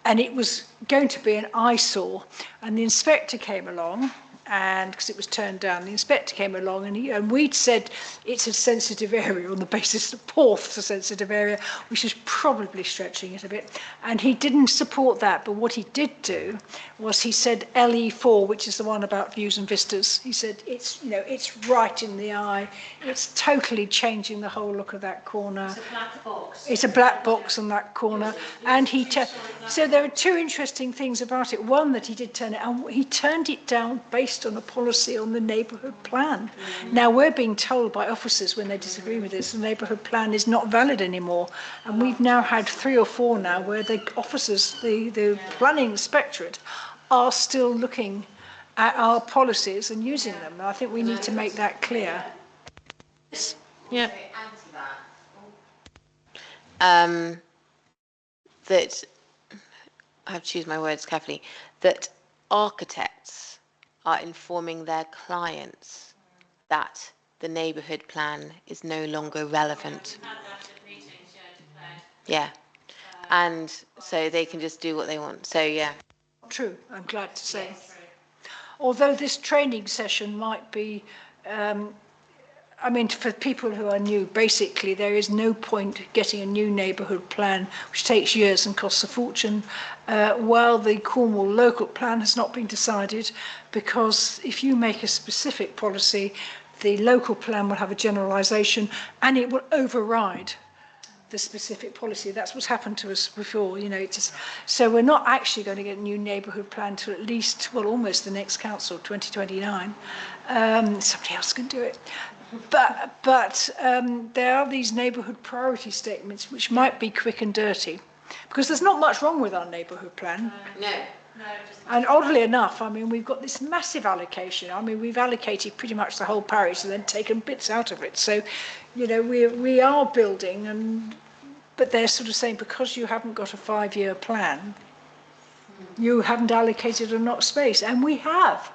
And it was going to be an eyesore. And the inspector came along and because it was turned down, the inspector came along and we'd said it's a sensitive area on the basis that Porth's a sensitive area, which is probably stretching it a bit. And he didn't support that, but what he did do was he said LE4, which is the one about views and vistas. He said it's, you know, it's right in the eye. It's totally changing the whole look of that corner. It's a black box. It's a black box on that corner, and so there are two interesting things about it. One, that he did turn it, and he turned it down based on a policy on the neighbourhood plan. Now we're being told by officers when they disagree with this, the neighbourhood plan is not valid anymore, and we've now had 3 or 4 now where the officers, the planning inspectorate, are still looking at our policies and using them. And I think we need to make that clear. Yeah. That, I have to choose my words carefully, that architects are informing their clients that the neighbourhood plan is no longer relevant. Yeah, and so they can just do what they want. So yeah. True, I'm glad to say. Although this training session might be, I mean, for people who are new, basically there is no point getting a new neighbourhood plan, which takes years and costs a fortune, while the Cornwall local plan has not been decided, because if you make a specific policy, the local plan will have a generalisation and it will override the specific policy. That's what's happened to us before, you know. It just, so we're not actually going to get a new neighbourhood plan till at least, well, almost the next council, 2029. Somebody else can do it. But there are these neighbourhood priority statements which might be quick and dirty, because there's not much wrong with our neighbourhood plan. No. And oddly enough, I mean, we've got this massive allocation. I mean, we've allocated pretty much the whole parish and then taken bits out of it. So, you know, we are building, but they're sort of saying because you haven't got a 5-year plan, you haven't allocated enough space, and we have.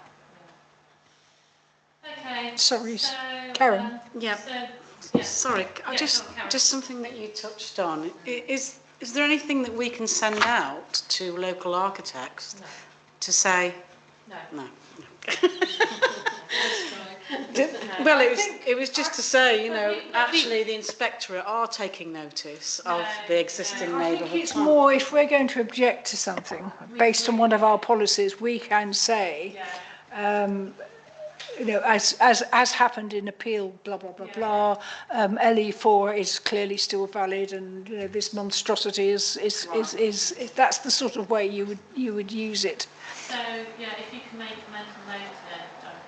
Okay. Sorry, So, Karen. Yeah. Sorry, just something that you touched on. Is there anything that we can send out to local architects to say? No. Well, it was just to say, you know, actually the inspectorate are taking notice of the existing I neighbourhood. think it's more, if we're going to object to something based on one of our policies, we can say, you know, as happened in appeal, blah, blah, blah, blah, LE4 is clearly still valid, and you know, this monstrosity is that's the sort of way you would use it. So, yeah, if you can make a mental note of it, Duncan.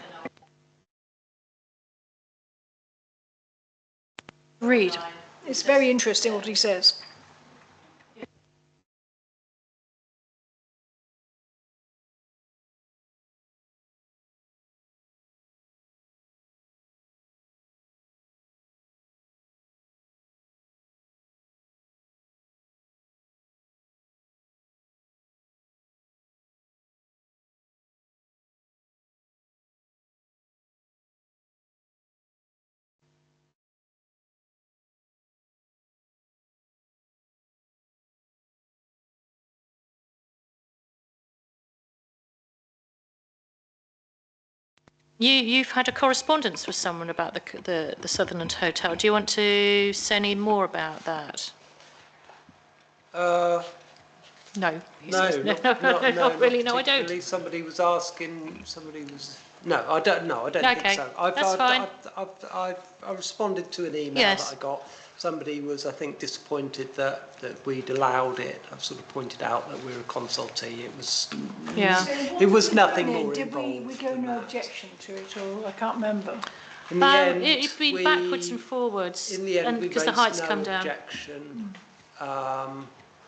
Read. It's very interesting what he says. You've had a correspondence with someone about the Sutherland Hotel. Do you want to say any more about that? No, No. Not really. No, I don't. particularly. Somebody was asking. No, I don't. No, I don't think Okay, so. that's fine. I responded to an email Yes. that I got. Somebody was, I think, disappointed that we'd allowed it. I've sort of pointed out that we're a consultee. It was. Yeah. It was nothing more Did involved. we go than no that. objection to it, or I can't remember. In the end, It'd been backwards and forwards, In the end, we because the raised heights no come down. objection.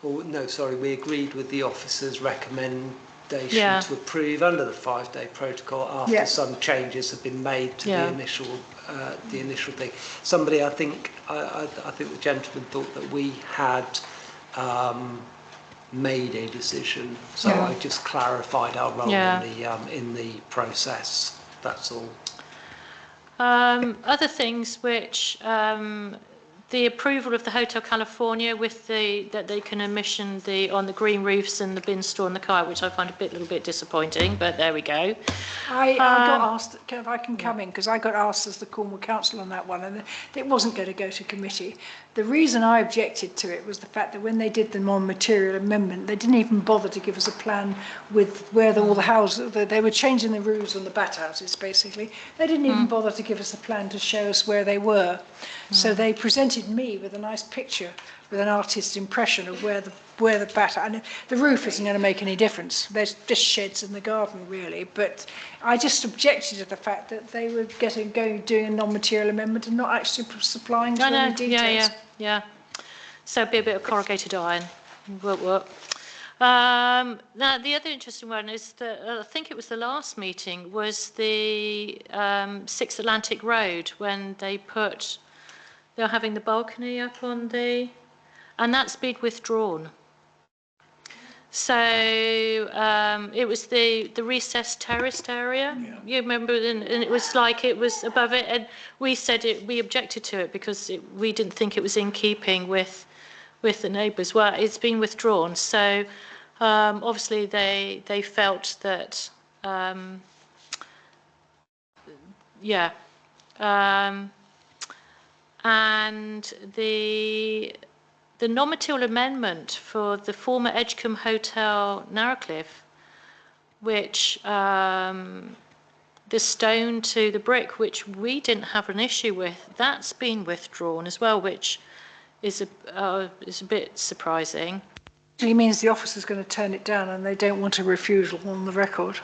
We agreed with the officer's recommendation Yeah. to approve under the 5-day protocol after Yeah. some changes have been made to Yeah. the initial thing. Somebody, I think the gentleman thought that we had made a decision, so Yeah. I just clarified our role Yeah. in the process. That's all. Other things which the approval of the Hotel California with that they can emission on the green roofs and the bin store and the car, which I find a little bit disappointing, but there we go. I got asked if I can come in, because I got asked as the Cornwall Council on that one, and it wasn't going to go to committee. The reason I objected to it was the fact that when they did the non-material amendment, they didn't even bother to give us a plan with where all the houses, they were changing the roofs on the bat houses, basically. They didn't even bother to give us a plan to show us where they were. So they presented me with a nice picture with an artist's impression of where the bat, and the roof isn't going to make any difference. There's just sheds in the garden, really. But I just objected to the fact that they were doing a non-material amendment and not actually supplying to any details. Yeah. So it'd be a bit of corrugated iron. Now, the other interesting one is that I think it was the last meeting, was the 6th Atlantic Road, when they're having the balcony up on and that's been withdrawn. So it was the recessed terraced area. Yeah. You remember, and it was like it was above it, and we said we objected to it because we didn't think it was in keeping with the neighbours. Well, it's been withdrawn. So obviously they felt that and the non-material amendment for the former Edgecombe Hotel, Narrowcliffe, which the stone to the brick, which we didn't have an issue with, that's been withdrawn as well, which is a bit surprising. It means the officer's going to turn it down and they don't want a refusal on the record.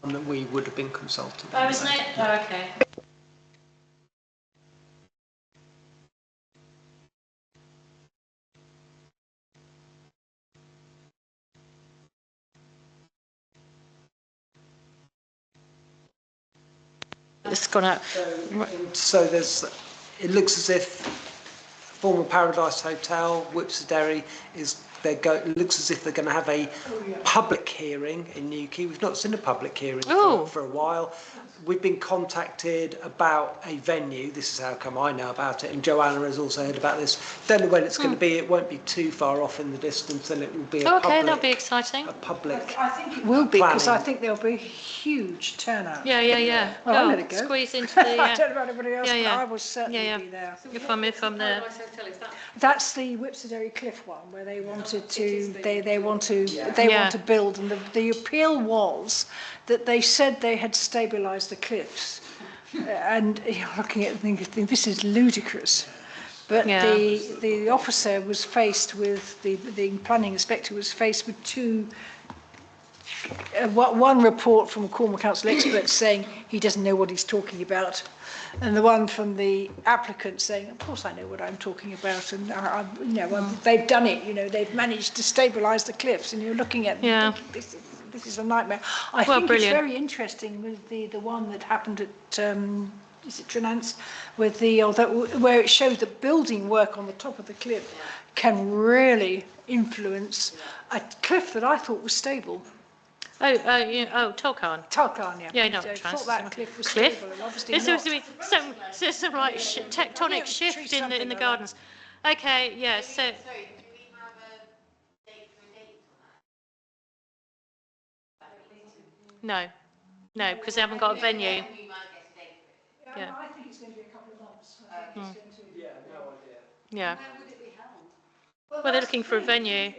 That we would have been consulted. Oh, isn't it? Oh, okay. It's gone out. So it looks as if former Paradise Hotel, Whipsey it looks as if they're going to have a public hearing in Newquay. We've not seen a public hearing for a while. We've been contacted about a venue. This is how come I know about it, and Joanna has also heard about this. Don't know when it's going to be. It won't be too far off in the distance, and it will be that'll be exciting. A public. I think it will be, because I think there'll be a huge turnout. Yeah. Well, I'll let it go. Squeeze into the. I don't know about everybody else, but I will certainly be there. If I'm there. That's the Whipsey Cliff one, where they wanted to. They want to build, and the appeal was that they said they had stabilised the cliffs, and you're looking at it and thinking, this is ludicrous. But the officer was faced with, the planning inspector was faced with one report from a Cornwall Council expert saying he doesn't know what he's talking about, and the one from the applicant saying, of course I know what I'm talking about, and they've done it, they've managed to stabilise the cliffs, and you're looking at this is a nightmare. I think it's very interesting with the one that happened at is it Trinance, with where it showed that building work on the top of the cliff can really influence a cliff that I thought was stable. Tolkien. Tolkien, yeah. Yeah, no, I thought that cliff was cliff. stable, and obviously There seems not. to be some like tectonic shift in the gardens. Okay, yeah. So. Sorry, do we have a date for a date on that? No, because they haven't got a venue. We might get a date for it. Yeah. I think it's going to be a couple of months. I think it's going to. Yeah, no idea. Yeah. Where would it be held? Well, they're looking for a venue.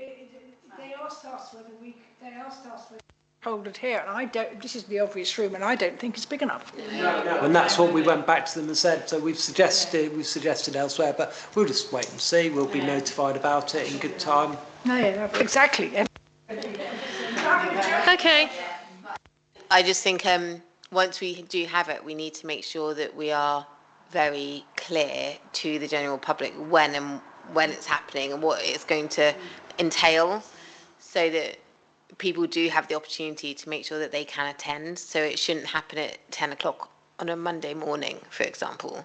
They asked us whether hold it here, and this is the obvious room, and I don't think it's big enough. And that's what we went back to them and said. So we've suggested elsewhere, but we'll just wait and see. We'll be notified about it in good time. No, exactly. Okay. I just think once we do have it, we need to make sure that we are very clear to the general public when it's happening and what it's going to entail, so that people do have the opportunity to make sure that they can attend. So it shouldn't happen at 10 o'clock on a Monday morning, for example.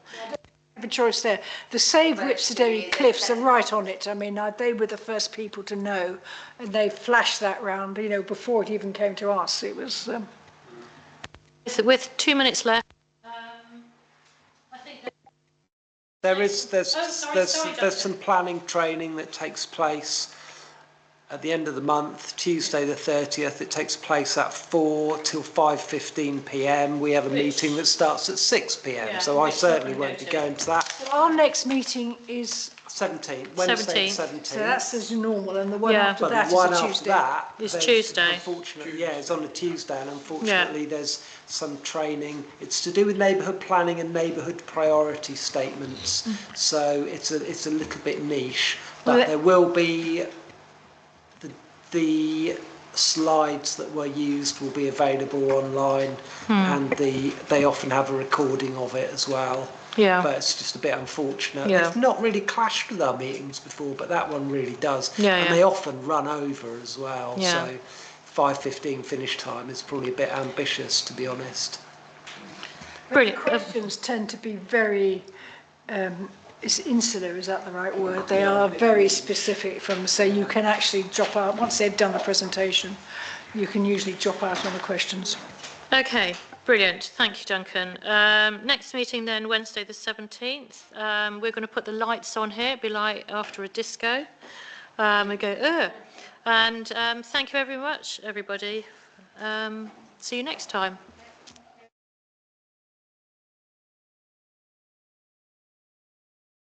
a choice there. The Save Whipserdale Cliffs are right on it. I mean, they were the first people to know, and they flashed that round, you know, before it even came to us. It was... With 2 minutes left. I think there's some planning training that takes place at the end of the month, Tuesday the 30th. It takes place at 4 till 5:15 p.m. We have a meeting that starts at 6 p.m. So I certainly won't be going to that. Our next meeting is 17th, Wednesday the 17th. So that's as normal, and the one Yeah. after But that the one is a after Tuesday. that, It's there's- Tuesday. Unfortunately, yeah, it's on a Tuesday, and unfortunately, there's some training. It's to do with neighbourhood planning and neighbourhood priority statements. So it's a little bit niche, but Well, there will be the slides that were used will be available online, and they often have a recording of it as well. Yeah. But it's just a bit unfortunate. Yeah. They've not really clashed with our meetings before, but that one really does. Yeah, and yeah. they often run over as well. Yeah. So 5:15 finish time is probably a bit ambitious, to be honest. Brilliant. Questions tend to be very, is insular, is that the right word? They are very specific from, so you can actually drop out, once they've done the presentation, you can usually drop out on the questions. Okay, brilliant. Thank you, Duncan. Next meeting then, Wednesday the 17th. We're going to put the lights on here. It'll be like after a disco. We go, ugh. And thank you very much, everybody. See you next time.